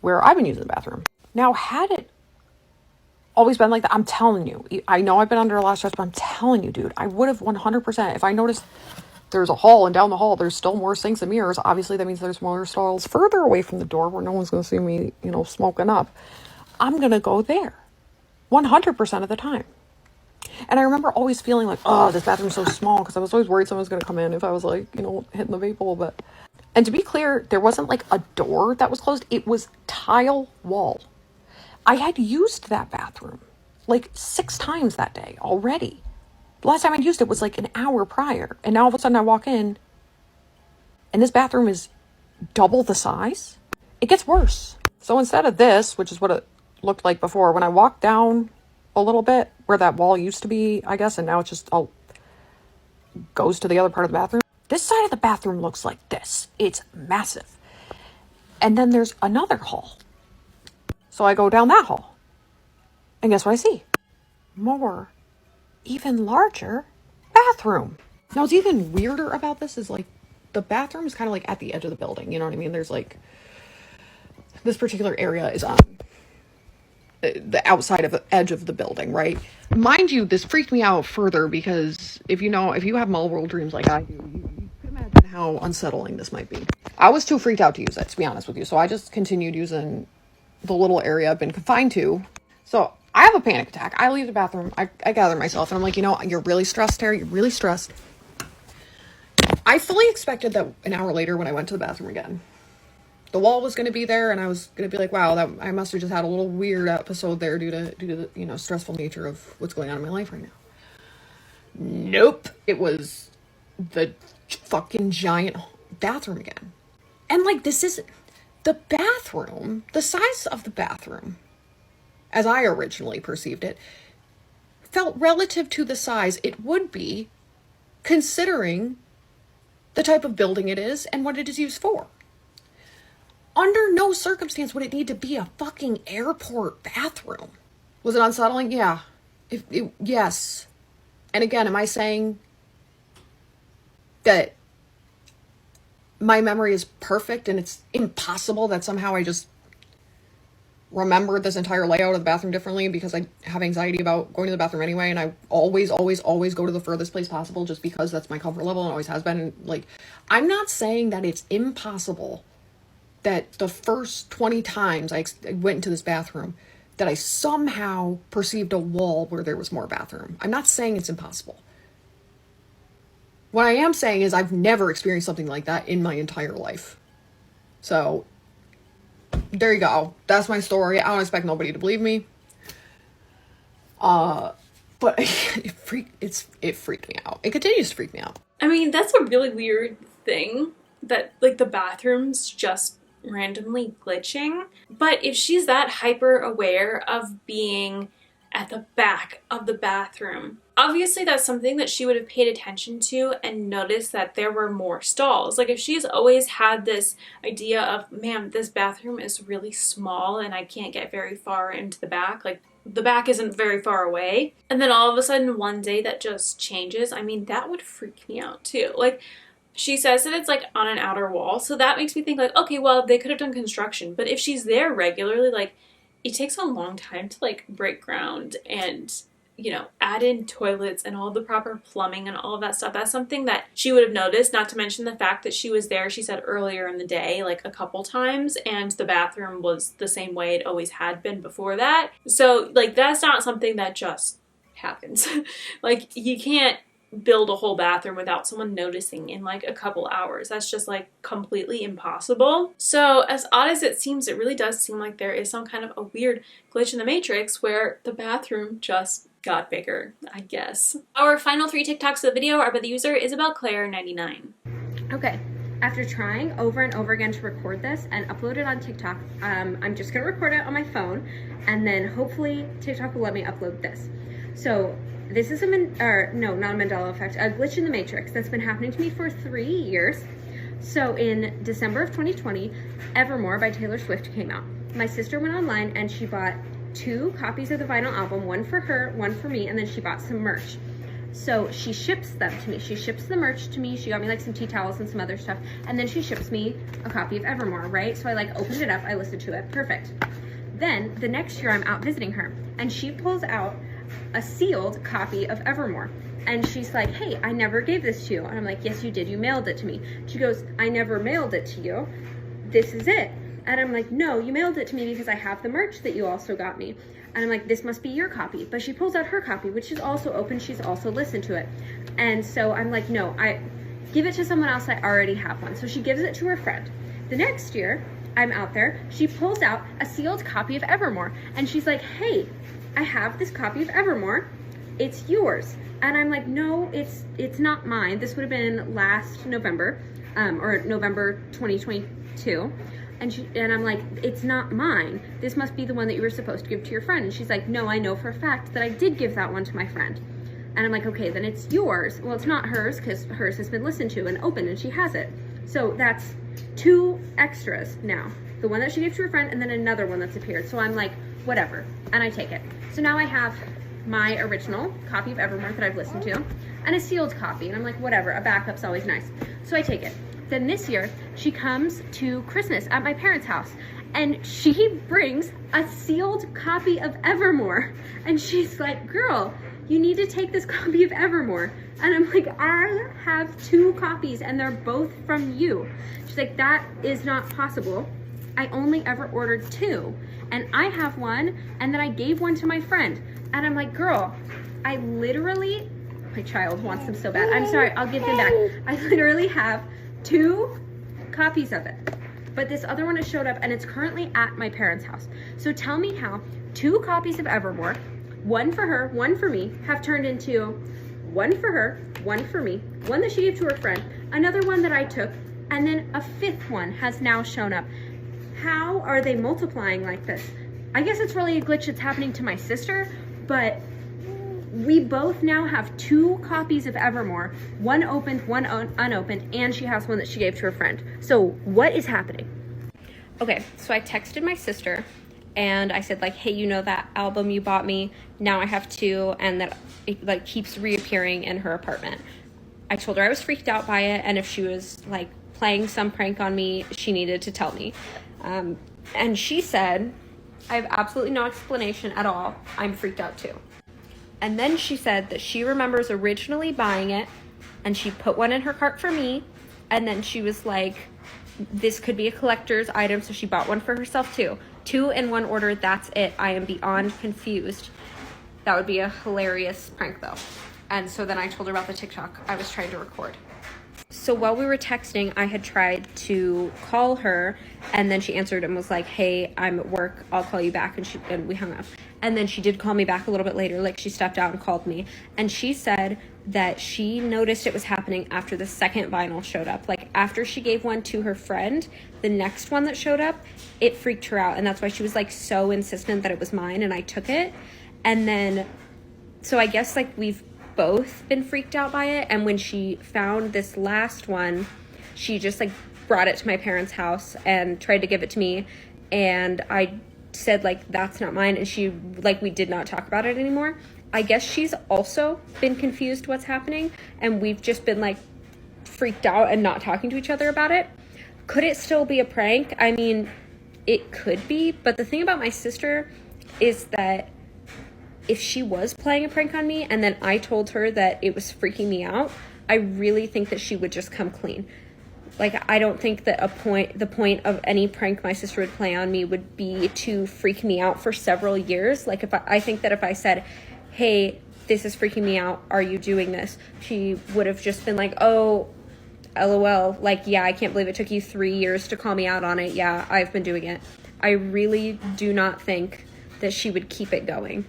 where I've been using the bathroom. Now, had it always been like that, I'm telling you, I know I've been under a lot of stress, but I'm telling you, dude, I would have 100%, if I noticed there's a hall and down the hall there's still more sinks and mirrors, obviously that means there's more stalls further away from the door where no one's going to see me, you know, smoking up. I'm going to go there 100% of the time. And I remember always feeling like, oh, this bathroom's so small, because I was always worried someone was going to come in if I was like, you know, hitting the vape a little bit. And to be clear, there wasn't like a door that was closed. It was tile wall. I had used that bathroom like 6 times that day already. The last time I used it was like an hour prior. And now all of a sudden I walk in and this bathroom is double the size. It gets worse. So instead of this, which is what it looked like before, when I walked down a little bit where that wall used to be, I guess, and now it just all goes to the other part of the bathroom. This side of the bathroom looks like this. It's massive. And then there's another hall. So I go down that hall. And guess what I see? More, even larger bathroom. Now, what's even weirder about this is like the bathroom is kind of like at the edge of the building. You know what I mean? There's like, this particular area is on the outside of the edge of the building, right? Mind you, this freaked me out further because if you have world dreams like I do, you can imagine how unsettling this might be. I was too freaked out to use it, to be honest with you. So I just continued using the little area I've been confined to. So I have a panic attack. I leave the bathroom. I gather myself and I'm like, you know, you're really stressed, Terry. You're really stressed. I fully expected that an hour later when I went to the bathroom again, the wall was going to be there and I was going to be like, wow, that I must have just had a little weird episode there due to the, you know, stressful nature of what's going on in my life right now. Nope. It was the fucking giant bathroom again. And like, this is the bathroom, the size of the bathroom, as I originally perceived it, felt relative to the size it would be considering the type of building it is and what it is used for. under no circumstance would it need to be a fucking airport bathroom. Was it unsettling? Yeah. Yes. And again, am I saying that my memory is perfect and it's impossible that somehow I just remembered this entire layout of the bathroom differently because I have anxiety about going to the bathroom anyway, and I always go to the furthest place possible just because that's my comfort level and always has been. And like, I'm not saying that it's impossible that the first 20 times I went into this bathroom that I somehow perceived a wall where there was more bathroom. I'm not saying it's impossible. What I am saying is I've never experienced something like that in my entire life. So there you go. That's my story. I don't expect nobody to believe me. But it freaked me out. It continues to freak me out. I mean, that's a really weird thing that like the bathroom's just randomly glitching. But if she's that hyper aware of being at the back of the bathroom, obviously that's something that she would have paid attention to and noticed that there were more stalls. Like if she's always had this idea of, man, this bathroom is really small and I can't get very far into the back, like the back isn't very far away, and then all of a sudden one day that just changes, I mean, that would freak me out too. Like she says that it's like on an outer wall, so that makes me think like, okay, well, they could have done construction, but if she's there regularly, like it takes a long time to like break ground and, you know, add in toilets and all the proper plumbing and all of that stuff. That's something that she would have noticed, not to mention the fact that she was there, she said earlier in the day, like a couple times, and the bathroom was the same way it always had been before that. So like that's not something that just happens. Like you can't build a whole bathroom without someone noticing in like a couple hours. That's just like completely impossible. So as odd as it seems, it really does seem like there is some kind of a weird glitch in the matrix where the bathroom just got bigger, I guess. Our final 3 TikToks of the video are by the user IsabelClaire99. Okay, after trying over and over again to record this and upload it on TikTok, I'm just gonna record it on my phone and then hopefully TikTok will let me upload this. So this is not a Mandela effect, a glitch in the matrix that's been happening to me for 3 years. So in December of 2020, Evermore by Taylor Swift came out. My sister went online and she bought 2 copies of the vinyl album, one for her, one for me, and then she bought some merch. So she ships them to me. She ships the merch to me. She got me like some tea towels and some other stuff, and then she ships me a copy of Evermore, right? So I like opened it up, I listened to it, perfect. Then the next year I'm out visiting her and she pulls out a sealed copy of Evermore. And she's like, hey, I never gave this to you. And I'm like, yes, you did. You mailed it to me. She goes, I never mailed it to you. This is it. And I'm like, no, you mailed it to me because I have the merch that you also got me. And I'm like, this must be your copy. But she pulls out her copy, which is also open. She's also listened to it. And so I'm like, no, I give it to someone else. I already have one. So she gives it to her friend. The next year, I'm out there. She pulls out a sealed copy of Evermore. And she's like, hey, I have this copy of Evermore. It's yours. And I'm like, no, it's not mine. This would have been last November, or November 2022. And I'm like, it's not mine. This must be the one that you were supposed to give to your friend. And she's like, no, I know for a fact that I did give that one to my friend. And I'm like, okay, then it's yours. Well, it's not hers because hers has been listened to and opened and she has it. So that's 2 extras now. The one that she gave to her friend and then another one that's appeared. So I'm like, whatever. And I take it. So now I have my original copy of Evermore that I've listened to and a sealed copy. And I'm like, whatever, a backup's always nice. So I take it. Then this year, she comes to Christmas at my parents' house and she brings a sealed copy of Evermore. And she's like, girl, you need to take this copy of Evermore. And I'm like, I have 2 copies and they're both from you. She's like, that is not possible. I only ever ordered 2 and I have one and then I gave one to my friend. And I'm like, girl, I literally, my child wants them so bad. I'm sorry, I'll give them back. I literally have 2 copies of it. But this other one has showed up and it's currently at my parents' house. So tell me how 2 copies of Evermore, one for her, one for me, have turned into one for her, one for me, one that she gave to her friend, another one that I took, and then a 5th one has now shown up. How are they multiplying like this? I guess it's really a glitch that's happening to my sister, but we both now have 2 copies of Evermore, one opened, one unopened, and she has one that she gave to her friend. So what is happening? Okay, so I texted my sister and I said like, hey, you know that album you bought me? Now I have two, and that it like keeps reappearing in her apartment. I told her I was freaked out by it, and if she was like playing some prank on me, she needed to tell me. And she said, I have absolutely no explanation at all. I'm freaked out too. And then she said that she remembers originally buying it, and she put one in her cart for me, and then she was like, this could be a collector's item, so she bought one for herself too. 2 in one order, that's it. I am beyond confused. That would be a hilarious prank though. And so then I told her about the TikTok I was trying to record. So while we were texting, I had tried to call her, and then she answered and was like, hey, I'm at work, I'll call you back, and we hung up. And then she did call me back a little bit later, like she stepped out and called me, and she said that she noticed it was happening after the second vinyl showed up. Like after she gave one to her friend, the next one that showed up, it freaked her out, and that's why she was like so insistent that it was mine, and I took it. And then, so I guess like we've both been freaked out by it, and when she found this last one, she just like brought it to my parents' house and tried to give it to me, and I said like, that's not mine, and she like, we did not talk about it anymore. I guess she's also been confused what's happening, and we've just been like freaked out and not talking to each other about it. Could it still be a prank? I mean, it could be, but the thing about my sister is that if she was playing a prank on me and then I told her that it was freaking me out, I really think that she would just come clean. Like, I don't think that the point of any prank my sister would play on me would be to freak me out for several years. Like, I think that if I said, hey, this is freaking me out, are you doing this? She would have just been like, oh, LOL, like, yeah, I can't believe it took you 3 years to call me out on it. Yeah, I've been doing it. I really do not think that she would keep it going.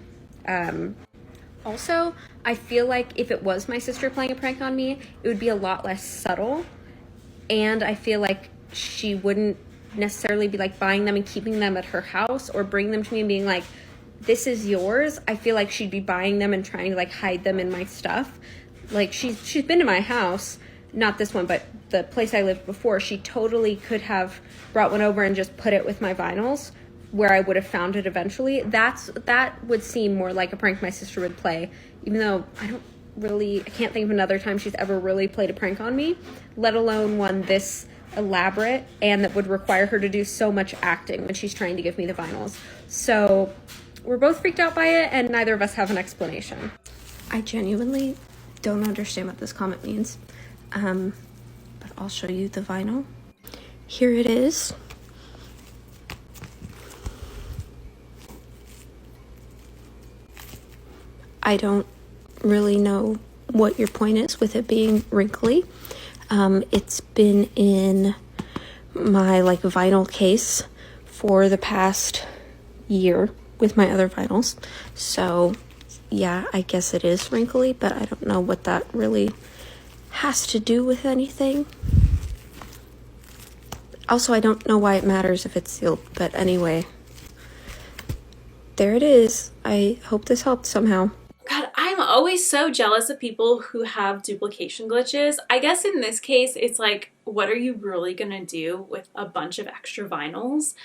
Also, I feel like if it was my sister playing a prank on me, it would be a lot less subtle, and I feel like she wouldn't necessarily be like buying them and keeping them at her house or bring them to me and being like, this is yours. I feel like she'd be buying them and trying to like hide them in my stuff. Like she's been to my house, not this one, but the place I lived before. She totally could have brought one over and just put it with my vinyls, where I would have found it eventually. That would seem more like a prank my sister would play, even though I can't think of another time she's ever really played a prank on me, let alone one this elaborate and that would require her to do so much acting when she's trying to give me the vinyls. So we're both freaked out by it, and neither of us have an explanation. I genuinely don't understand what this comment means, but I'll show you the vinyl. Here it is. I don't really know what your point is with it being wrinkly. It's been in my like vinyl case for the past year with my other vinyls. So yeah, I guess it is wrinkly, but I don't know what that really has to do with anything. Also, I don't know why it matters if it's sealed, but anyway, there it is. I hope this helped somehow. God, I'm always so jealous of people who have duplication glitches. I guess in this case, it's like, what are you really gonna do with a bunch of extra vinyls?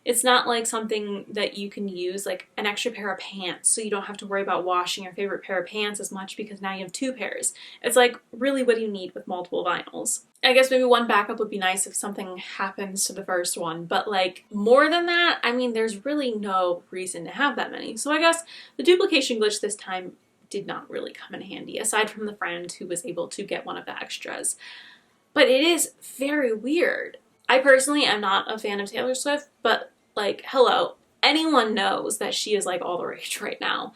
It's not like something that you can use like an extra pair of pants, so you don't have to worry about washing your favorite pair of pants as much because now you have 2 pairs. It's like really what do you need with multiple vinyls? I guess maybe one backup would be nice if something happens to the first one, but like more than that, I mean, there's really no reason to have that many. So I guess the duplication glitch this time did not really come in handy, aside from the friend who was able to get one of the extras. But it is very weird. I personally am not a fan of Taylor Swift, but like, hello, anyone knows that she is like all the rage right now.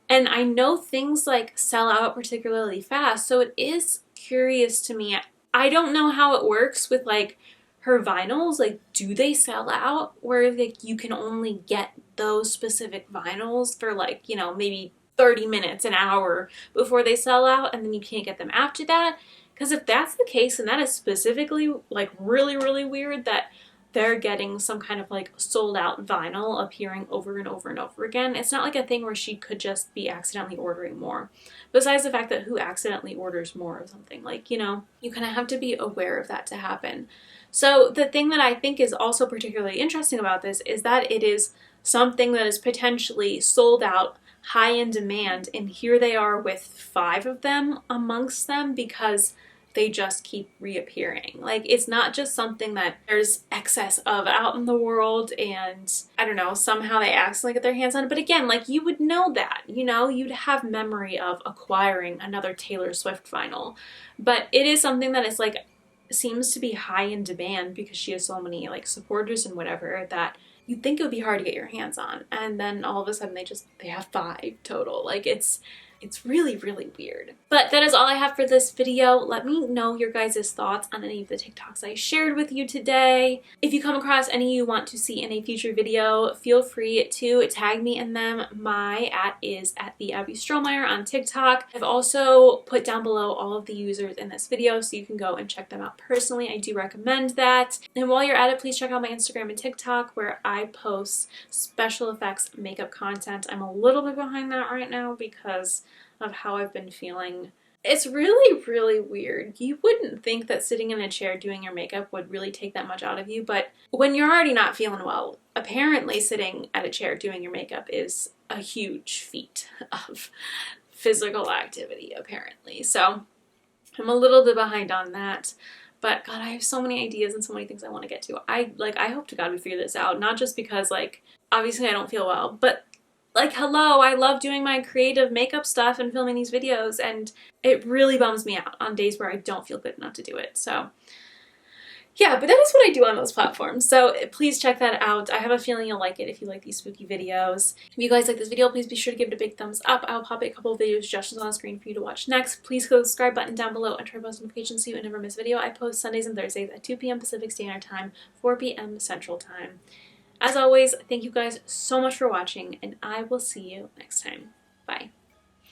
And I know things like sell out particularly fast, so it is curious to me. I don't know how it works with like her vinyls. Like, do they sell out where like you can only get those specific vinyls for like, you know, maybe 30 minutes, an hour before they sell out, and then you can't get them after that? Because if that's the case, and that is specifically like really, really weird that they're getting some kind of like sold out vinyl appearing over and over and over again. It's not like a thing where she could just be accidentally ordering more. Besides the fact that who accidentally orders more of something? Like, you know, you kind of have to be aware of that to happen. So the thing that I think is also particularly interesting about this is that it is something that is potentially sold out, high in demand, and here they are with 5 of them amongst them because they just keep reappearing. Like, it's not just something that there's excess of out in the world and, I don't know, somehow they accidentally get their hands on it. But again, like, you would know that, you know, you'd have memory of acquiring another Taylor Swift vinyl. But it is something that is like, seems to be high in demand because she has so many like supporters and whatever that you'd think it would be hard to get your hands on. And then all of a sudden they have 5 total. Like, it's really, really weird. But that is all I have for this video. Let me know your guys' thoughts on any of the TikToks I shared with you today. If you come across any you want to see in a future video, feel free to tag me in them. My @ is @theAbbeyStromeyer on TikTok. I've also put down below all of the users in this video so you can go and check them out personally. I do recommend that. And while you're at it, please check out my Instagram and TikTok where I post special effects makeup content. I'm a little bit behind that right now because of how I've been feeling. It's really, really weird. You wouldn't think that sitting in a chair doing your makeup would really take that much out of you, but when you're already not feeling well, apparently sitting at a chair doing your makeup is a huge feat of physical activity, apparently. So I'm a little bit behind on that. But God, I have so many ideas and so many things I want to get to. I hope to God we figure this out, not just because like, obviously I don't feel well, but like, hello, I love doing my creative makeup stuff and filming these videos, and it really bums me out on days where I don't feel good enough to do it. So yeah, but that is what I do on those platforms. So please check that out. I have a feeling you'll like it if you like these spooky videos. If you guys like this video, please be sure to give it a big thumbs up. I'll pop a couple of video suggestions on the screen for you to watch next. Please click the subscribe button down below and turn on post notifications so you never miss a video. I post Sundays and Thursdays at 2 p.m. Pacific Standard Time, 4 p.m. Central Time. As always, thank you guys so much for watching, and I will see you next time. Bye.